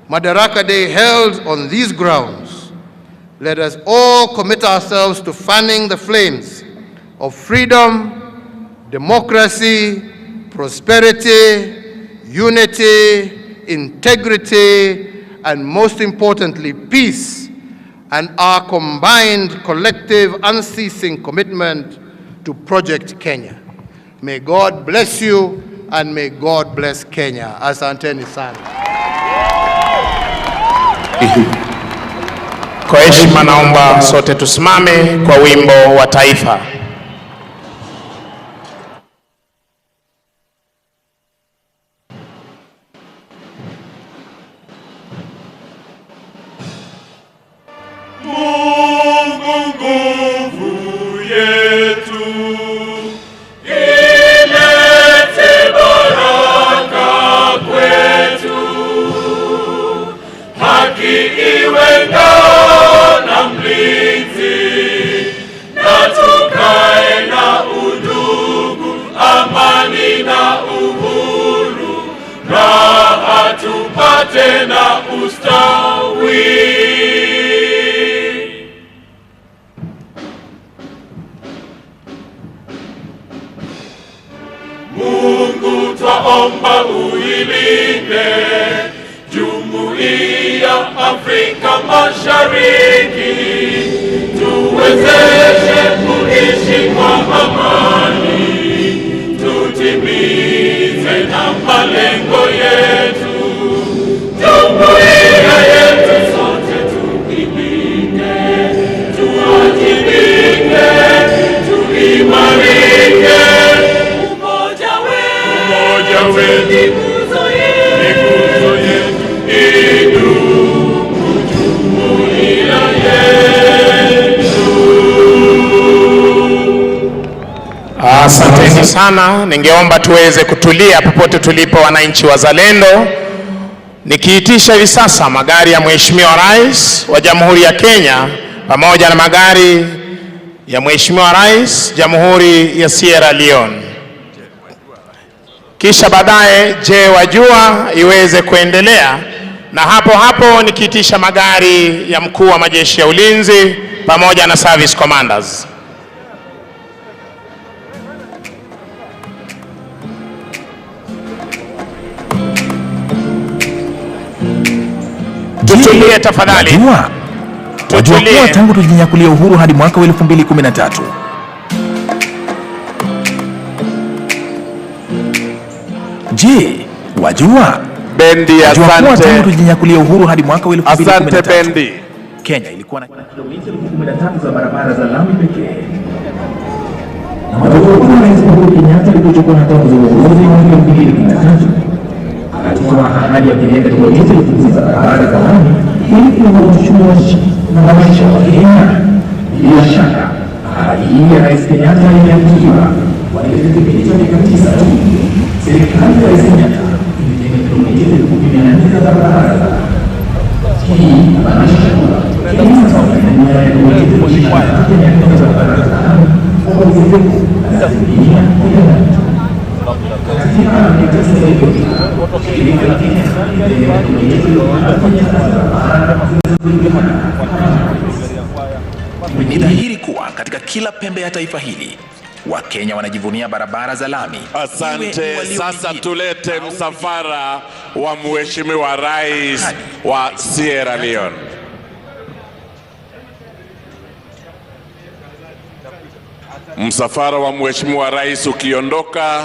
Madaraka Day held on these grounds, let us all commit ourselves to fanning the flames of freedom, democracy, prosperity, unity, integrity, and most importantly, peace, and our combined, collective, unceasing commitment to Project Kenya. May God bless you, and may God bless Kenya. Asanteni sana. Kwa heshima naomba sote tusimame kwa wimbo wa taifa. tena ustawi. Mungu twaomba uilinde Jumuiya Afrika Mashariki, tuwezeshe kuishi kwa amani, tutimize na malengo yetu. Jumuiya yetu sote tuilinde, tuwajibike, tuimarike. Umoja wetu ni nguzo yetu, idumu jumuiya yetu. Asanteni sana. Ningeomba tuweze kutulia popote tulipo, wananchi wazalendo. Nikiitisha hivi sasa magari ya Mheshimiwa Rais wa Jamhuri ya Kenya pamoja na magari ya Mheshimiwa Rais Jamhuri ya Sierra Leone. Kisha baadaye je wajua iweze kuendelea, na hapo hapo nikiitisha magari ya mkuu wa majeshi ya ulinzi pamoja na service commanders. Tutulie tafadhali. Wajua kuwa tangu tujinyakulia uhuru hadi mwaka wa 2013 Je, wajua? Bendi, asante. Tangu tujinyakulia uhuru hadi mwaka wa 2013. Asante Bendi. Kenya ilikuwa na kilomita 13 za barabara za lami pekee. Na watoto wa Rais Uhuru Kenyatta alipochukua hatamu za uongozi mwaka 2013, alitoa ahadi ya kujenga kilomita 1000 za barabara za lami ili kuimarisha uchumi wa nchi na maisha ya Wakenya. Bila shaka, ahadi hii ya Rais Kenyatta ilifikiwa kwa kipindi cha miaka 9 tu. Serikali ya Rais Kenyatta ilijenga kilomita 1400 za barabara za lami. Hii inamaanisha kuwa Kenya sasa inaendelea na kilomita 1400 za barabara za lami kwa ongezeko la asilimia 13. Ni dhahiri kuwa katika kila pembe ya taifa hili Wakenya wanajivunia barabara za lami. Asante. Sasa tulete msafara wa Mheshimiwa Rais wa Sierra Leone. Msafara wa Mheshimiwa Rais ukiondoka,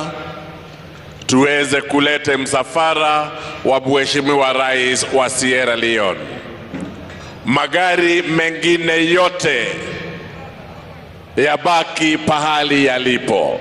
tuweze kulete msafara wa Mheshimiwa Rais wa Sierra Leone. Magari mengine yote yabaki pahali yalipo.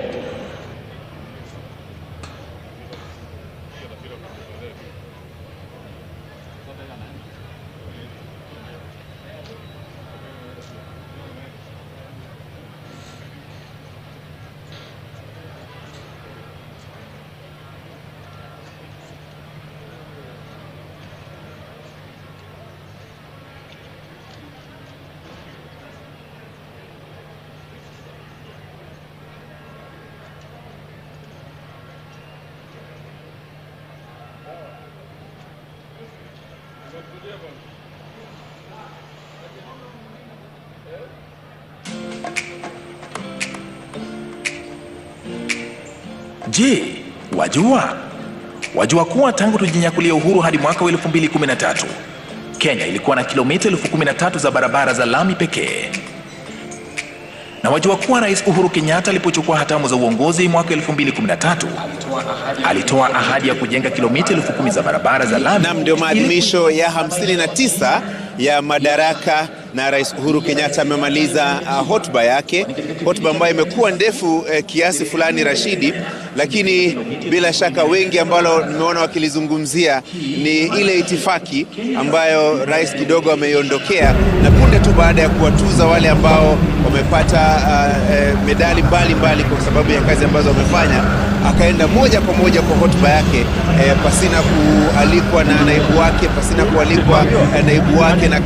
Je, wajua? Wajua kuwa tangu tujinyakulia uhuru hadi mwaka wa 2013 Kenya ilikuwa na kilomita 13,000 za barabara za lami pekee. Na wajua kuwa Rais Uhuru Kenyatta alipochukua hatamu za uongozi mwaka 2013 alitoa ahadi ya kujenga kilomita 10,000 za barabara za lami. Na ndio maadhimisho ya 59 ya madaraka, na Rais Uhuru Kenyatta amemaliza hotuba yake, hotuba ambayo imekuwa ndefu kiasi fulani Rashidi, lakini bila shaka wengi ambalo nimeona wakilizungumzia ni ile itifaki ambayo rais kidogo ameiondokea, na punde tu baada ya kuwatuza wale ambao wamepata medali mbalimbali kwa sababu ya kazi ambazo wamefanya, akaenda moja kwa moja kwa hotuba yake pasina kualikwa na naibu wake, pasina kualikwa naibu wake na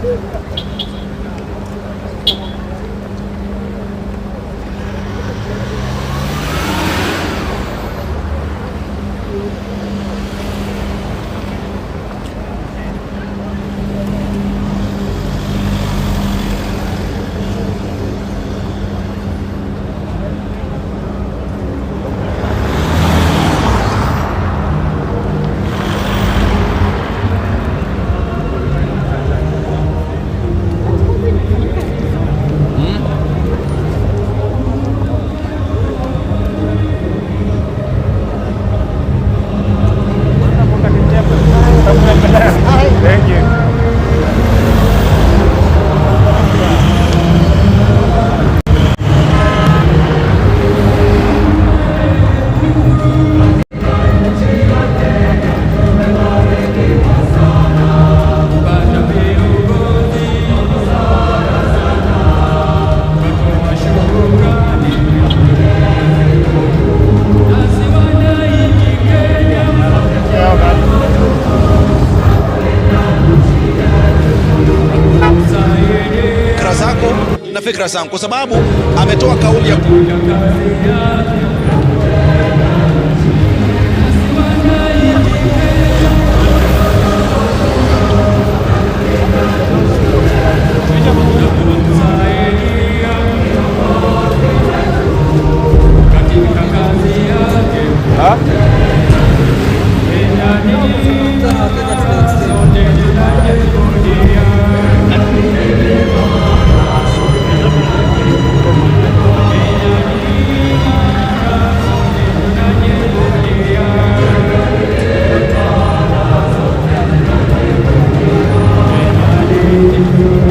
Thank you. Na fikra zangu kwa sababu ametoa kauli ya Thank you.